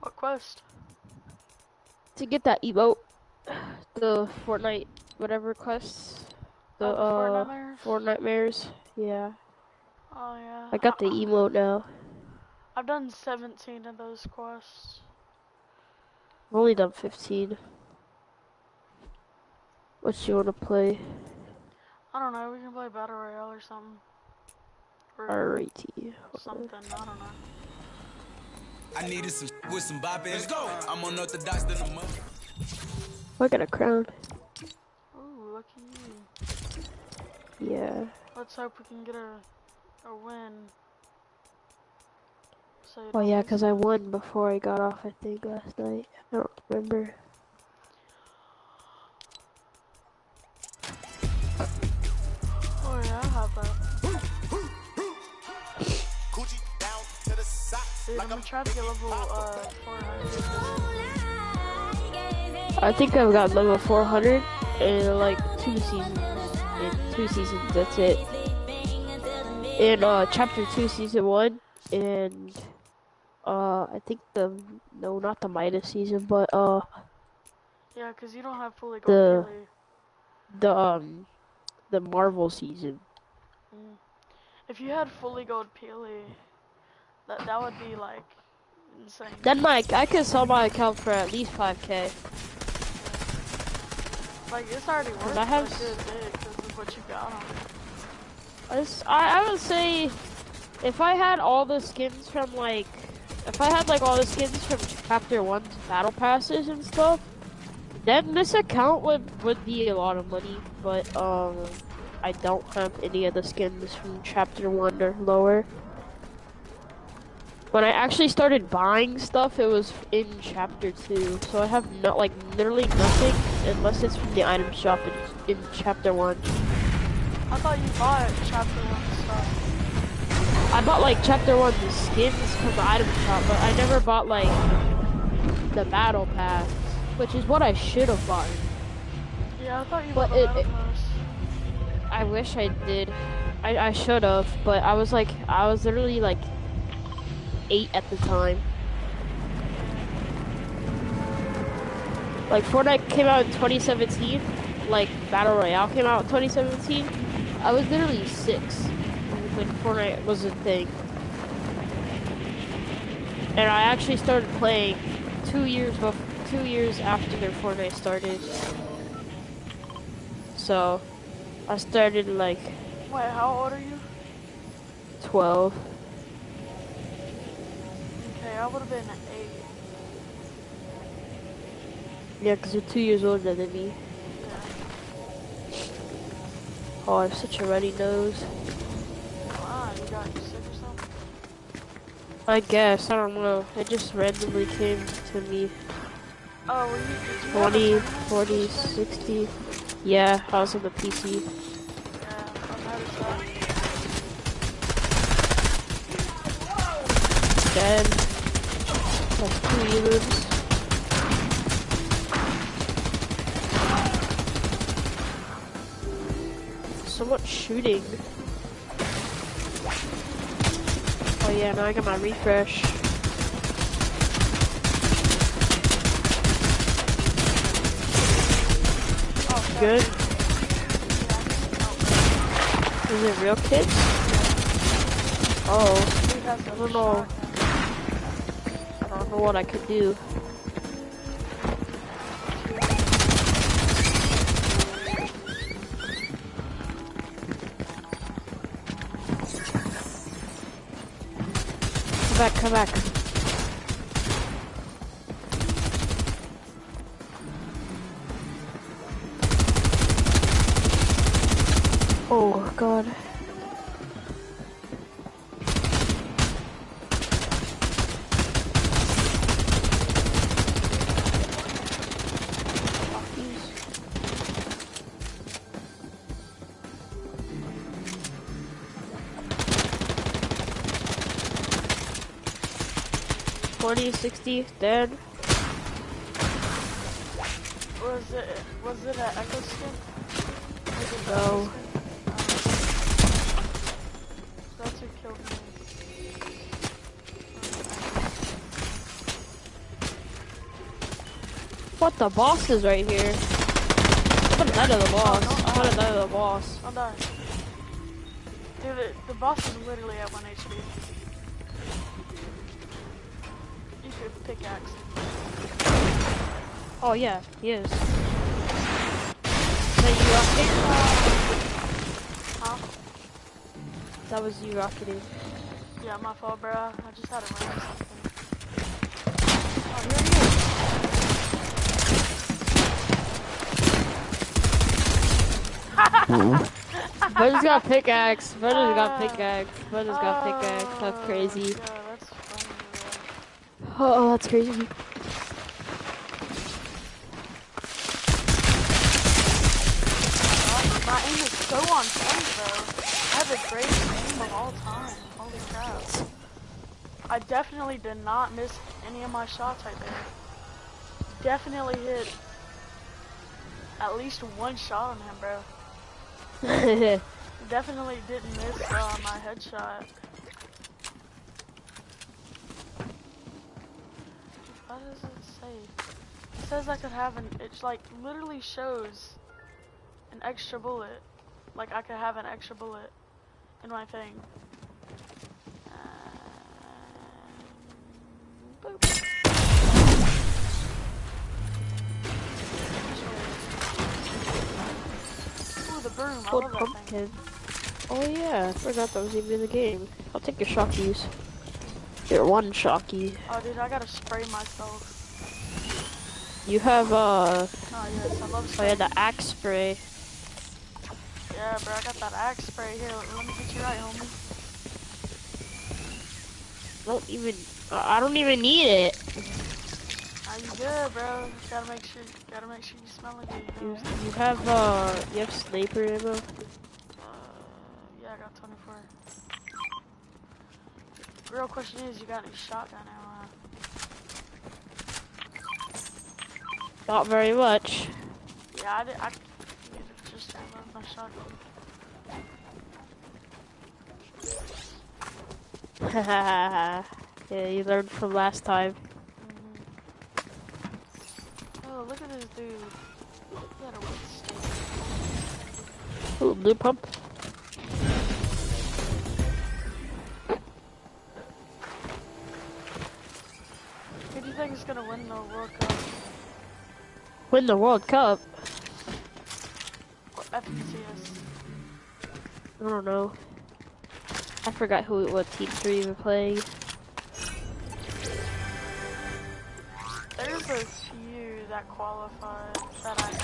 What quest? To get that emote. The Fortnite whatever quests. The Fortnite Mares. Yeah. Oh yeah. I got the emote now. I've done 17 of those quests. I've only done 15. What you wanna play? I don't know, we can play Battle Royale or something. Alrighty. something. I don't know. I needed some with some bop in. Let's go. I'm unorthodox than a mother. I got a crown. Ooh, lucky you. Yeah. Let's hope we can get a win. So Oh yeah, because I won before I got off, I think, last night. I don't remember. Oh yeah, I have that. Dude, I'm gonna try to get level 400. I think I've got level 400 in like 2 seasons. In 2 seasons, that's it. In chapter 2, season 1, and I think not the Midas season, but Yeah, cause you don't have fully gold Peely. the Marvel season. If you had fully gold Peely, that would be like insane. Then I could sell my account for at least 5K. Like it's already worth I have a good bit because of what you got on it. I would say if I had all the skins from all the skins from chapter 1's battle passes and stuff, then this account would be a lot of money, but I don't have any of the skins from chapter 1 or lower. When I actually started buying stuff, it was in chapter 2, so I have literally nothing unless it's from the item shop in chapter 1. I thought you bought chapter 1 stuff. I bought like chapter 1 skins from the item shop, but I never bought like the battle pass, which is what I should have bought. Yeah, I thought you bought the battle pass. I wish I did. I should have, but I was literally like 8 at the time. Like Fortnite came out in 2017, like Battle Royale came out in 2017. I was literally 6 when Fortnite was a thing. And I actually started playing 2 years after Fortnite started. So I started like. Wait, how old are you? 12. Okay, I would have been 8. Yeah, because you're 2 years older than me. Oh, I have such a runny nose. Wow, you got sick or something? I guess, I don't know. It just randomly came to me. Oh, were you, 20, 40, 60. Yeah, I was on the PC. Dead. That's 2 elims. So much shooting. Oh yeah, now I got my refresh. Good. Is it real kids? Oh, I don't know. I don't know what I could do. Come back. Oh, God. $20, $60, dead. Was it an echo skin? No. That's who killed me. What, the boss is right here? I'm gonna die to the boss. I'm gonna die to the boss. I'll die. Dude, the boss is literally at 1 HP. You could pickaxe. Oh yeah, he is. Then you up here? Huh? That was you rocketing. Yeah, my fault, bro. I just had to run or something. Oh, here he is. Buddy's got pickaxe. Buddy's got pickaxe. Buddy's got pickaxe. That's crazy. Yeah, that's funny, bro. Oh, that's crazy. My aim is so on point, bro. I have the greatest aim of all time. Holy crap. I definitely did not miss any of my shots right there. Definitely hit at least one shot on him, bro. Definitely didn't miss my headshot. What does it say? It says I could have it's like literally shows an extra bullet. Like I could have an extra bullet in my thing. Boop. Ooh, the broom. I love that thing. Oh yeah, I forgot that was even in the game. I'll take your shockies. Your one shocky. Oh dude, I gotta spray myself. You have Oh yes, I love oh spray. yeah, the axe spray. Yeah, bro, I got that axe spray here. Let me get you right, homie. I don't even need it. Are you good, bro? Gotta make sure you smell it good. You have sniper ammo? Yeah, I got 24. The real question is, you got any shotgun ammo? Not very much. Yeah, I just love my shotgun. Yeah, you learned from last time. Oh, look at this dude. He had a weak stick. Ooh, blue pump. Who do you think is gonna win the World Cup? Win the World Cup? Or FNCS? I don't know. I forgot what teams were even playing. There's a few that qualified that I know.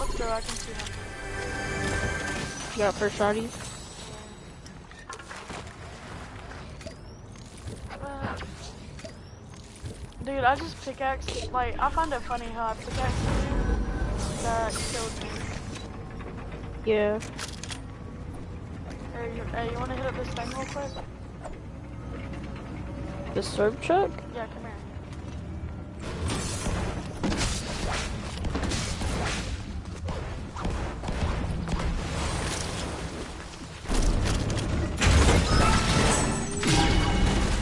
Let's go, I can see them. You got first shotty? Dude, I just pickaxe. Like, I find it funny how I pickaxe the dude that killed me. Yeah. Hey, you wanna hit up this thing real quick? The storm truck? Yeah, come here.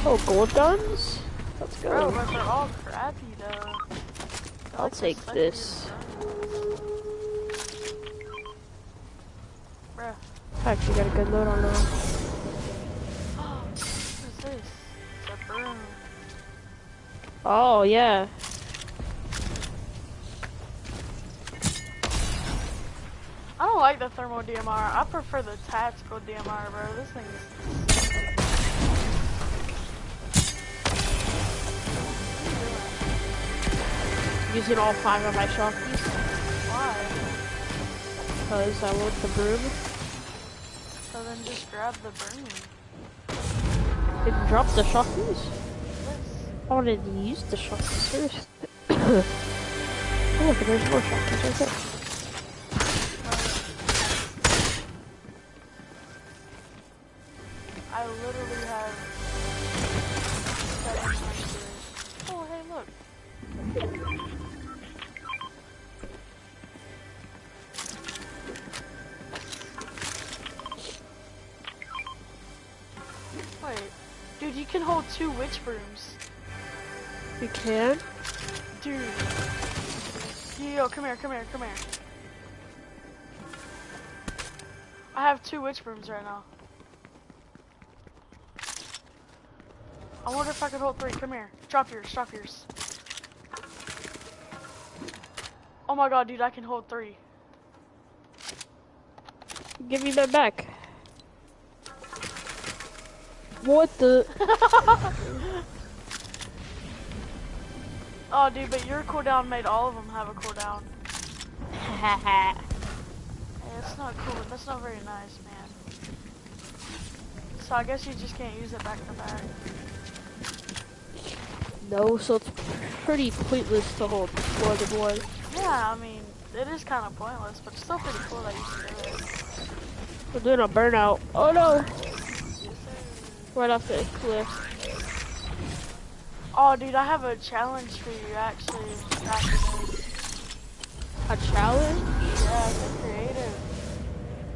Oh, gold guns? Let's go. Bro, but they're all crappy though. I'll take this. Bruh. Heck, you got a good load on now. What is this? It's a broom. Oh, yeah. I don't like the thermal DMR. I prefer the tactical DMR, bro. This thing is... Using all 5 of my shockies. Why? Because I want the broom. So then just grab the broom. Didn't drop the shockies? I wanted to use the shockies first. Oh, look, there's more shockies right there. I literally have 700. Oh, hey, look. Wait, dude, you can hold 2 witch brooms. You can? Dude. Yo, come here, come here, come here. I have 2 witch brooms right now. I wonder if I could hold 3. Come here. Drop yours, drop yours. Oh my god, dude, I can hold 3. Give me that back. What the? Oh, dude, but your cooldown made all of them have a cooldown. Haha. Hey, that's not cool. That's not very nice, man. So I guess you just can't use it back to back. No, so it's pretty pointless to hold blood to blood. Yeah, I mean, it is kind of pointless, but it's still pretty cool that you can do it. We're doing a burnout. Oh no! Right off the cliff. Oh, dude, I have a challenge for you, actually. After this. A challenge? Yeah, it's a creative.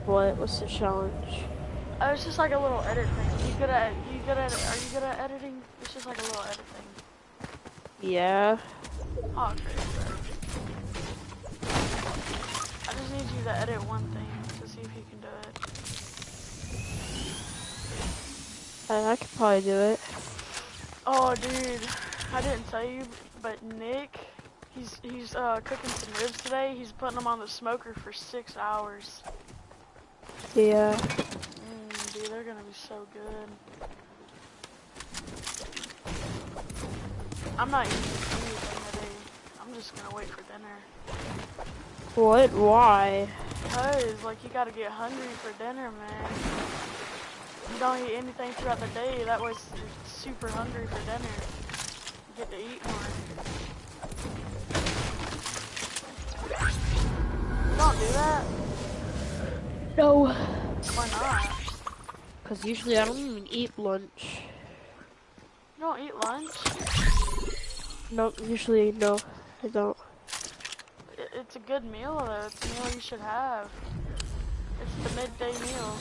What? What's the challenge? It's just like a little edit thing. Are you good at editing? It's just like a little edit thing. Yeah. Oh, great. I just need you to edit one thing to see if you can do it. I could probably do it. Oh, dude, I didn't tell you, but Nick, he's cooking some ribs today. He's putting them on the smoker for 6 hours. Yeah. Dude, they're gonna be so good. I'm not eating anything today. I'm just gonna wait for dinner. What? Why? Cause, like, you gotta get hungry for dinner, man. You don't eat anything throughout the day, that way you're super hungry for dinner. You get to eat more. You don't do that? No. Why not? Because usually I don't even eat lunch. You don't eat lunch? No, usually no, I don't. It's a good meal, though. It's a meal you should have. It's the midday meal.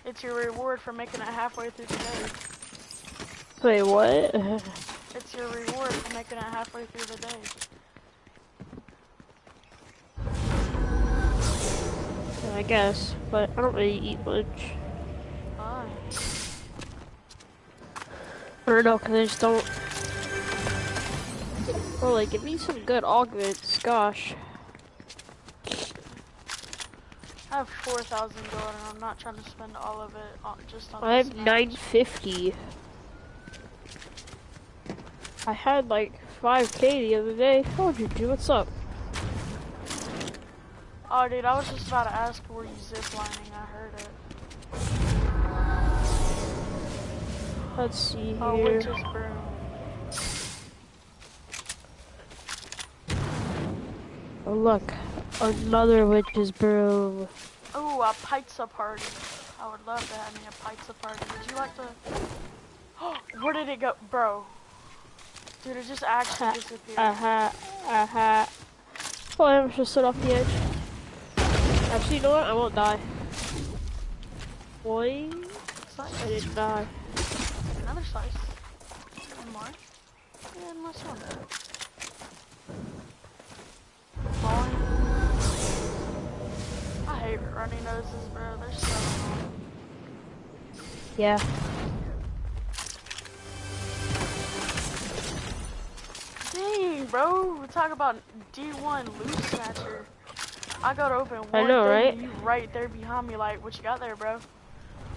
It's your reward for making it halfway through the day. Wait, what? It's your reward for making it halfway through the day. I guess, but I don't really eat lunch. Fine. I don't know, because I just don't... Oh, like, give me some good augments, gosh. I have 4,000 going and I'm not trying to spend all of it on, just on I have this match. 950. I had like 5k the other day. Oh, Juju, what's up? Oh, dude, I was just about to ask, were you ziplining? I heard it. Let's see here. Oh, witch's broom. Oh, look. Another witch's broom. Ooh, a pizza party. I would love to have me a pizza party. Would you like to... Where did it go? Bro. Dude, it just actually disappeared. Oh, I just stood off the edge. Actually, you know what? I won't die. Boy. I didn't die. Another slice. And more. And last one. I hate runny noses, bro. They're so annoying. Yeah. Dang, bro. We talk about D1 loot snatcher. I got to open one I know, thing right? and you right there behind me like, what you got there, bro?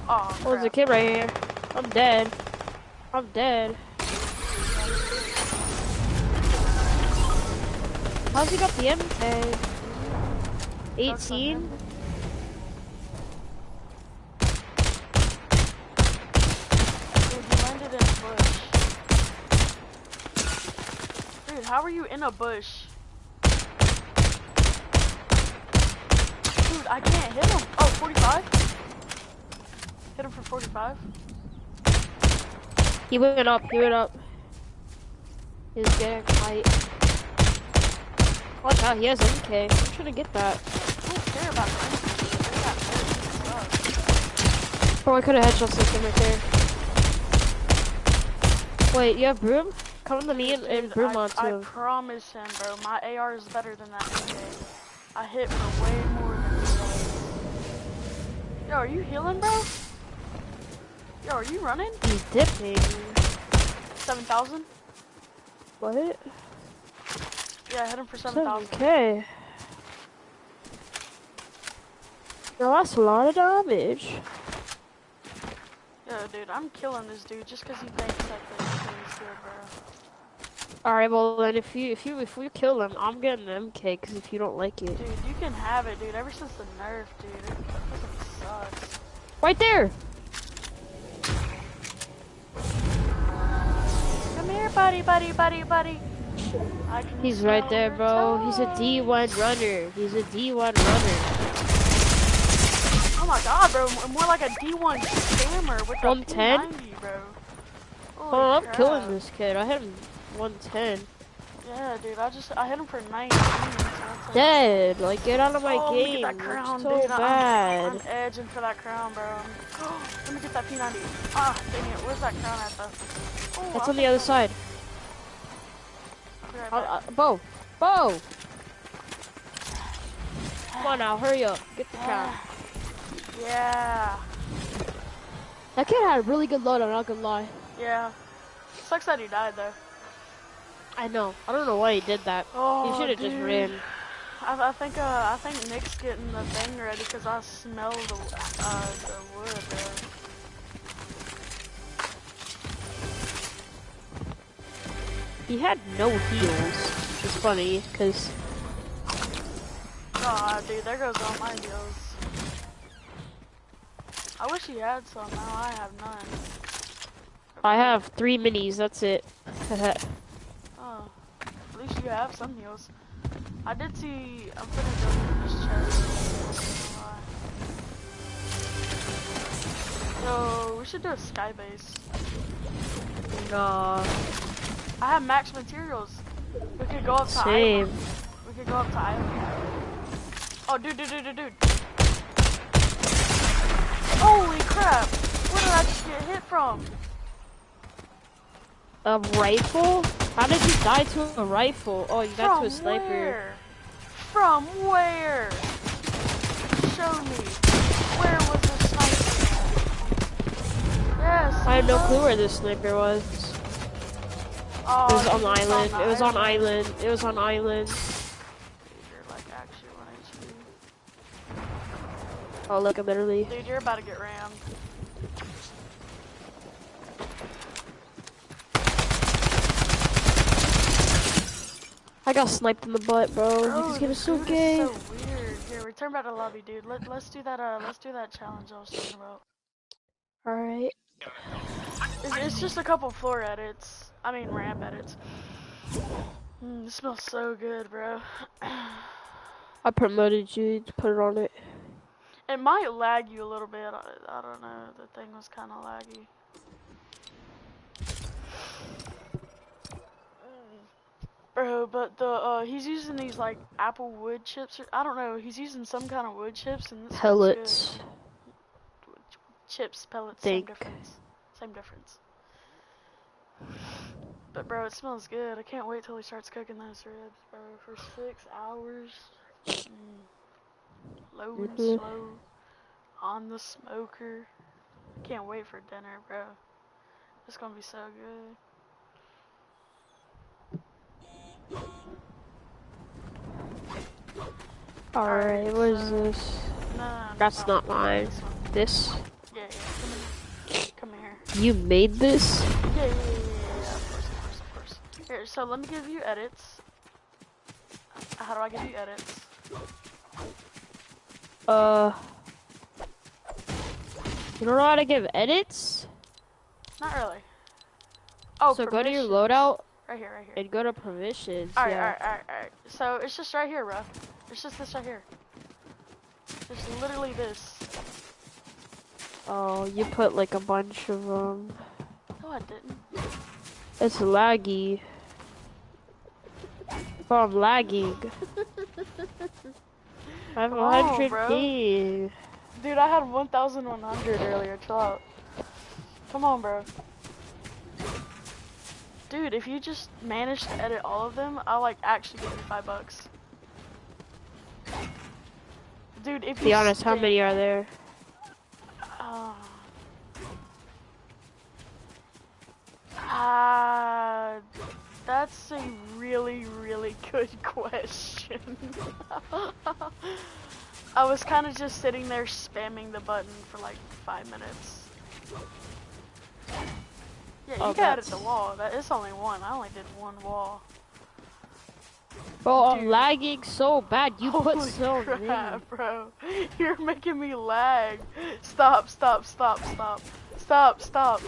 Oh, Oh, there's a kid right here. I'm dead. I'm dead. How's he got the MK? 18? Dude, you landed in a bush. Dude, how are you in a bush? Dude, I can't hit him. Oh, 45? Hit him for 45? He went up, he went up. He's getting height. Watch out, he has MK. I'm trying to get that. I don't care about range. Oh, I could have headshot him right there. Wait, you have broom? Come to me and broom onto him. I promise him, bro. My AR is better than that MK. I hit for way more than he does. Yo, are you healing, bro? Yo, are you running? He's dipping. 7,000? What? Yeah, I hit him for 7,000. Okay. No, that's a lot of damage. Yo, dude, I'm killing this dude just because he thinks that he's good, bro. Alright, well then if we kill him, I'm getting the MK, because if you don't like it. Dude, you can have it, dude. Ever since the nerf, dude, it fucking sucks. Right there! Come here, buddy. He's right there, bro. He's a D1 runner. He's a D1 runner. Oh my god, bro. More like a D1 scammer with the 110? P90, bro. Oh, I'm killing this kid. I hit him 110. Yeah, dude. I hit him for 19. So Dead. Like, get out of my Let me game. get that crown, so dude. bad. I'm edging for that crown, bro. Let me get that P90. Ah, dang it. Where's that crown at, though? Oh, That's on the other side. Bo! Come on now, hurry up. Get the crown. Yeah. That kid had a really good load, I'm not gonna lie. Yeah. Sucks that he died, though. I know. I don't know why he did that. Oh, he should have just ran. I think Nick's getting the thing ready because I smell the wood, bro. He had no heals. It's funny, because... Aw, dude, there goes all my heals. I wish he had some, now I have none. I have 3 minis, that's it. Oh, at least you have some heals. I did see, I'm gonna go in this chest. Yo, we should do a sky base. Nah. I have max materials. We could go up to Same. island. We could go up to island. Oh, dude. Holy crap! Where did I just get hit from? A rifle? How did you die to a rifle? Oh, you got to a sniper. Where? From where? Show me. Where was the sniper? Yes. I had no clue where this sniper was. Oh, it was on island. It was on island. It was on island. You're like actually 1 HP. Oh, look, I'm literally. Dude, you're about to get rammed. I got sniped in the butt, bro. This game is so gay. So weird. Here, return back to lobby, dude. Let's do that challenge I was talking about. Alright. It's just a couple floor edits. I mean ramp edits. It smells so good, bro. I promoted you to put it on it. It might lag you a little bit. I don't know. The thing was kind of laggy. Bro, but the he's using these like apple wood chips. Or, I don't know. He's using some kind of wood chips and this pellets. Good. Chips, pellets, same difference. Same difference. But bro, it smells good. I can't wait till he starts cooking those ribs, bro. For 6 hours. Low and slow. On the smoker. Can't wait for dinner, bro. It's gonna be so good. Alright, what is this? No, that's not mine. This? Yeah, come here. You made this? Yeah, of course. Here, so let me give you edits. How do I give you edits? You don't know how to give edits? Not really. Oh, so go to your loadout. Right here. And go to permissions. Alright. So it's just right here, bro. It's just this right here. It's literally this. Oh, you put like a bunch of No, I didn't. It's laggy. Oh, I'm lagging. I have 100 ping. Dude, I had 1,100 earlier. Chill out. Come on, bro. Dude, if you just manage to edit all of them, I'll like actually give you $5. Dude, if you be honest, how many are there? That's a really, really good question. I was kind of just sitting there spamming the button for like 5 minutes. Yeah, you can edit the wall. It's only one. I only did one wall. Bro, I'm lagging so bad. You put Holy so crap, many. bro. You're making me lag. Stop, stop, stop, stop. Stop, stop.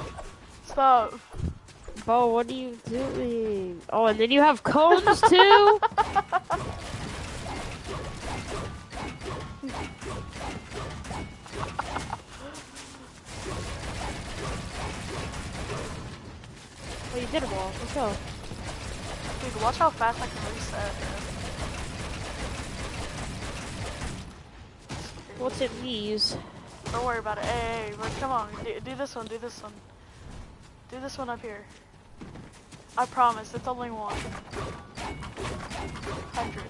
Stop. Bro, what are you doing? Oh, and then you have cones too? Oh, you did a wall. Let's go. Dude, watch how fast I can reset. What's in these? Don't worry about it. Hey, but come on. Do this one. Do this one. Do this one up here. I promise. It's only one. 100.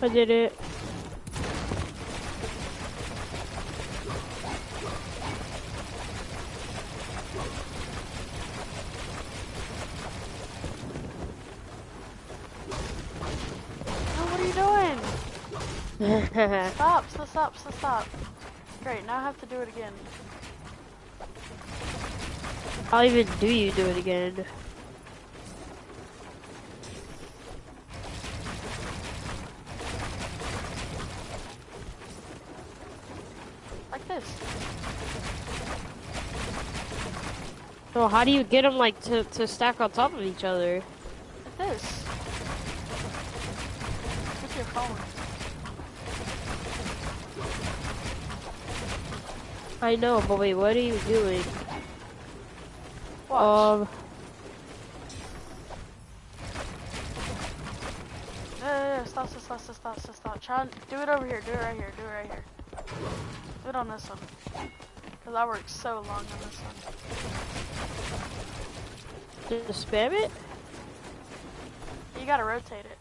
I did it. Stop, stop, stop, stop. Great, now I have to do it again. How even do you do it again? Like this. So how do you get them like to stack on top of each other? Like this. With your phone. I know, but wait, what are you doing? Watch. Stop. Try and do it over here. Do it right here. Do it right here. Do it on this one. Because I worked so long on this one. Just spam it? You gotta rotate it.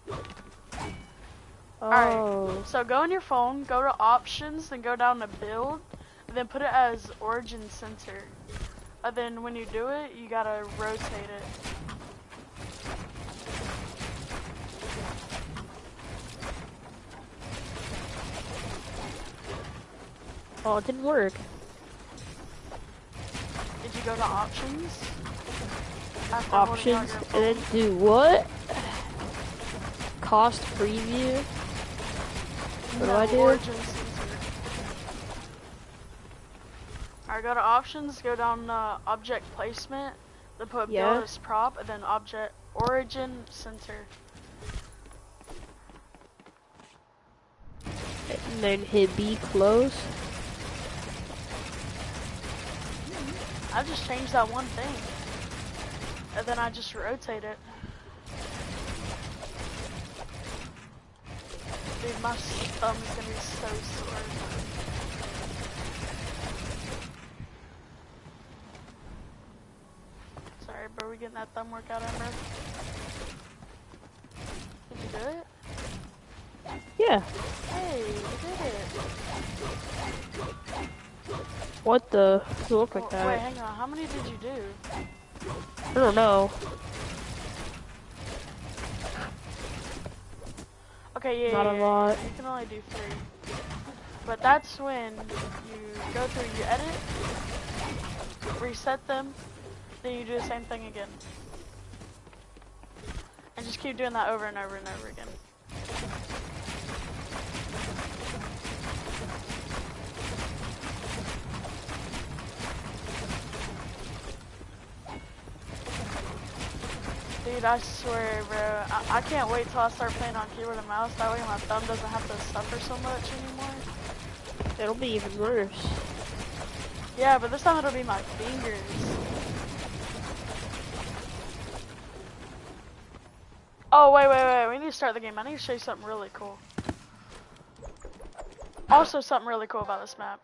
Oh. Alright, so go in your phone, go to options, then go down to build, and then put it as origin center. And then when you do it, you gotta rotate it. Oh, it didn't work. Did you go to options? After Options, and then do what? Cost preview? What do I do? Origin center. Alright, go to options, go down object placement, then put build as prop, and then object origin center. And then hit B close. I just changed that one thing. And then I just rotate it. Dude, my thumb is gonna be so sore. Sorry, bro, we getting that thumb workout, Ember? Did you do it? Yeah. Hey, you did it. What the? Does it look like that? Wait, hang on. How many did you do? I don't know. Okay, yeah, Not a lot. You can only do 3. But that's when you go through, you edit, reset them, then you do the same thing again. And just keep doing that over and over and over again. Dude, I swear, bro, I can't wait till I start playing on keyboard and mouse. That way my thumb doesn't have to suffer so much anymore. It'll be even worse. Yeah, but this time it'll be my fingers. Oh, wait. We need to start the game. I need to show you something really cool. Also, something really cool about this map.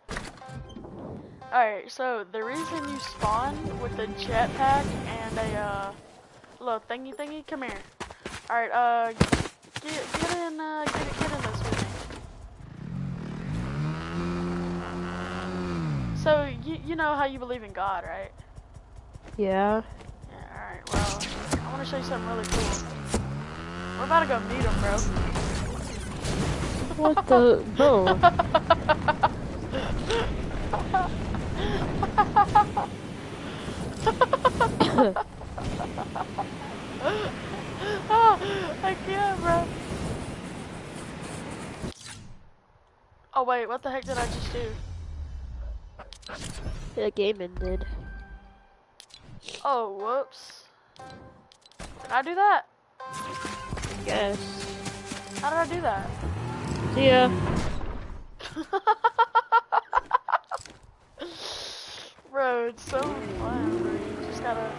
Alright, so the reason you spawn with the jetpack and a little thingy, come here. Alright, get in this with me. So you know how you believe in God, right? Yeah. Yeah. All right. Well, I want to show you something really cool. We're about to go meet him, bro. What the bro? I can't, bro. Oh wait, what the heck did I just do? The game ended. Oh, whoops. Did I do that? Yes. How did I do that? See ya. Bro, it's so fun, bro. You just gotta...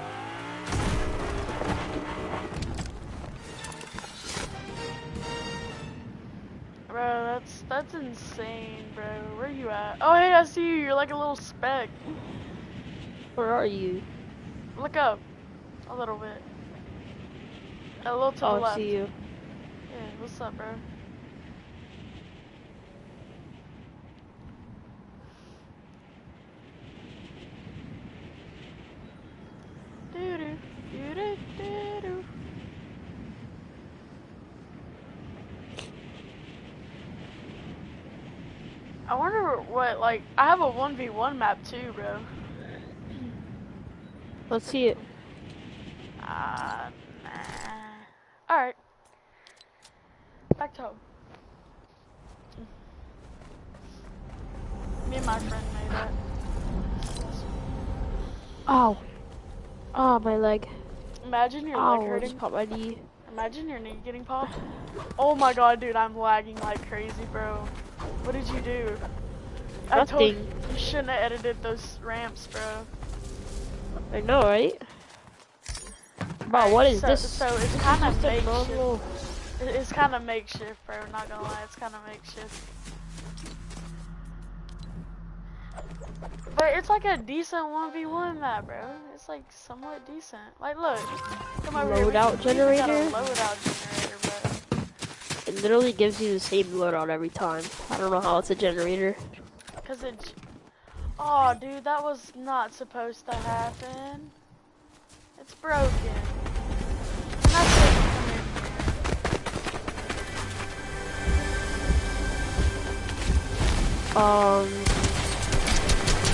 Bro, that's insane, bro. Where you at? Oh, hey, I see you. You're like a little speck. Where are you? Look up. A little bit. A little to the Oh, I left. see you. Yeah, what's up, bro? Doo-doo, doo-doo, doo-doo. I wonder what, like, I have a 1v1 map too, bro. Let's see it. Nah. Alright. Back to home. Me and my friend made it. Ow. Oh, my leg. Imagine your Ow, leg I hurting. just popped my knee. Imagine your knee getting popped. Oh my god, dude, I'm lagging like crazy, bro. What did you do? I told you, you shouldn't have edited those ramps, bro. I know, right? Bro, what is this? So it's kind of makeshift. It's kind of makeshift, bro. Not gonna lie, it's kind of makeshift. But it's like a decent 1v1 map, bro. It's like somewhat decent. Like, look. Come over here. Loadout generator? Loadout generator, bro. It literally gives you the same loadout every time. I don't know how it's a generator. Cause it. Oh, dude, that was not supposed to happen. It's broken. That's it.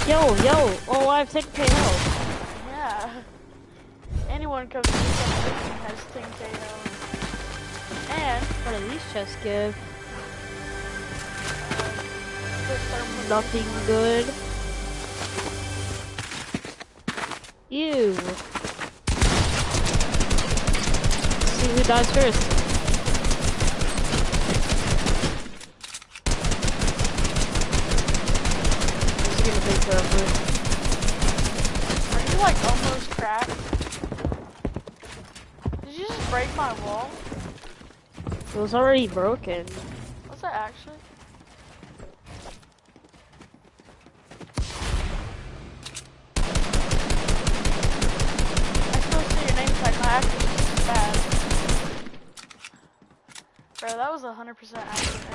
Yo, oh, I have 10k health. Yeah. Anyone comes to something has 10k health. And what do these chests give? Nothing good. Ew. Let's see who dies first. Are you like almost cracked? Did you just break my wall? It was already broken. Was it actually? I still see your name tag. My accuracy is bad. Bro, that was 100% accurate.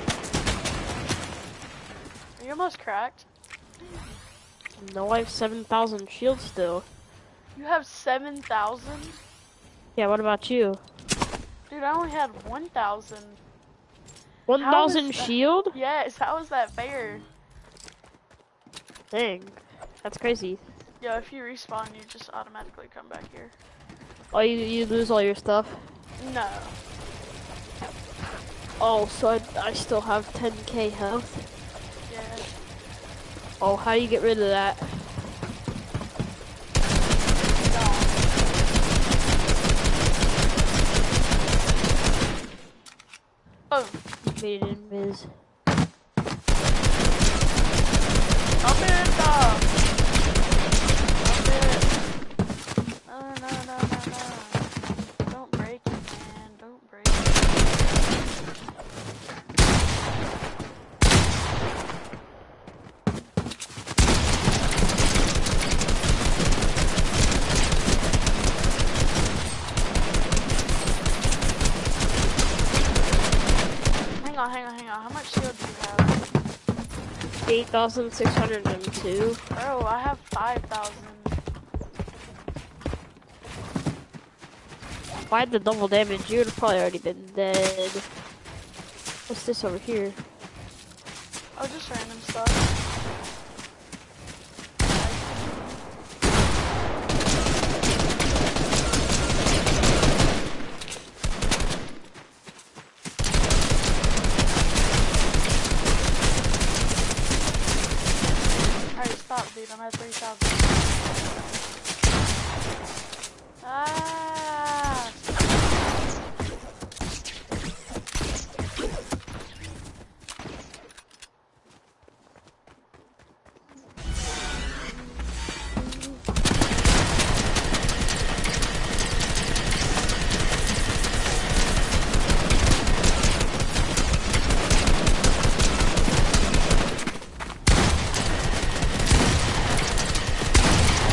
Are you almost cracked? No, I have 7,000 shields still. You have 7,000? Yeah, what about you? Dude, I only had 1,000. 1,000 shield? Yes, how is that fair? Dang, that's crazy. Yo, if you respawn, you just automatically come back here. Oh, you lose all your stuff? No. Oh, so I still have 10k health? Yeah. Oh, how do you get rid of that? Oh. Made it invis. Come in, dog. Come in. No. Don't break it, man. Don't break it. Hang on. How much shield do you have? 8,602. Bro, I have 5,000. If I had the double damage, you would have probably already been dead. What's this over here? Oh, just random stuff. Alright, stop, dude. I'm at 3,000. Ah!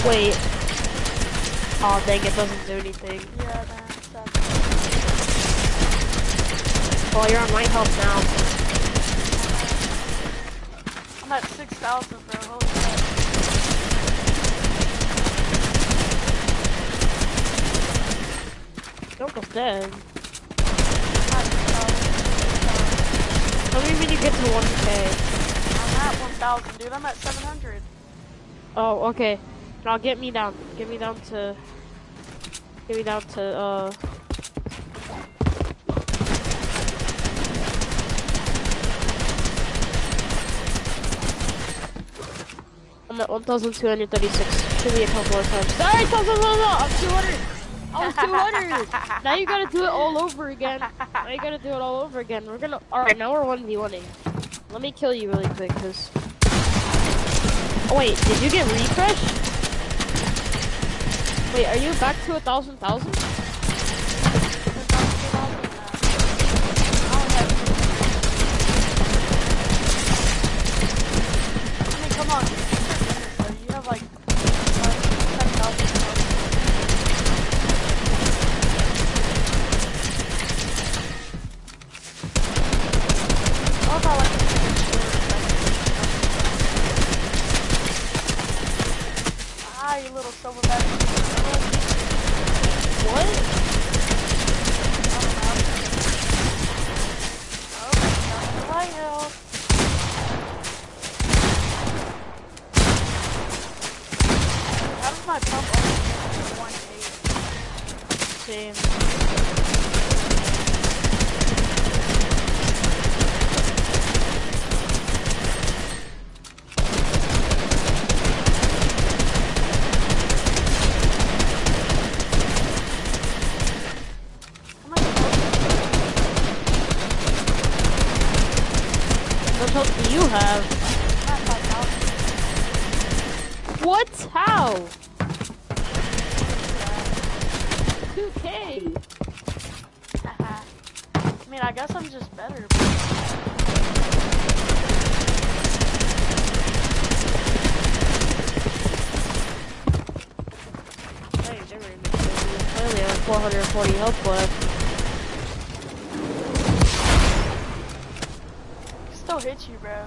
Wait. Oh dang, it doesn't do anything. Yeah, that's Well, you're on my health now. I'm at 6,000, bro. Holy crap. You're almost dead. How many when you get to 1K? I'm at 1,000, dude. I'm at 700. Oh, okay. Now get me down. Get me down to. I'm at 1,236. Should be a couple more times. Sorry, no. I'm 200. I was 200. Now you gotta do it all over again. We're gonna. Alright, now we're 1v1ing. Let me kill you really quick, cause. Oh wait, did you get refreshed? Wait, are you back to 1,000? I mean, come on. You have like 10,000. How about like you little silverback. What? How does my pump only get 1.8? Same. What health do you have? What? How? 2K. I mean, I guess I'm just better. I only have 440 health left. Still hit you, bro.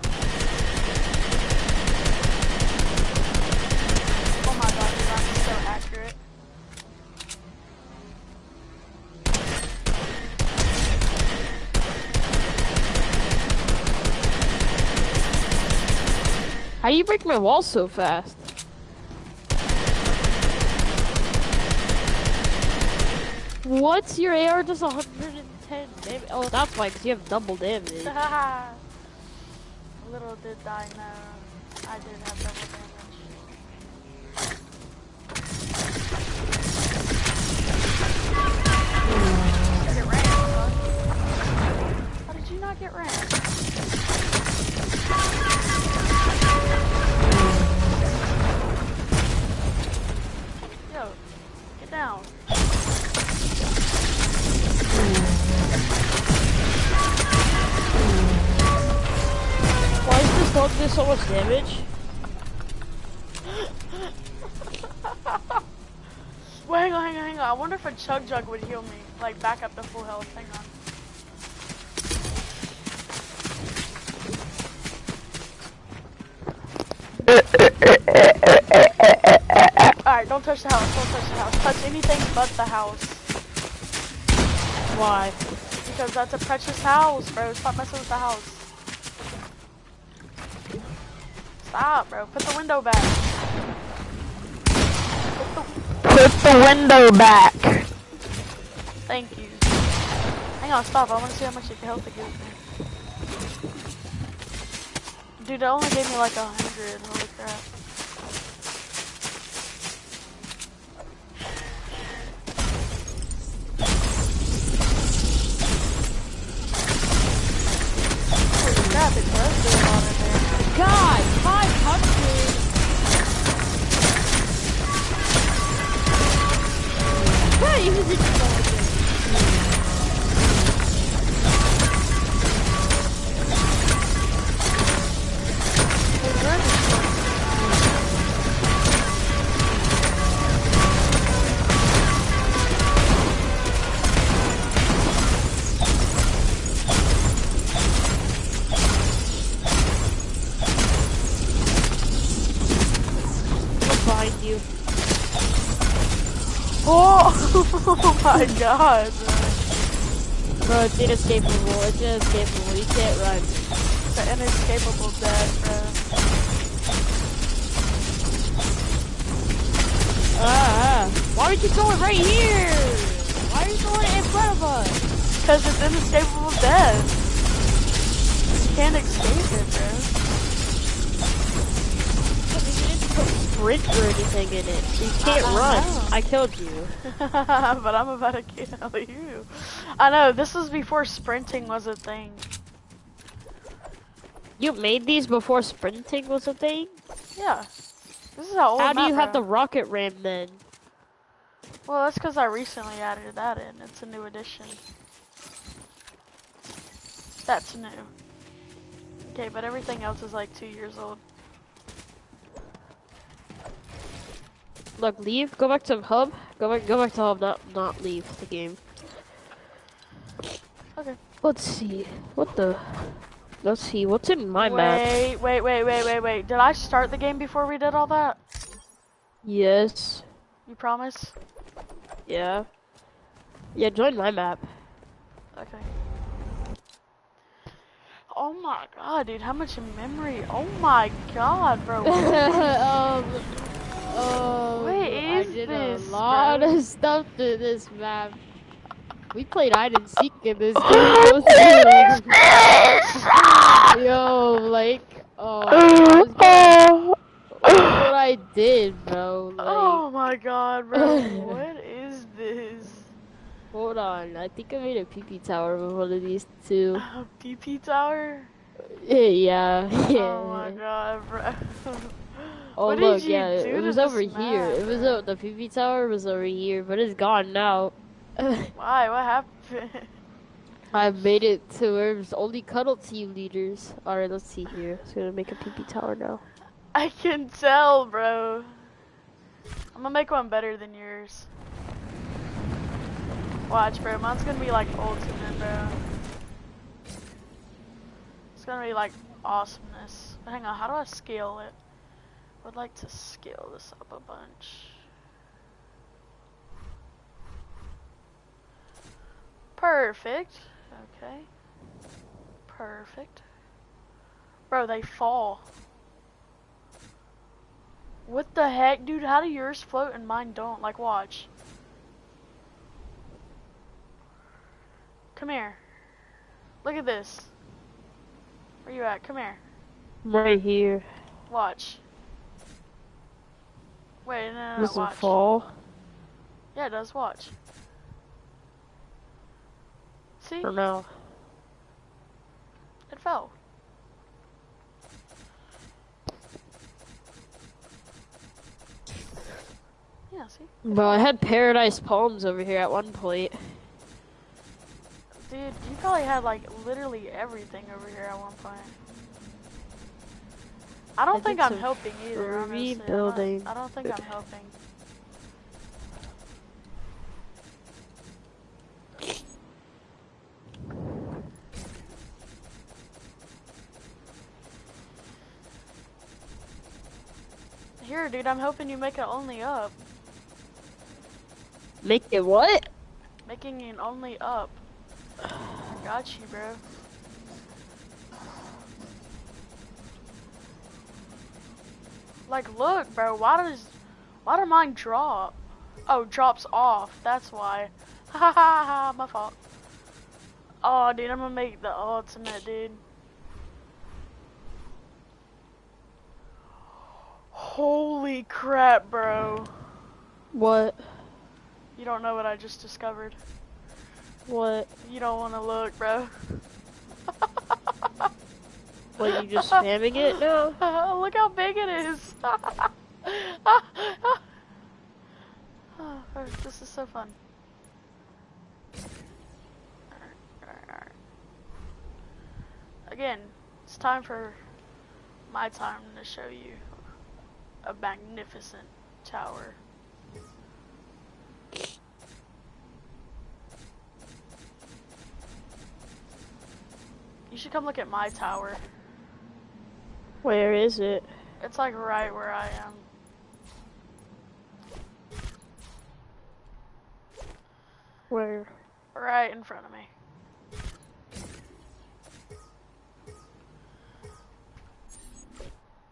Oh my god, dude, I'm so accurate. How do you break my wall so fast? What's your AR does 110 damage? Oh, that's why, because you have double damage. Little did I know, I did have double damage. Get rammed, bud. How did you not get rammed? Yo, get down. Why does this dog do so much damage? Wait, hang on. I wonder if a chug jug would heal me, like back up to full health. Hang on. Alright, don't touch the house, don't touch the house. Touch anything but the house. Why? Because that's a precious house, bro. Stop messing with the house. Stop, bro. Put the window back. Put the window back. Thank you. Hang on, stop. I want to see how much health it gives me. Dude, it only gave me like 100. Holy crap. Holy crap, it does do a lot in there. God, 500. Hey, he was in behind you. Oh my god, bro, it's inescapable. It's inescapable. You can't run. The inescapable death, bro. Why are you going right here? Why are you going in front of us? Because it's inescapable death. You can't escape it, bro. Sprint or anything in it. You can't run. I killed you. But I'm about to kill you. I know, this was before sprinting was a thing. You made these before sprinting was a thing? Yeah. This is how old How do you have the rocket ram then? Well, that's because I recently added that in. It's a new addition. That's new. Okay, but everything else is like 2 years old. Look, leave. Go back to hub. Go back to hub. Not leave the game. Okay. Let's see. Let's see. What's in my map? Wait. Did I start the game before we did all that? Yes. You promise? Yeah. Yeah, join my map. Okay. Oh my god, dude, how much memory? Oh my god, bro. I did a lot of stuff to this map. We played hide and seek in this game. Yo, like, what I did, bro. Like, oh my god, bro. What is this? Hold on, I think I made a PP tower with one of these two. A PP tower? Yeah. Oh my god, bro. Oh what look, did you yeah, do it was to over this here. map, It was bro? the PP tower was over here, but it's gone now. Why? What happened? I made it to where there's only cuddle team leaders. Alright, let's see here. It's gonna make a PP tower now. I can tell, bro. I'm gonna make one better than yours. Watch, bro. Mine's gonna be like ultimate, bro. It's gonna be like awesomeness. But hang on, how do I scale it? Would like to scale this up a bunch. Perfect. Okay. Perfect. Bro, they fall. What the heck, dude? How do yours float and mine don't? Like, watch. Come here. Look at this. Where you at? Come here. Right here. Watch. Wait, no, Does it watch. fall? Yeah, it does. Watch. See? Or no? It fell. Yeah, see? Bro, I had paradise palms over here at one point. Dude, you probably had like literally everything over here at one point. I don't think I'm helping either, honestly. Rebuilding. I don't think I'm helping. Here, dude, I'm hoping you make it only up. Make it what? Making it only up. Got you, bro. Like, look, bro. Why do mine drop? Oh, drops off. That's why. Ha ha ha! My fault. Oh, dude, I'm gonna make the ultimate, dude. Holy crap, bro. What? You don't know what I just discovered. What? You don't want to look, bro. What, you just spamming it now? Look how big it is. This is so fun. Alright. Again, it's time for my time to show you a magnificent tower. You should come look at my tower. Where is it? It's like right where I am. Where? Right in front of me.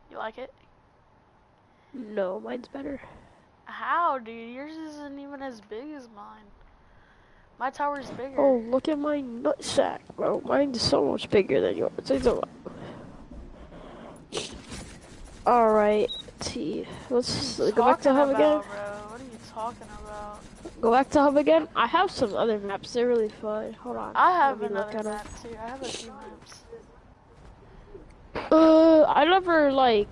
You like it? No, mine's better. How, dude? Yours isn't even as big as mine. My tower's bigger. Oh, look at my nutsack, bro. Mine's so much bigger than yours. It's a lot. Alright, T. Let's go back to hub again. Bro? What are you talking about? Go back to hub again. I have some other maps. They're really fun. Hold on. I have Let me look another at map too. I have a few maps. I never made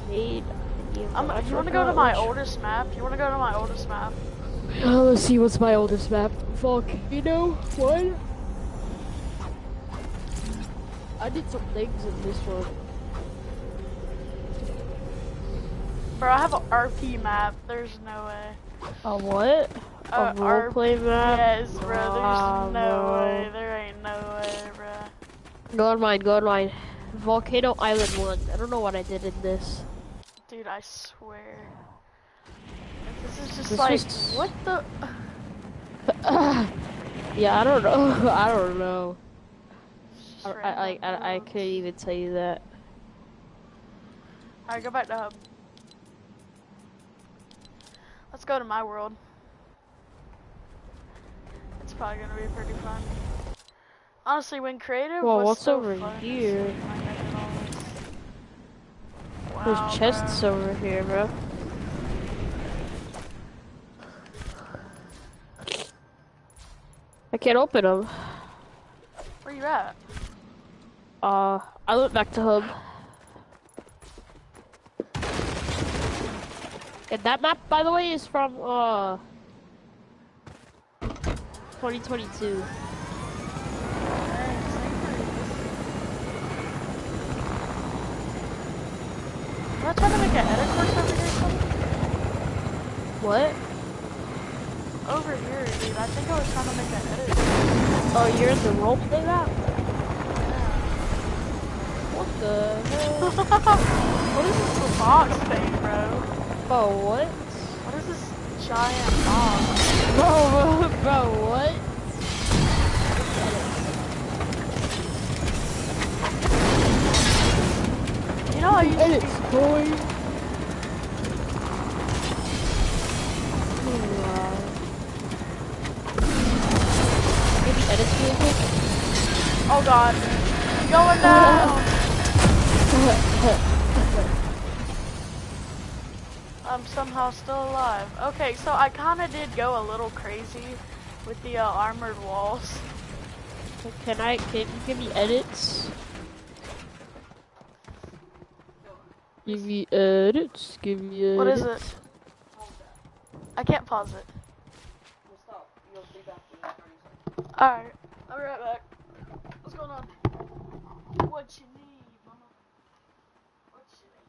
any of you want to go to my oldest map? You want to go to my oldest map? Let's see what's my oldest map. Volcano, what? I did some things in this one. Bro, I have an RP map. There's no way. A what? A roleplay map? Yes, bro. There's no way. There ain't no way, bro. Go on mine. Volcano Island 1. I don't know what I did in this. Dude, I swear. This is just what the? Yeah, I don't know. I don't know. I couldn't even tell you that. Alright, go back to hub. Let's go to my world. It's probably gonna be pretty fun. Honestly, when creative was what's so over fun, here? Wow, There's chests over here, bro. I can't open them. Where you at? I went back to hub. And that map, by the way, is from 2022. Am I trying to make an edit course over here or something? What? Over here, dude. I think I was trying to make an edit. Oh, you're in the roleplay map? What the hell? What is this box thing, bro? Oh, what? What is this giant box? Bro, what? You know, I used to Edits, boy. Maybe edits really quick. Oh god. I'm going down! I'm somehow still alive. Okay, so I kinda did go a little crazy with the armored walls. Can you give me edits? Give me edits. What is it? I can't pause it. Alright, I'll be right back. What's going on? What you need, mama? What you need?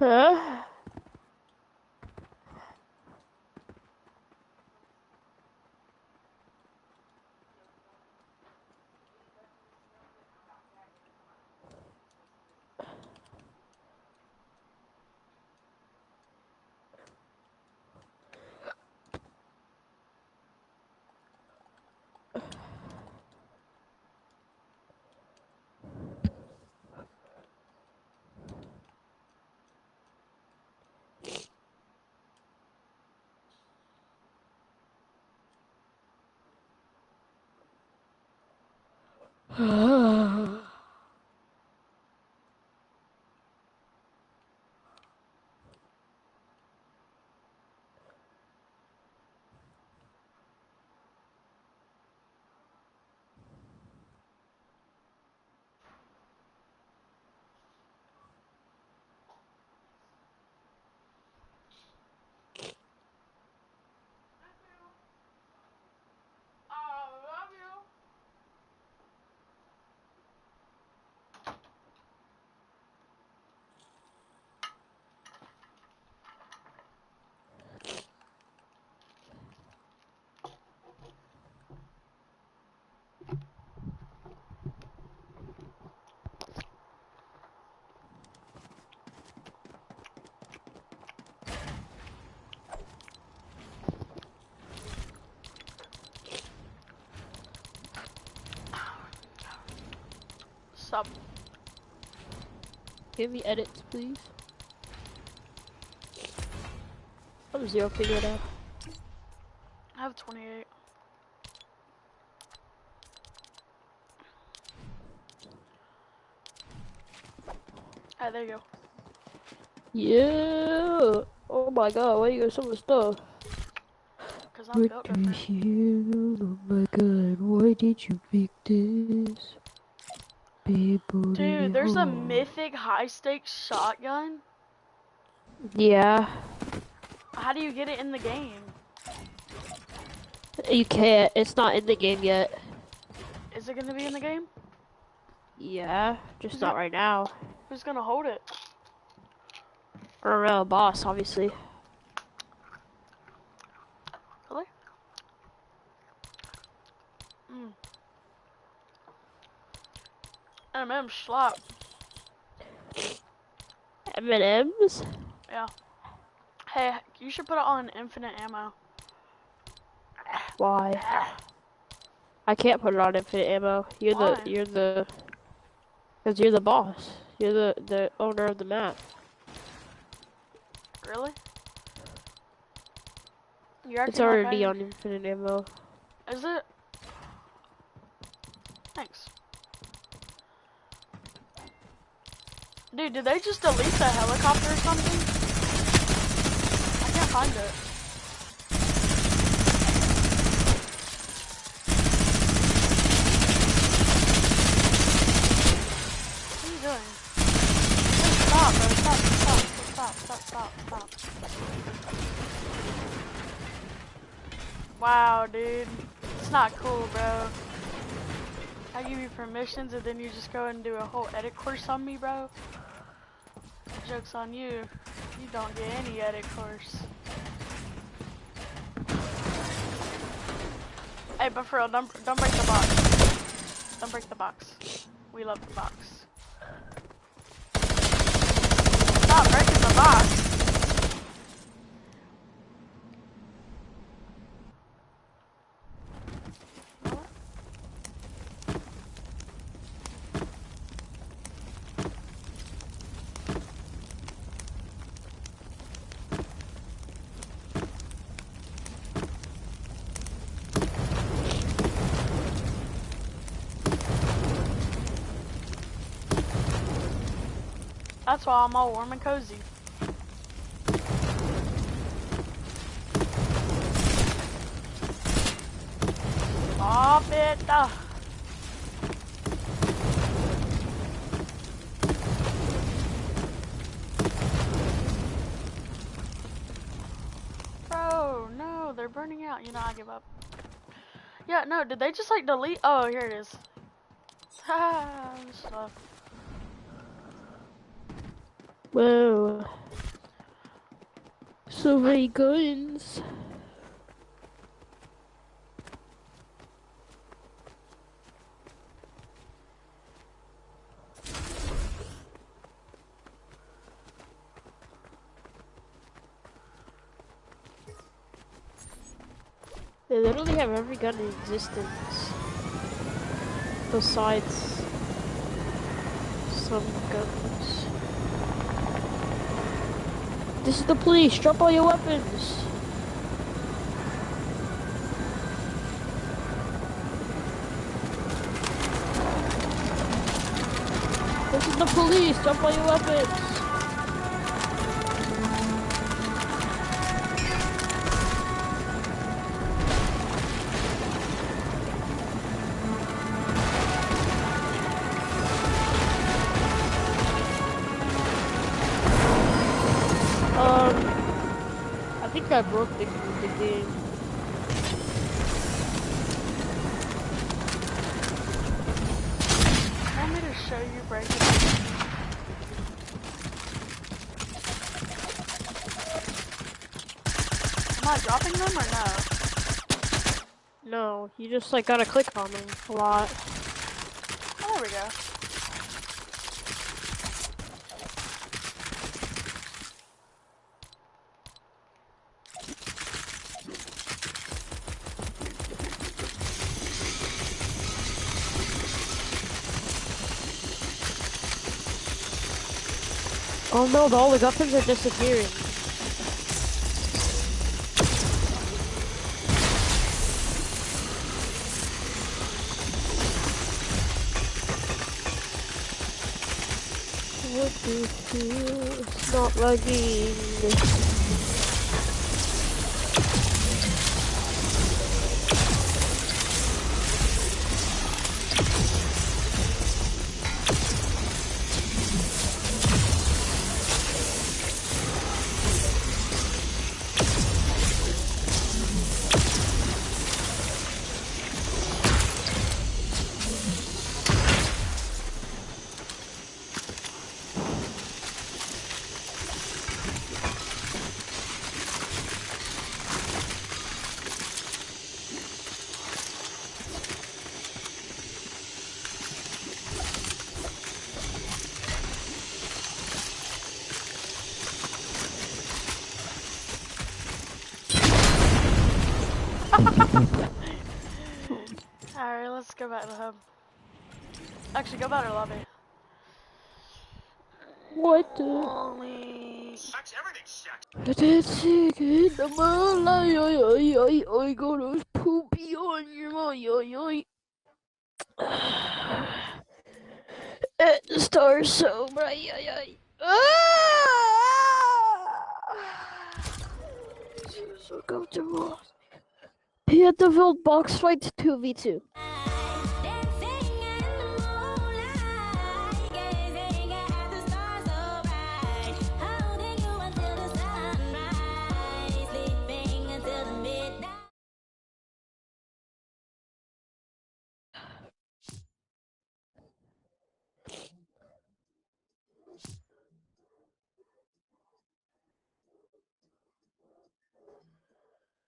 Huh? Sup? Give me edits, please. I'm 0 figure it out. I have 28. Alright, there you go. Yeah. Oh my god, why you got so much stuff? Cause I'm built different. Oh my god, why did you pick this? People. Dude, there's a mythic high stakes shotgun. Yeah. How do you get it in the game? You can't. It's not in the game yet. Is it gonna be in the game? Yeah, just not right now. Who's gonna hold it? I don't know, boss, obviously. Really? Mm. M&M slap. M&M's? Yeah. Hey, you should put it on infinite ammo. Why? I can't put it on infinite ammo. Why? Because you're the boss. You're the owner of the map. Really? You're It's acting like already on infinite ammo. Is it? Thanks. Dude, did they just delete the helicopter or something? I can't find it. What are you doing? Hey, stop, bro. Stop. Wow, dude. It's not cool, bro. I give you permissions and then you just go and do a whole edit course on me, bro. Joke's on you. You don't get any edit course. Hey, but for real, don't break the box. Don't break the box. We love the box. Stop breaking the box. That's why I'm all warm and cozy. Stop it. Bro, no, they're burning out. You know, I give up. Yeah, no, did they just like delete? Oh, here it is. Ha, stuff. Whoa. So many guns. They literally have every gun in existence. Besides some guns. This is the police. Drop all your weapons. This is the police. Drop all your weapons. I think I broke the game. Want me to show you breaking? Am I dropping them or no? No, you just like gotta click on them a lot. Oh, there we go. Oh no, all the weapons are disappearing. What do you feel? It's not lagging. Alright, let's go back to the hub. Actually, go back to the lobby. What the? That's it. The mall. I got a poopy on your eye. The stars so bright. So comfortable. Pietaville box fight 2v2.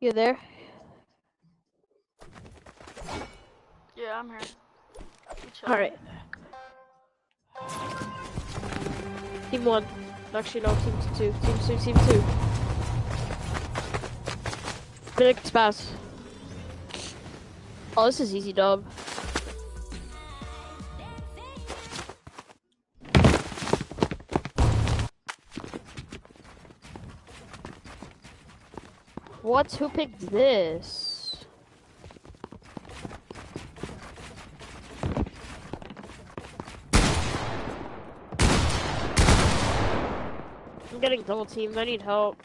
You there? Yeah, I'm here. Alright. Team 1. Actually, no, team 2. Team 2. Phoenix pass. Oh, this is easy, dub. What? Who picked this? I'm getting double teamed. I need help.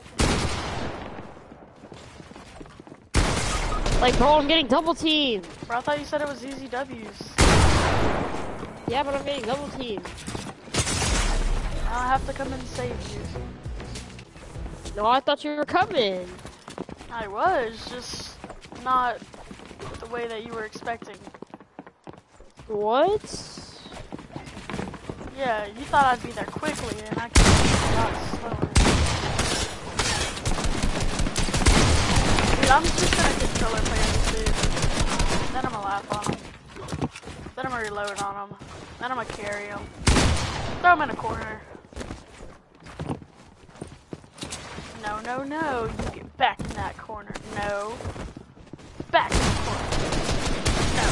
Like, bro, I'm getting double teamed. Bro, I thought you said it was easy W's. Yeah, but I'm getting double teamed. I have to come and save you. No, I thought you were coming. I was, just not the way that you were expecting. What? Yeah, you thought I'd be there quickly, and I came a lot slower. I'm just gonna controller play this dude. Then I'm gonna laugh on him. Then I'm gonna reload on him. Then I'm gonna carry him. Throw him in a corner. No, no, no. You get back in that corner. No. Back in the corner. No.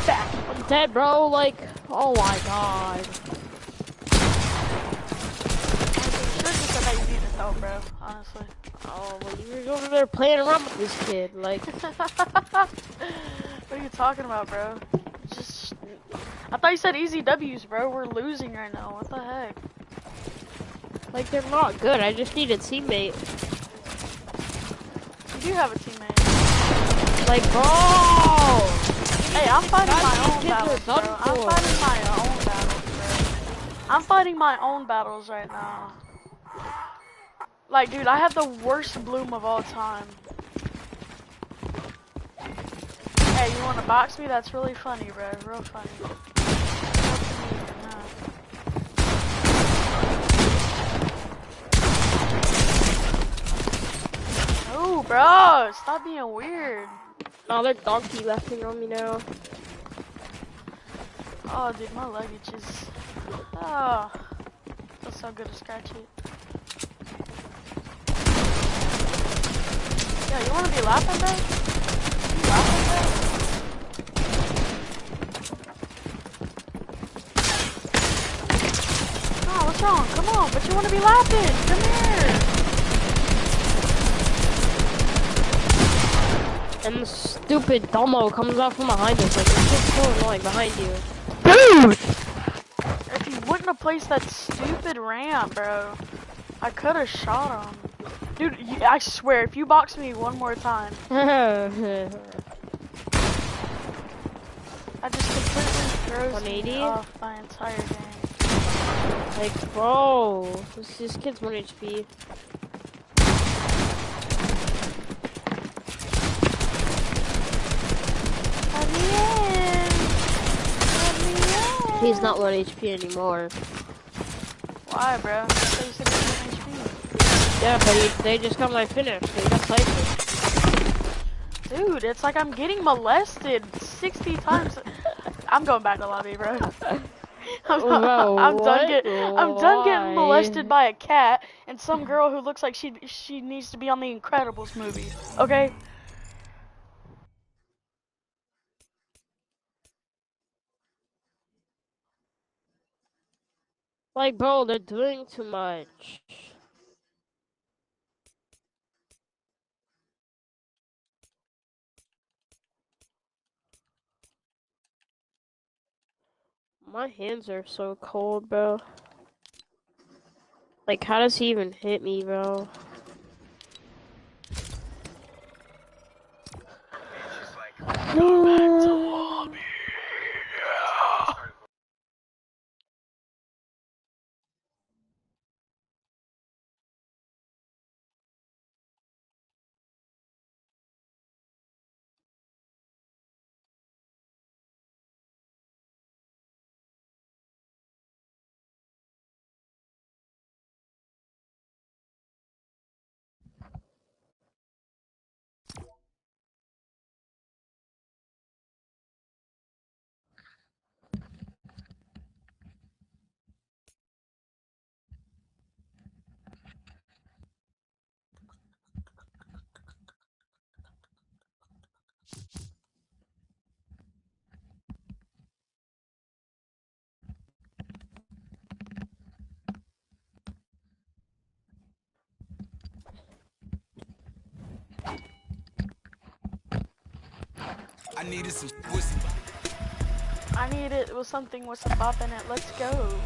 Back. I'm dead, bro. Like, oh my god. I you need help, bro. Honestly. Oh, well, you were over there playing around with this kid. Like, what are you talking about, bro? Just, I thought you said easy W's, bro. We're losing right now. What the heck? like they're not good. I just need a teammate. You do have a teammate. Like, bro. Hey, I'm fighting my own battles, bro. I'm fighting my own battles, bro. I'm fighting my own battles right now. Like, dude, I have the worst bloom of all time. Hey, you wanna box me? That's really funny, bro. Real funny. Oh, bro, stop being weird. Oh, they're donkey laughing on me now. Oh, dude, my luggage is... Oh, feels so good to scratch it. Yo, you wanna be laughing, bro? You laughing, bro? Oh, what's wrong? Come on, but you wanna be laughing. Come here. And the stupid Domo comes out from behind us. Like, this kid's so annoying behind you. Dude! If you wouldn't have placed that stupid ramp, bro, I could have shot him. Dude, I swear, if you box me one more time. I just completely throws me off my entire game. Like, bro, this kid's 1 HP. He's not 1 HP anymore. Why, bro? So you said he's 1 HP. Yeah, but they just got my finish. They got sniped. Dude, it's like I'm getting molested 60 times. I'm going back to lobby, bro. I'm done getting molested by a cat and some girl who looks like she needs to be on the Incredibles movie. Okay? Like, bro, they're doing too much. My hands are so cold, bro. Like, how does he even hit me, bro? Go back to lobby. I needed some with some. I need it with something with some bop in it. Let's go.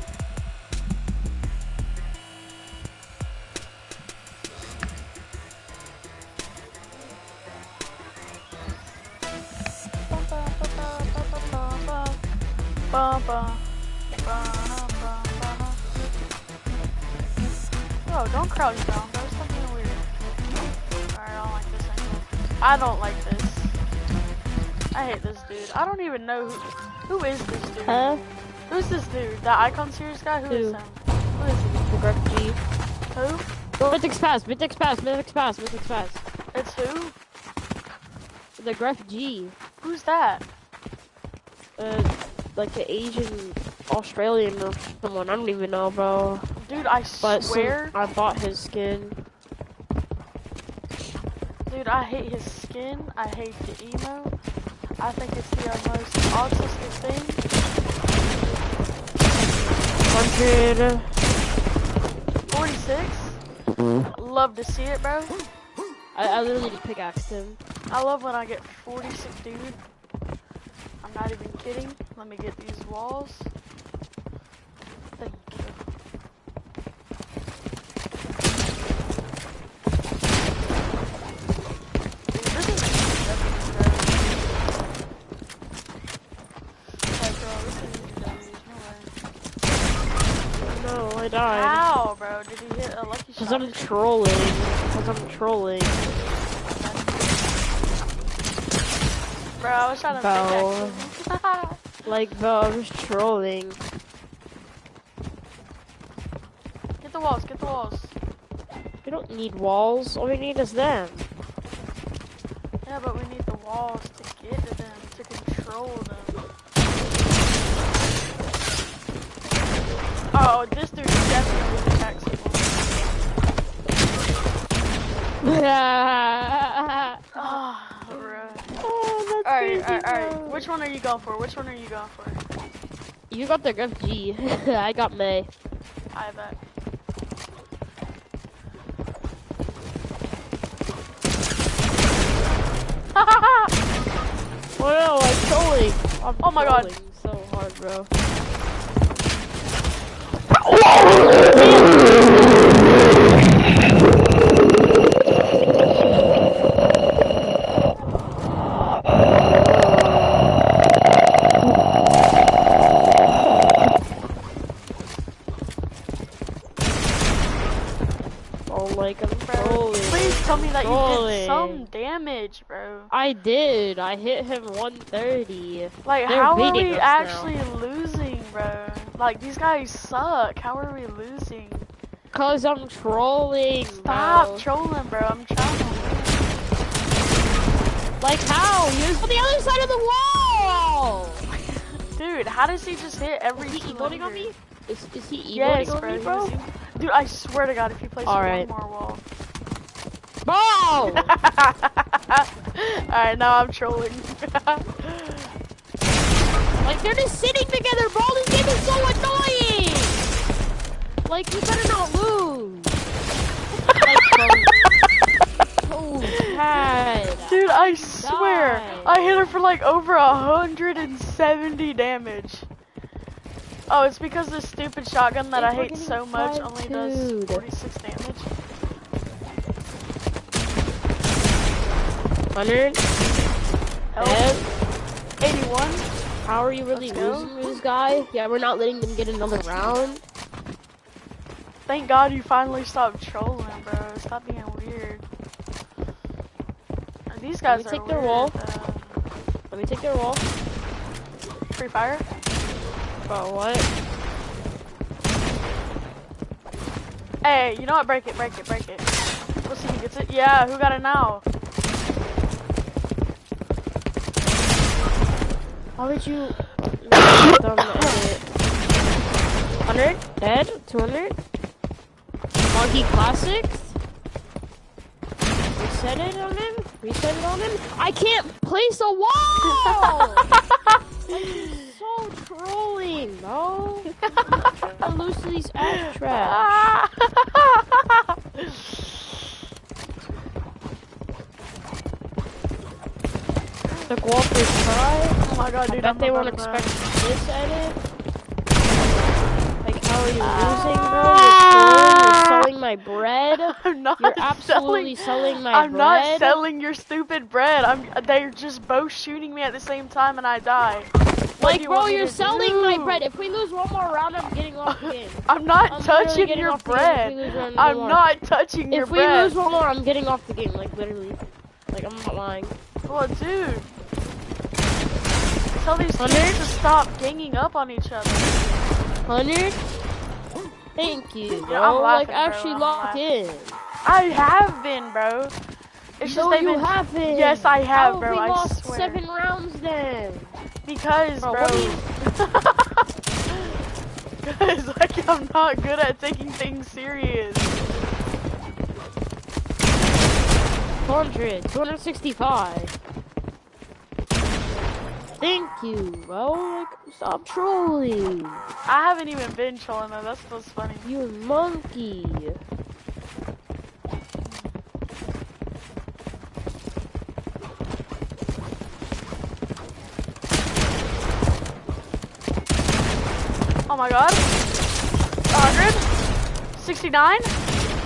Oh, don't crouch down. There's something weird. Alright, I don't like this anymore. I don't like this. I hate this dude. I don't even know who is this dude. Huh? Who's this dude? The Icon Series guy? Who is him? Who is he? The Greg G. Who? Mythics pass, Mythics pass, Mythics pass, Mythics pass. It's who? The Gref G. Who's that? Like the Asian Australian or someone. I don't even know, bro. Dude, I swear. I bought his skin. Dude, I hate his skin. I hate the emo. I think it's the most autistic thing. 146? Love to see it, bro. I literally just pickaxed him. I love when I get 46, dude. I'm not even kidding. Let me get these walls. Thank you. Dude, this is No, I died. How, bro? Did he hit a lucky shot? Cause I'm trolling. Bro, I was trying to Like, bro, I was trolling. Get the walls, get the walls. We don't need walls. All we need is them. Yeah, but we need the walls to get to them, to control them. Oh, this dude is definitely the taxable. Oh, Alright. Which one are you going for? You got the Gref G. I got May. I bet. Oh no, I'm trolling. Oh my god. So hard, bro. Tell me that you did some damage, bro. I did. I hit him 130. Like, how are we actually losing, bro? Like, these guys suck. How are we losing? Cause I'm trolling. Stop trolling, bro. I'm trying to win. Like how? He was on the other side of the wall. Dude, how does he just hit every? Is he emoting on me? Is he emoting yes, on me, bro? Dude, I swear to God, if he plays one more wall. Bro! Alright, now I'm trolling. Like, they're just sitting together, bro. This game is so annoying. Like, you better not lose. Dude, I swear, I hit her for like over 170 damage. Oh, it's because this stupid shotgun that I hate so much only does 46 damage. 100. Help. 81. How are you really losing this guy? Yeah, we're not letting them get another round. Thank God you finally stopped trolling, bro. Stop being weird. These guys Let me are take their weird, wall. Let me take their wall. Free fire? Bro, what? Hey, you know what? Break it. Let's see who gets it. Yeah, who got it now? How did you... 100? Dead? 200? Monkey Classics? Reset it on him? I can't place a wall! Like, so trolling, bro. I'm lose to these ass traps. The Walker's try. Oh my God, dude! I bet they won't expect this edit. Like, how are you losing, bro? You're selling my bread. I'm not. You're absolutely selling my bread. I'm not selling your stupid bread. They're just both shooting me at the same time, and I die. Like, bro, you're selling my bread. If we lose one more round, I'm getting off the game. I'm not touching your bread. I'm not touching your bread. If we lose one more, I'm getting off the game. Like, literally. Like, I'm not lying. Well, dude. Tell these teams to stop ganging up on each other. 100? Thank you, bro. Yeah, I'm laughing, like, actually bro. locked in. I have been, bro. It's No, just they've you been. haven't. Yes, I have, How bro. we I lost swear. 7 rounds then. Because, Bro, bro. what do you... Guys, like, I'm not good at taking things serious. 265. Thank you, bro. Like, stop trolling. I haven't even been trolling though. That's what's funny. You monkey. Oh my god. 100. 69.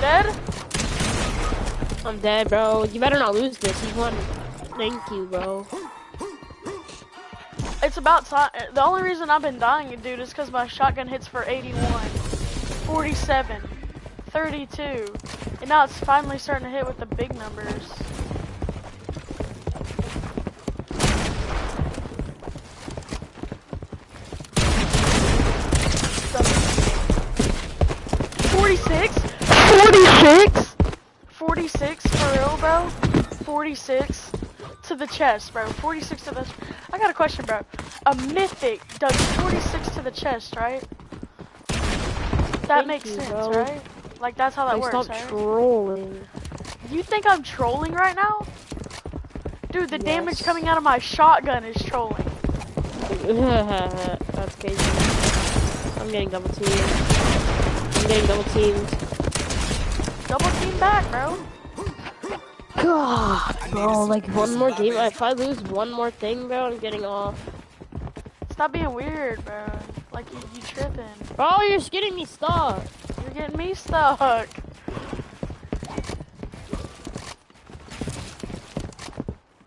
Dead. I'm dead, bro. You better not lose this. You won. Thank you, bro. It's about time. The only reason I've been dying, dude, is because my shotgun hits for 81, 47, 32, and now it's finally starting to hit with the big numbers. $46? 46 for real, bro? 46 to the chest, bro. 46 to the... I got a question, bro. A mythic does 46 to the chest, right? That makes sense, bro. right? Like, that's how that Like, works, stop right? trolling. You think I'm trolling right now? Dude, the damage Yes. coming out of my shotgun is trolling. That's crazy. I'm getting double teamed. I'm getting double teamed. Double team back, bro. God, bro, like one more game. If I lose one more thing, bro, I'm getting off. Stop being weird, bro. Like, you tripping. Bro, you're just getting me stuck. You're getting me stuck.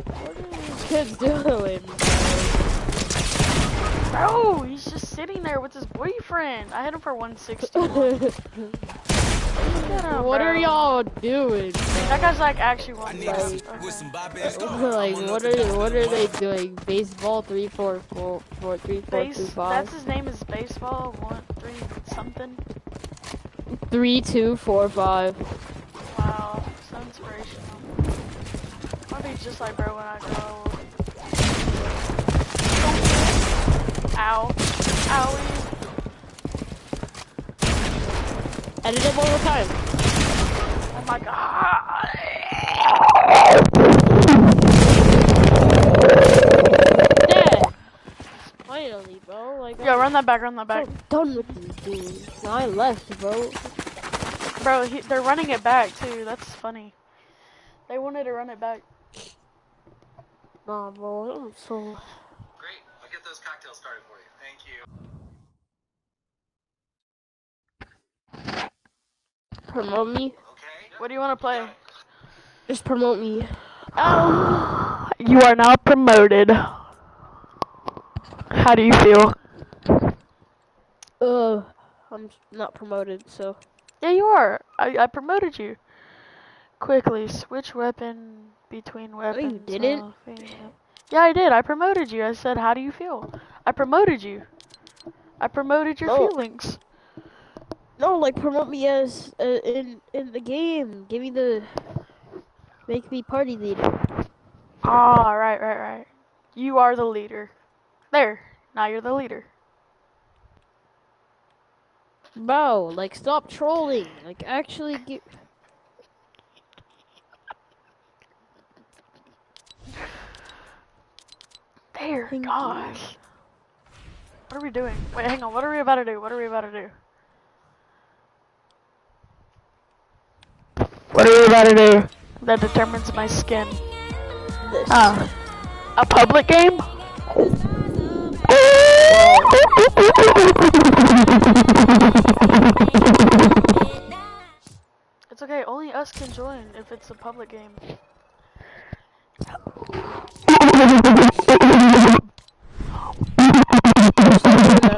What are these kids doing, Bro, he's just sitting there with his boyfriend. I hit him for 161. Look at him, What bro. are y'all doing? That guy's like actually one. Like, what are they doing? Baseball 3-4-4-3-4-2-5. That's his name is baseball 1-3 something. 3-2-4-5. Wow, so inspirational. I'll be just like bro when I go. Ow, owie. Edit it one more time. Oh my god. Dead. Finally, bro. Like, Yo, run that back, run that back. I'm done with these dudes. Now I left, bro. Bro, they're running it back too. That's funny. They wanted to run it back. Nah, bro. I'm so. Great. I'll get those cocktails started for you. Thank you. Promote me. What do you want to play? Just promote me. You are now promoted. How do you feel? I'm not promoted, so. Yeah, you are. I promoted you. Quickly switch weapon between weapons. No, you didn't. Yeah, I did. I promoted you. I said, how do you feel? I promoted you. I promoted your feelings. No, like promote me as in the game. Give me make me party leader. Ah, right. You are the leader. There. Now you're the leader. Bro, like stop trolling. Like actually get. There. Gosh. What are we doing? Wait, hang on. What are we about to do? What are we about to do? What are we about to do? That determines my skin. This. A public game? It's okay, only us can join if it's a public game.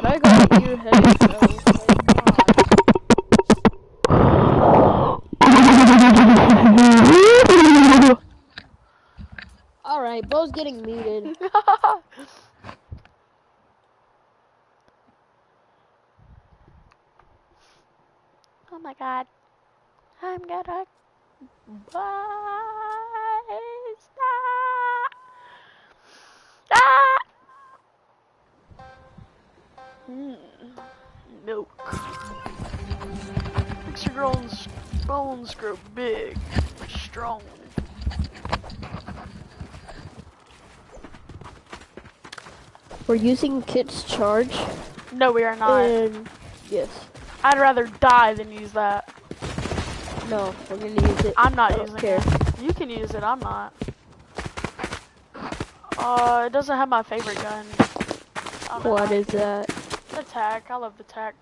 I got your head, bro. Alright, Bo's getting muted. Oh my god. I'm gonna... Bye. Milk. Makes your bones grow big, strong. We're using Kit's charge. No, we are not. And yes. I'd rather die than use that. No, we're gonna use it. I'm not I don't using care. it. You can use it, I'm not. It doesn't have my favorite gun. What is that? The tac. I love the tac.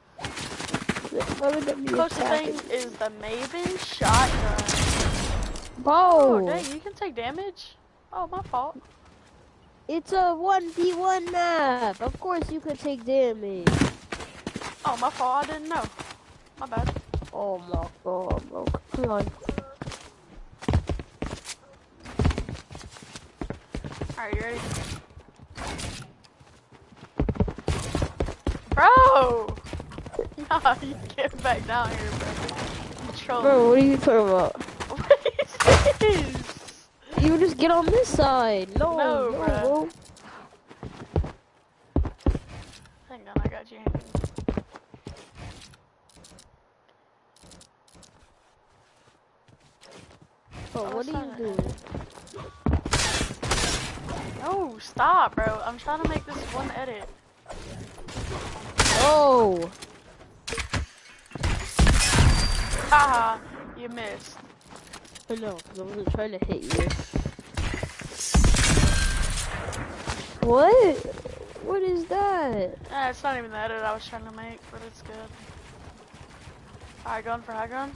What would that be? Closest thing is the Maven shotgun. Whoa! Oh, dang, you can take damage? Oh, my fault. It's a 1v1 map. Of course you could take damage. Oh, my fault. I didn't know. My bad. Oh my god, bro. Come on. Alright, you ready? Bro! Nah, you get back down here, bro. Bro, what are you talking about? What is this? You just get on this side. No, bro. Hang on, I got you. Bro, what are you doing? No, stop, bro. I'm trying to make this one edit. Oh! Haha, you missed. I know, because I wasn't trying to hit you. What? What is that? It's not even the edit I was trying to make, but it's good. High gun for high ground.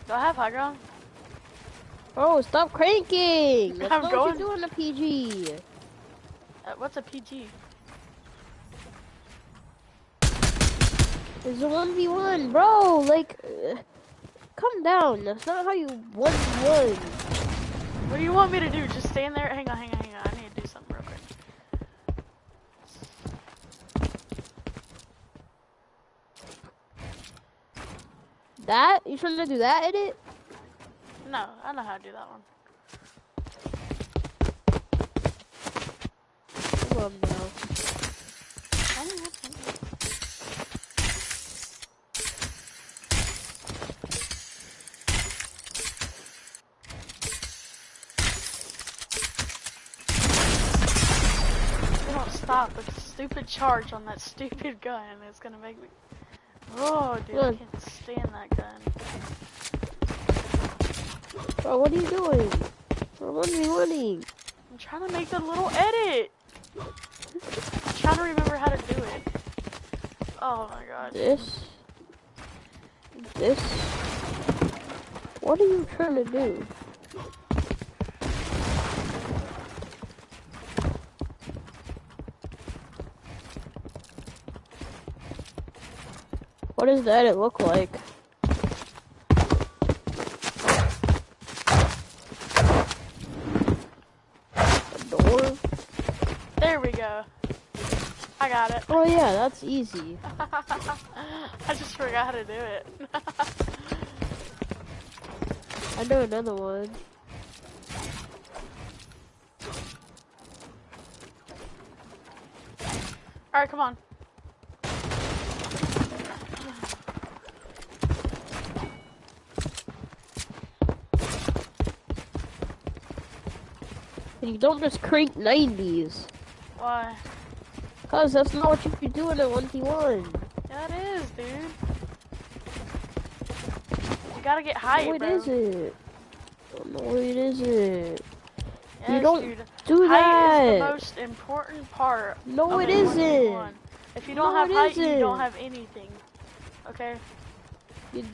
Do I have high ground? Oh, stop cranking! That's I'm not going. what you do in a PG. What's a PG? It's a 1v1, bro. Like, calm down. That's not how you 1v1. What do you want me to do? Just stand there? Hang on. I need to do something real quick. That? You trying to do that edit? No, I know how to do that one. Come on now. Stop with the stupid charge on that stupid gun. It's gonna make me. Oh, dude, I can't stand that gun. Bro, what are you doing? Bro, what are you running? I'm trying to make a little edit. I'm trying to remember how to do it. Oh my god. This. What are you trying to do? What does the edit look like? A door? There we go. I got it. Oh yeah, that's easy. I just forgot how to do it. I know another one. Alright, come on. You don't just crank 90s. Why? Cause that's not what you should do in a 1v1. Yeah, it is, dude. You gotta get height, No, it bro. isn't. No, it isn't. Yes, You don't dude. do height that. is the most important part. No, of it a isn't. 1v1. If you don't No, have it height, you isn't. don't have anything. Okay?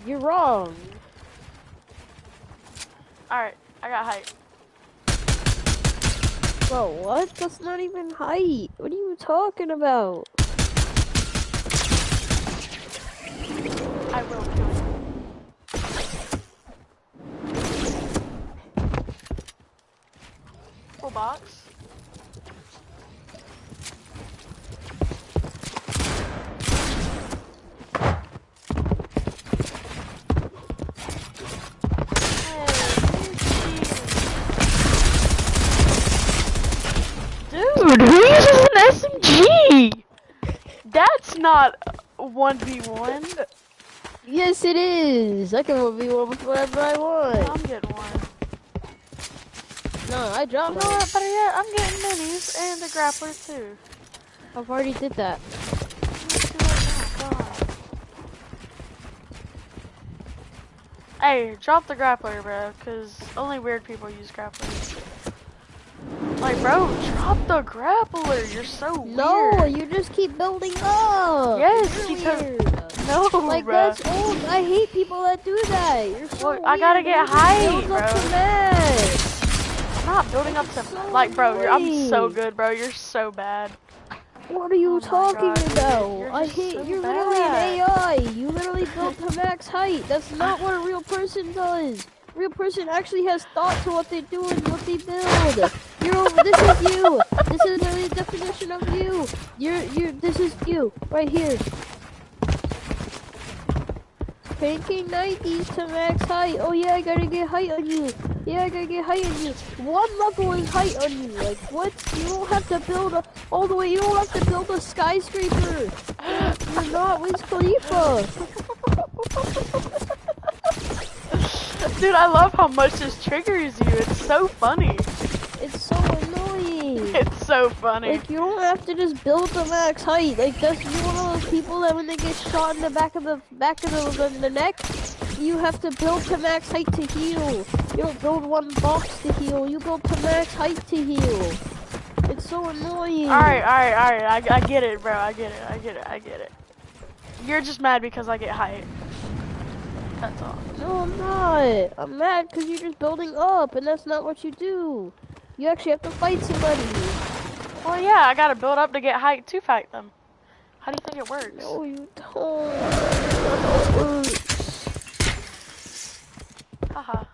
You're wrong. Alright, I got height. Bro, what? That's not even height. What are you talking about? I will kill you. Full box. Dude, who are That's not 1v1. Yes, it is. I can 1v1 with whatever I want. I'm getting one. No, I dropped You know what? Better yet, I'm getting minis and the grappler too. I've already did that. Hey, drop the grappler, bro, because only weird people use grapplers. Like, bro, drop the grappler. You're so weird. No, you just keep building up. Yes, You're because weird. no, like bro. That's old. I hate people that do that. You're so weird. I gotta get height, bro. Up to max. I'm not building up to like, bro. I'm so good, bro. You're so bad. What are you talking about? I hate. So You're bad. literally an AI. You literally built to max height. That's not what a real person does. A real person actually has thought to what they do and what they build. This is you. This is literally the definition of you. This is you right here. Painting 90s to max height. Oh yeah, I gotta get height on you. Yeah, I gotta get height on you. One level is height on you. Like what? You don't have to build all the way. You don't have to build a skyscraper. You're not Wiz Khalifa. Dude, I love how much this triggers you. It's so funny. It's so annoying. It's so funny. Like you don't have to just build the max height. Like that's you're one of those people that when they get shot in the back of the neck, you have to build to max height to heal. You don't build one box to heal. You build to max height to heal. It's so annoying. Alright. I get it, bro. I get it. You're just mad because I get height. That's all. No, I'm not. I'm mad because you're just building up, and that's not what you do. You actually have to fight somebody. Well, yeah, I gotta build up to get height to fight them. How do you think it works? No, you don't. It works. Haha.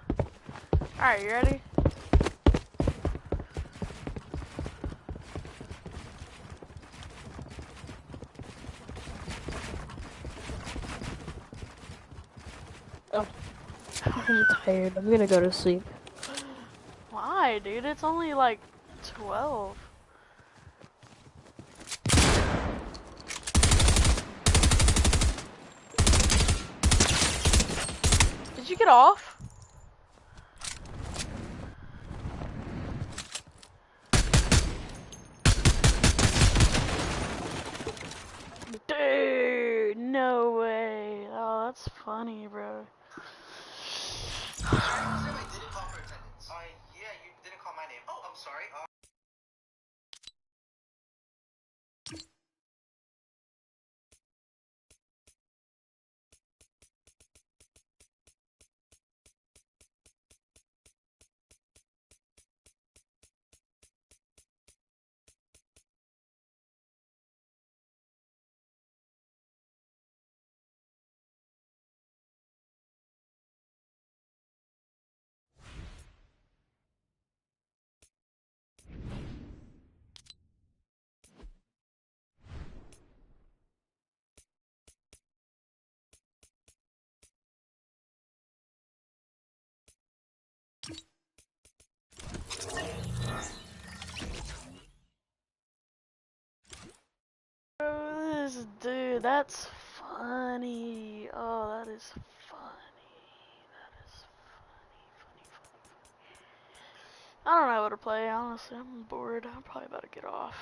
Alright, you ready? Oh. I'm tired. I'm gonna go to sleep. Why, dude? It's only like 12. Did you get off? Dude, no way. Oh, that's funny, bro. Yeah, you didn't call my name. Oh, I'm sorry. Dude, that's funny. Oh, that is funny. That is funny. I don't know what to play, honestly. I'm bored. I'm probably about to get off.